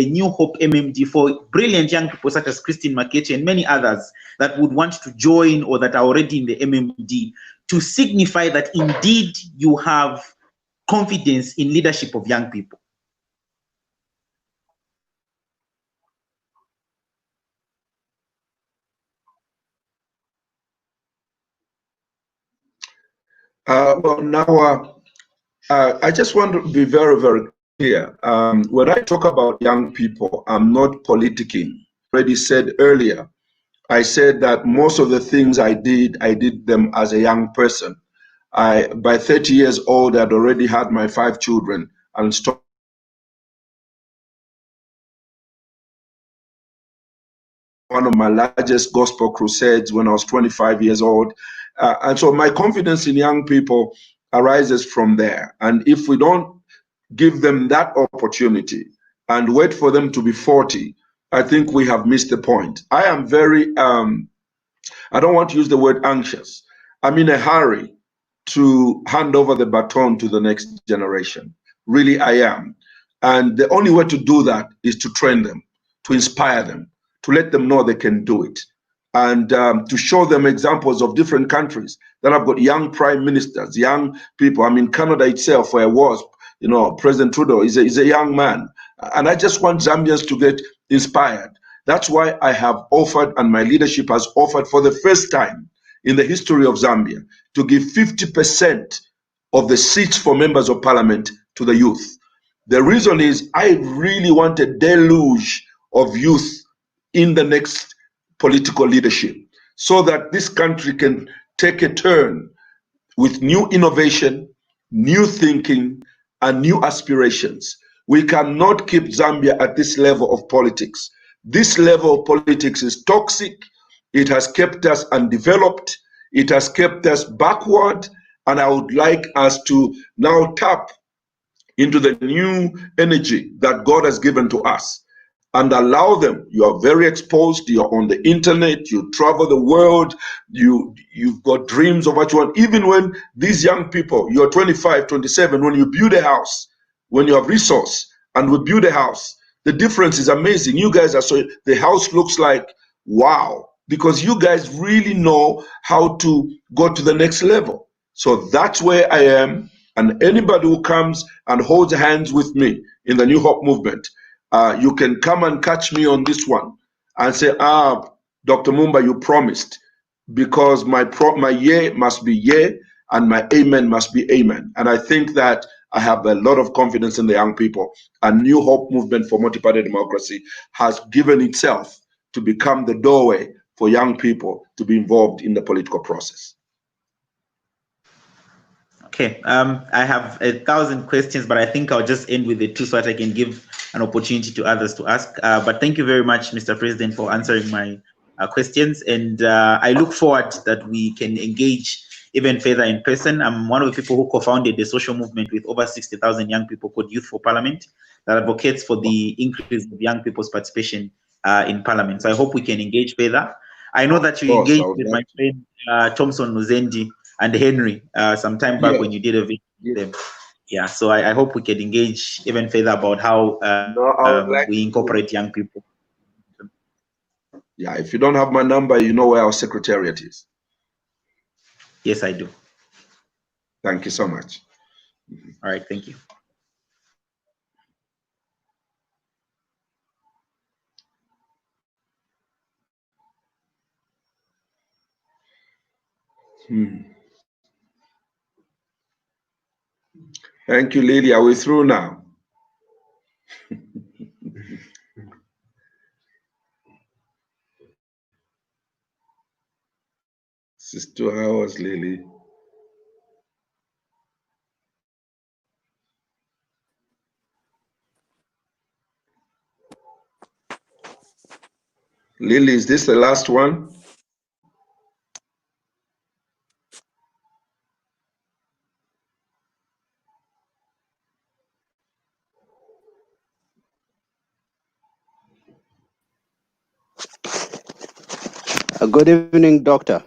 New Hope MMD for brilliant young people such as Christine Makeche and many others that would want to join or that are already in the MMD, to signify that indeed you have confidence in leadership of young people? Well, now I just want to be very, very clear. When I talk about young people, I'm not politicking. Already said earlier, I said that most of the things I did them as a young person. By 30 years old, I'd already had my 5 children and stopped. One of my largest gospel crusades when I was 25 years old. And so my confidence in young people arises from there. And if we don't give them that opportunity and wait for them to be 40, I think we have missed the point. I am very, I don't want to use the word anxious. I'm in a hurry to hand over the baton to the next generation. Really, I am. And the only way to do that is to train them, to inspire them, to let them know they can do it, and to show them examples of different countries that have got young prime ministers, young people. I mean, Canada itself, where I was, you know, President Trudeau is a young man. And I just want Zambians to get inspired. That's why I have offered, and my leadership has offered for the first time in the history of Zambia, to give 50% of the seats for members of parliament to the youth. The reason is I really want a deluge of youth in the next political leadership, so that this country can take a turn with new innovation, new thinking, and new aspirations. We cannot keep Zambia at this level of politics. This level of politics is toxic. It has kept us undeveloped. It has kept us backward. And I would like us to now tap into the new energy that God has given to us, and allow them. You are very exposed, you're on the internet, you travel the world, you've got dreams of what you want. Even when these young people, you're 25, 27, when you build a house, when you have resource, and we build a house, the difference is amazing. You guys are so, the house looks like, wow, because you guys really know how to go to the next level. So that's where I am. And anybody who comes and holds hands with me in the New Hope movement, you can come and catch me on this one and say, Dr. Mumba, you promised, because my yeah must be yeah and my amen must be amen. And I think that I have a lot of confidence in the young people. And New Hope movement for multi-party democracy has given itself to become the doorway for young people to be involved in the political process. Okay, I have 1,000 questions, but I think I'll just end with the two so that I can give an opportunity to others to ask. But thank you very much, Mr. President, for answering my questions. And I look forward that we can engage even further in person. I'm one of the people who co-founded the social movement with over 60,000 young people called Youth for Parliament that advocates for the increase of young people's participation in Parliament. So I hope we can engage further. I know that you engaged with my friend Thompson Muzendi and Henry some time back when you did a video with them. Yeah, so I hope we can engage even further about how we incorporate young people. Yeah, if you don't have my number, you know where our secretariat is. Yes, I do. Thank you so much. All right, thank you. Thank you, Lily. Are we through now? This is 2 hours, Lily. Lily, is this the last one? Good evening, Doctor.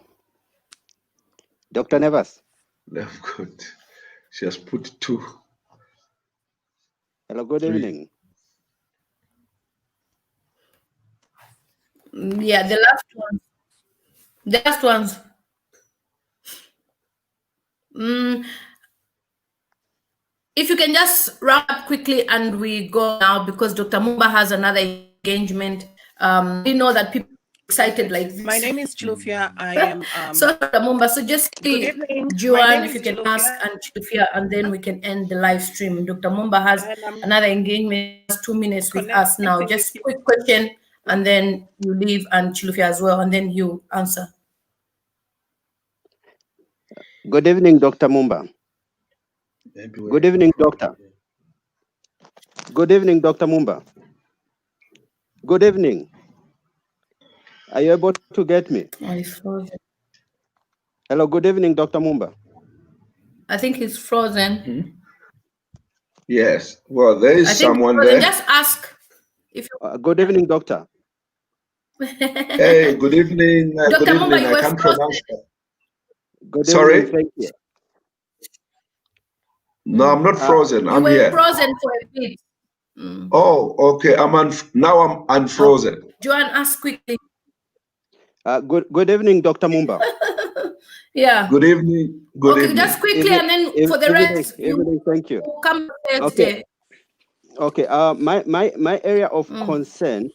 Dr. Nevers. Good. She has put 2. Hello, good 3. evening. Yeah, the last one. The last ones. If you can just wrap up quickly and we go now, because Dr. Mumba has another engagement. We know that people are excited like this. My name is Chilufia. I am. So Dr. Mumba, so just good evening. Juan, if you can ask, and Chilufia, and then we can end the live stream. Dr. Mumba has another engagement, 2 minutes with us now. Just quick question, and then you leave, and Chilufia as well, and then you answer. Good evening, Dr. Mumba. Good evening, Doctor. Good evening, Dr. Mumba. Good evening. Are you able to get me? Hello, good evening, Dr. Mumba. I think he's frozen. Yes. Well, there is someone there. Just ask. If you... good evening, Doctor. Hey, good evening. Dr. Good Mumba, evening. you I can't pronounce that. Good Sorry? evening, thank you. No, I'm not frozen. I'm you here. were frozen for a bit. Oh, okay. Now I'm unfrozen. Joan, ask quickly. Good evening, Dr. Mumba. Yeah. Good evening. Good evening. Just quickly, and then for the rest, thank you. Come okay. Okay. My area of concern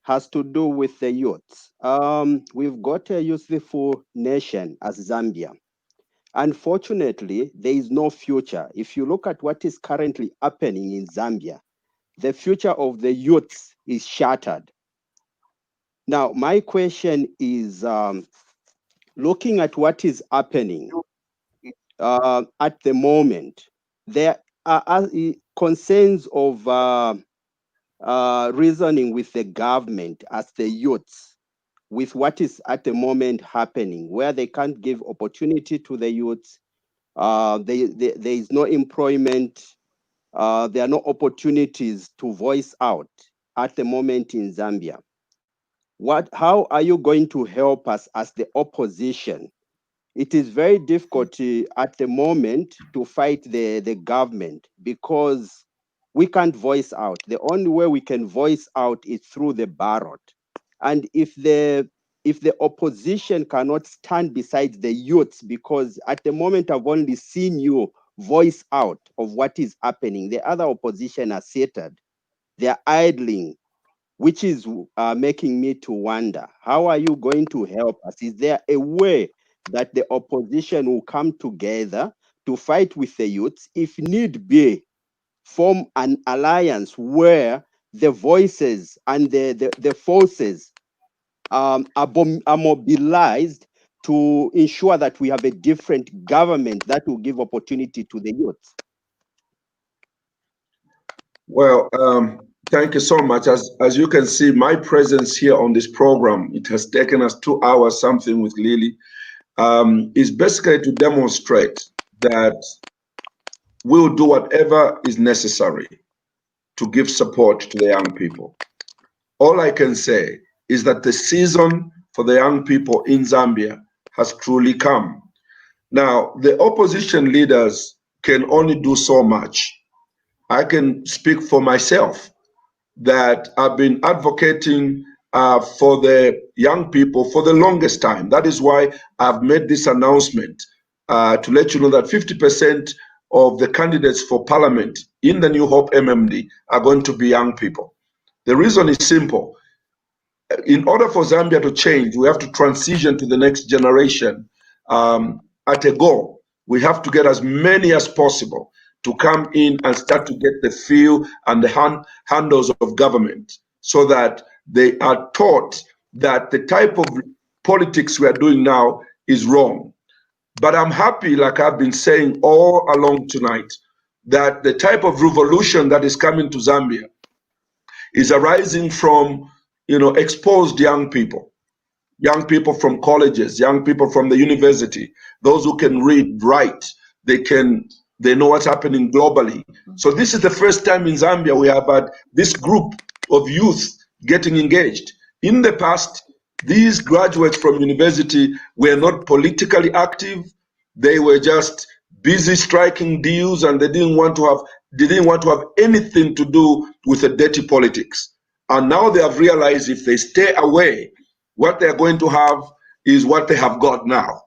has to do with the youths. We've got a youthful nation as Zambia. Unfortunately, there is no future. If you look at what is currently happening in Zambia, the future of the youths is shattered. Now, my question is, looking at what is happening at the moment, there are concerns of reasoning with the government as the youths with what is at the moment happening, where they can't give opportunity to the youths. There is no employment. There are no opportunities to voice out at the moment in Zambia. How are you going to help us as the opposition? It is very difficult at the moment to fight the government because we can't voice out. The only way we can voice out is through the ballot. And if the opposition cannot stand beside the youths, because at the moment I've only seen you voice out of what is happening, the other opposition are seated, they're idling, which is making me to wonder, how are you going to help us? Is there a way that the opposition will come together to fight with the youths, if need be, form an alliance where the voices and the forces are mobilized to ensure that we have a different government that will give opportunity to the youth? Well, thank you so much. As you can see, my presence here on this program, it has taken us 2 hours something with Lily, is basically to demonstrate that we'll do whatever is necessary to give support to the young people. All I can say is that the season for the young people in Zambia has truly come. Now, the opposition leaders can only do so much. I can speak for myself that I've been advocating for the young people for the longest time. That is why I've made this announcement to let you know that 50% of the candidates for parliament in the new Hope MMD are going to be young people. The reason is simple. In order for Zambia to change, we have to transition to the next generation at a go. We have to get as many as possible to come in and start to get the feel and the handles of government, so that they are taught that the type of politics we are doing now is wrong. But I'm happy, like I've been saying all along tonight, that the type of revolution that is coming to Zambia is arising from, exposed young people from colleges, young people from the university, those who can read, write, they know what's happening globally. So this is the first time in Zambia we have had this group of youth getting engaged. In the past, these graduates from university were not politically active. They were just busy striking deals, and they didn't want to have anything to do with the dirty politics. And now they have realized if they stay away, what they're going to have is what they have got now.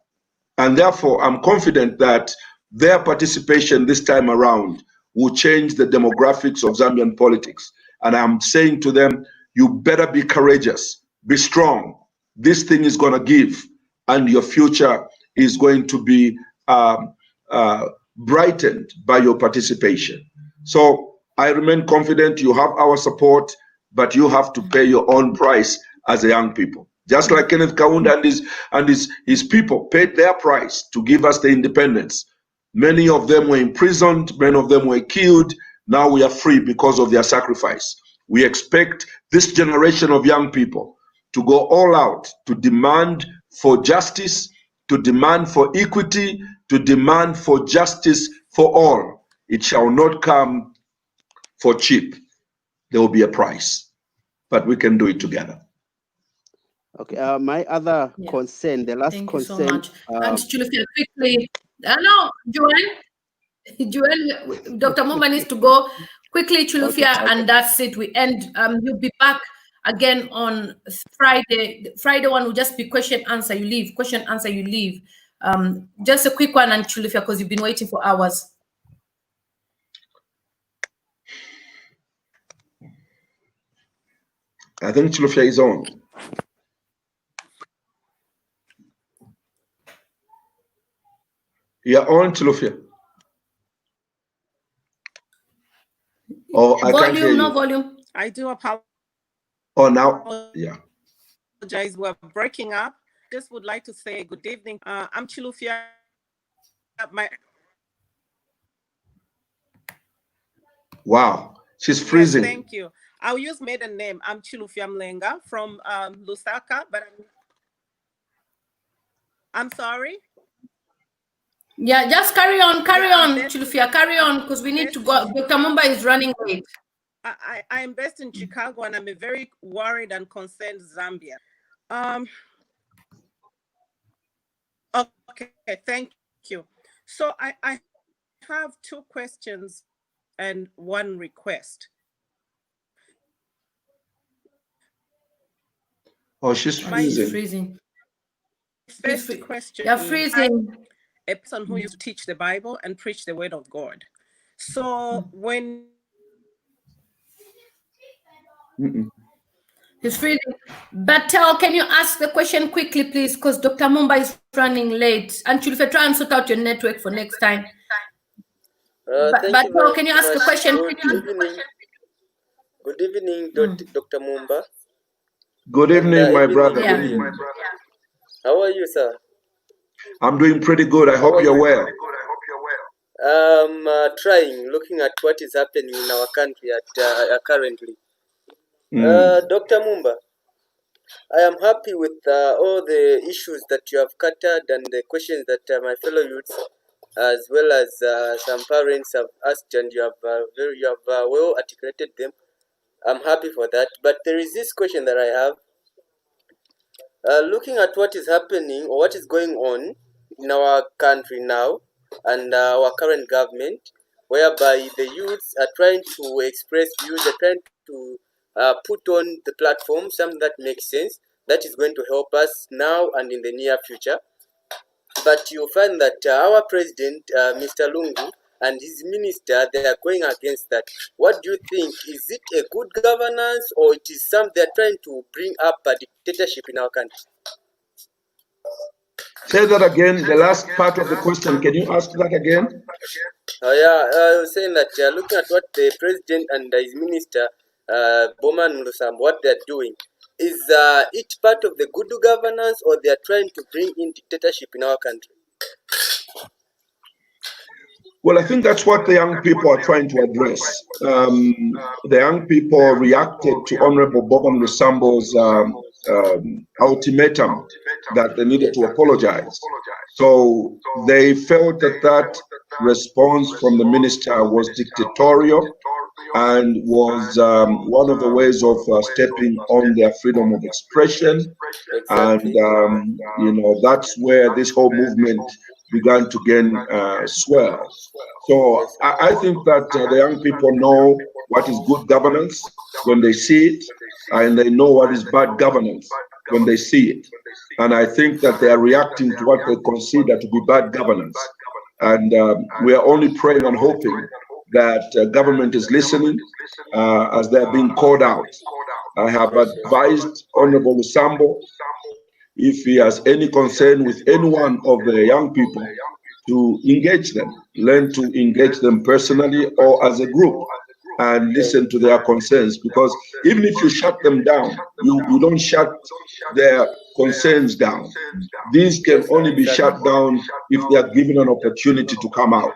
And therefore, I'm confident that their participation this time around will change the demographics of Zambian politics. And I'm saying to them, you better be courageous, be strong. This thing is going to give, and your future is going to be brightened by your participation. So I remain confident you have our support, but you have to pay your own price as a young people. Just like Kenneth Kaunda and his people paid their price to give us the independence. Many of them were imprisoned, many of them were killed. Now we are free because of their sacrifice. We expect this generation of young people to go all out, to demand for justice, to demand for equity, to demand for justice for all. It shall not come for cheap. There will be a price, but we can do it together. Okay, my other concern, the last Thank concern. you so much. Chulufia, quickly. No, Joanne, Dr. Mumba needs to go quickly, Chulufia, Okay. and that's it. We end. You'll be back again on Friday. Friday one will just be question, answer, you leave. Question, answer, you leave. Just a quick one, and Chulufia, because you've been waiting for hours. I think Chulufia is on. You're on, Chulufia. Oh, I can't hear you. No volume. I do apologize. Oh, now, yeah. We're breaking up. Just would like to say good evening. I'm Chulufia. Wow, she's freezing. Yes, thank you. I'll use maiden name. I'm Chulufia Mlenga from Lusaka, but I'm sorry. Yeah, just carry on, Chulufia, carry on, because we need to go. Dr. Mumba is running late. I am based in Chicago, and I'm a very worried and concerned Zambian. Okay, thank you. So I have two questions and one request. Oh, she's freezing. Freezing. First question You're is, freezing. a person who used to teach the Bible and preach the word of God. So when He's freezing. Batel, can you ask the question quickly, please? Because Dr. Mumba is running late. And if you try and sort out your network for next time. Batel, can you ask the question quickly? Good evening, Dr. Mumba. Good evening, my brother. Yeah. Good evening. How are you, sir? I'm doing pretty good. I hope you're well. Trying, looking at what is happening in our country currently. Dr. Mumba, I am happy with all the issues that you have covered and the questions that my fellow youths, as well as some parents, have asked, and you have well articulated them. I'm happy for that. But there is this question that I have. Looking at what is happening or what is going on in our country now and our current government, whereby the youths are trying to express views, they're trying to put on the platform something that makes sense, that is going to help us now and in the near future. But you find that our president, Mr. Lungu, and his minister, they are going against that. What do you think? Is it a good governance, or it is something they're trying to bring up a dictatorship in our country? Say that again, the last part of the question. Can you ask that again? I was saying that looking at what the president and his minister, Boman Lusam, what they're doing, is it part of the good governance, or they are trying to bring in dictatorship in our country? Well, I think that's what the young people are trying to address. The young people reacted to Honorable Boban Lusambo's ultimatum that they needed to apologize. So they felt that that response from the minister was dictatorial and was one of the ways of stepping on their freedom of expression. And, you know, that's where this whole movement began to gain swell. So I think that the young people know what is good governance when they see it, and they know what is bad governance when they see it. And I think that they are reacting to what they consider to be bad governance. And we are only praying and hoping that government is listening as they are being called out. I have advised Honorable Lusambo, if he has any concern with any one of the young people, to engage them, learn to engage them personally or as a group, and listen to their concerns. Because even if you shut them down, you don't shut their concerns down. These can only be shut down if they are given an opportunity to come out.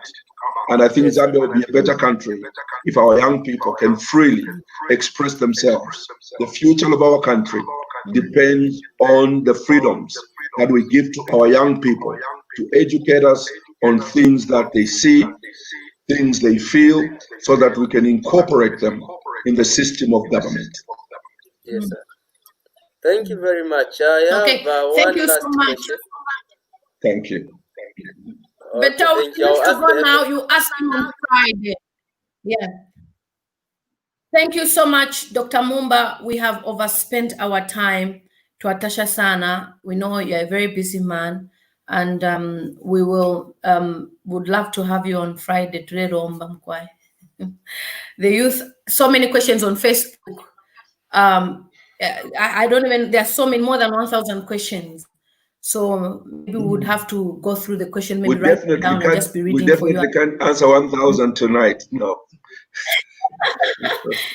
And I think Zambia will be a better country if our young people can freely express themselves. The future of our country depends on the freedoms that we give to our young people to educate us on things that they see, things they feel, so that we can incorporate them in the system of government. Yes, sir. Thank you very much. I have Thank one you last so much. question. Thank you. But Okay, thank you. you I'll have to ask go the now. You ask him on Friday. Yeah. Thank you so much, Dr. Mumba. We have overspent our time. To Atasha Sana, we know you're a very busy man, and we will would love to have you on Friday. The youth, so many questions on Facebook. I don't even, there are so many, more than 1,000 questions. So maybe we would have to go through the question, maybe write it down and just be reading for you. We definitely can't answer 1,000 tonight. No.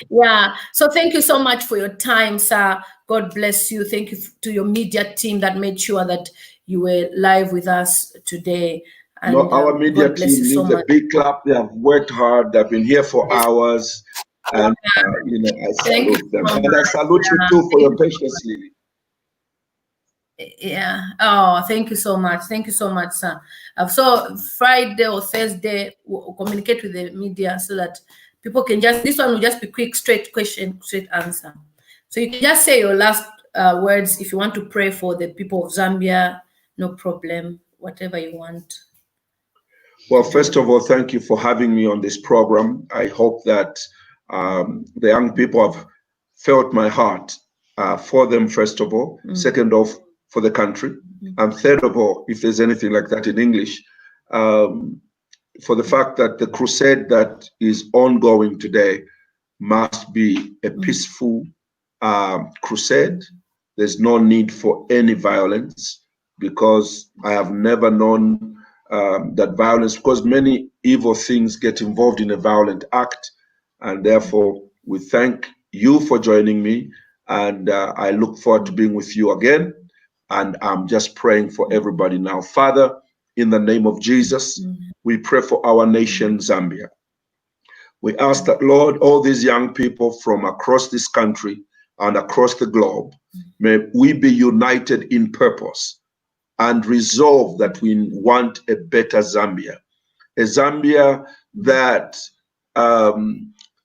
Yeah. So thank you so much for your time, sir. God bless you. Thank you to your media team that made sure that you were live with us today. And No, our media God bless team you so needs a much. big clap. They have worked hard. They've been here for hours. And, you know, I salute them. And I salute you too for your patience, Lily. Yeah. Oh, thank you so much. Thank you so much, sir. So Friday or Thursday, we'll communicate with the media so that people can just, this one will just be quick, straight question, straight answer. So you can just say your last words. If you want to pray for the people of Zambia, no problem, whatever you want. Well, first of all, thank you for having me on this program. I hope that the young people have felt my heart for them, first of all. Second off, for the country. And third of all, if there's anything like that in English, for the fact that the crusade that is ongoing today must be a peaceful crusade. There's no need for any violence, because I have never known that violence, because many evil things get involved in a violent act. And therefore, we thank you for joining me, and I look forward to being with you again. And I'm just praying for everybody now. Father, in the name of Jesus, we pray for our nation, Zambia. We ask that, Lord, all these young people from across this country and across the globe, may we be united in purpose and resolve that we want a better Zambia, a Zambia that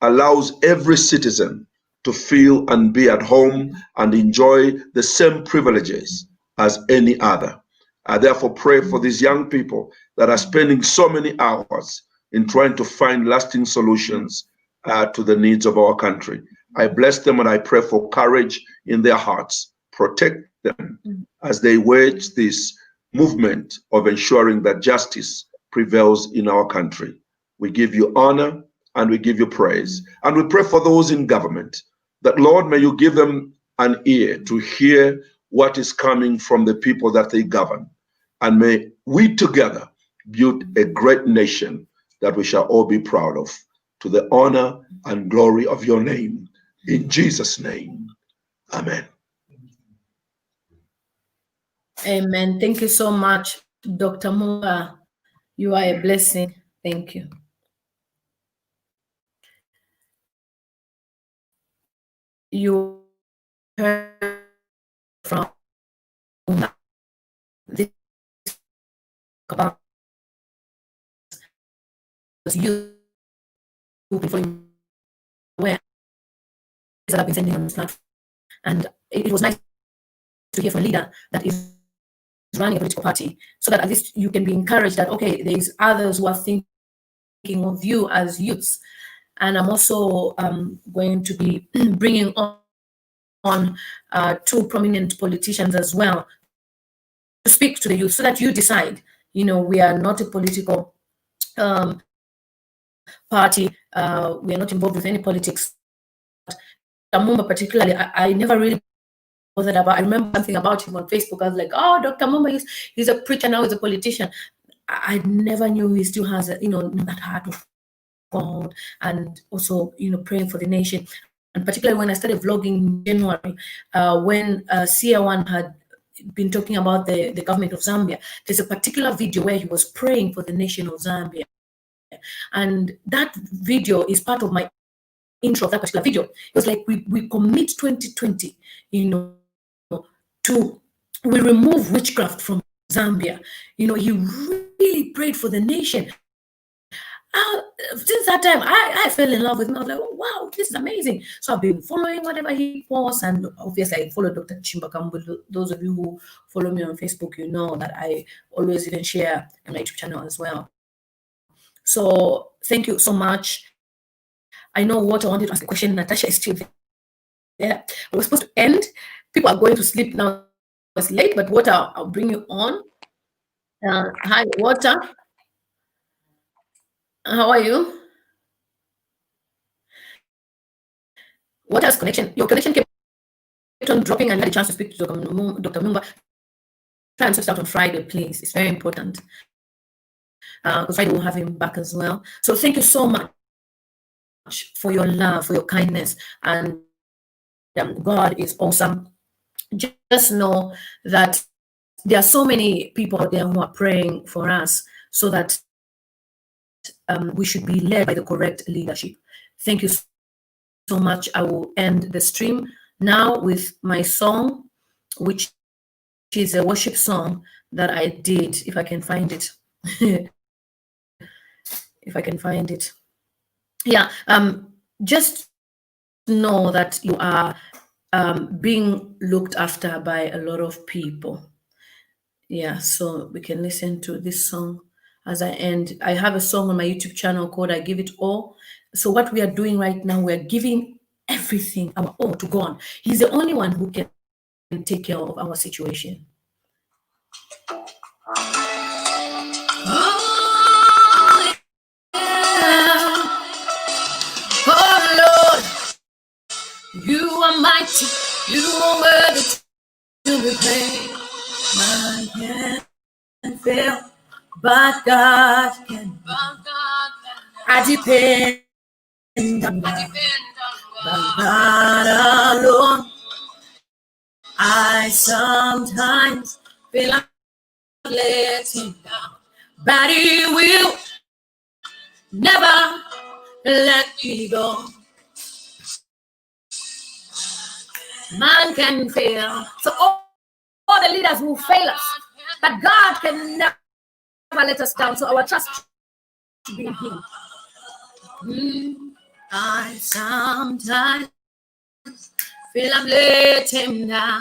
allows every citizen to feel and be at home and enjoy the same privileges as any other. I therefore pray for these young people that are spending so many hours in trying to find lasting solutions to the needs of our country. I bless them and I pray for courage in their hearts. Protect them as they wage this movement of ensuring that justice prevails in our country. We give you honor and we give you praise. And we pray for those in government, that, Lord, may you give them an ear to hear what is coming from the people that they govern. And may we together build a great nation that we shall all be proud of, to the honor and glory of your name. In Jesus' name, amen. Amen. Thank you so much, Dr. Mumba. You are a blessing. Thank you. You heard from this about you where that I've been sending on this platform. And it was nice to hear from a leader that is running a political party, so that at least you can be encouraged that, okay, there's others who are thinking of you as youths. And I'm also going to be bringing on two prominent politicians as well to speak to the youth, so that you decide. You know, we are not a political party. We are not involved with any politics. Mumba particularly, I never really bothered about. I remember something about him on Facebook. I was like, oh, Dr. Mumba, he's a preacher now, he's a politician. I never knew he still has, that heart of God, and also, praying for the nation. And particularly when I started vlogging in January, when CR1 had been talking about the government of Zambia, there's a particular video where he was praying for the nation of Zambia. And that video is part of my intro of that particular video. It was like, we commit 2020, we remove witchcraft from Zambia. He really prayed for the nation. Since that time, I fell in love with him. I was like, oh, wow, this is amazing. So I've been following whatever he posts, and obviously I follow Dr. Chimbakambu. Those of you who follow me on Facebook, you know that I always even share on my YouTube channel as well. So thank you so much. I know what I wanted to ask the question. Natasha is still there. I was supposed to end. People are going to sleep now. It's late, but Water, I'll bring you on. Hi, Water. How are you? Water's connection, your connection kept on dropping, and you had a chance to speak to Dr. Mumba. Try and sort it out on Friday, please. It's very important. Because Friday we'll have him back as well. So thank you so much for your love, for your kindness, and God is awesome. Just know that there are so many people out there who are praying for us, so that we should be led by the correct leadership. Thank you so much. I will end the stream now with my song, which is a worship song that I did, if I can find it. If I can find it. Yeah, just know that you are being looked after by a lot of people. Yeah, so we can listen to this song. as I end. I have a song on my YouTube channel called I Give It All. So what we are doing right now, we're giving everything, our all, to God. He's the only one who can take care of our situation. Oh, yeah. Oh Lord, you are mighty, you are worthy to be praised. Man can fail, but God can. I depend on God alone. I sometimes feel like letting down, but He will never let me go. Man can fail, so all the leaders will fail us, but God can never let us down. So our trust should be in Him. I sometimes feel I'm letting down.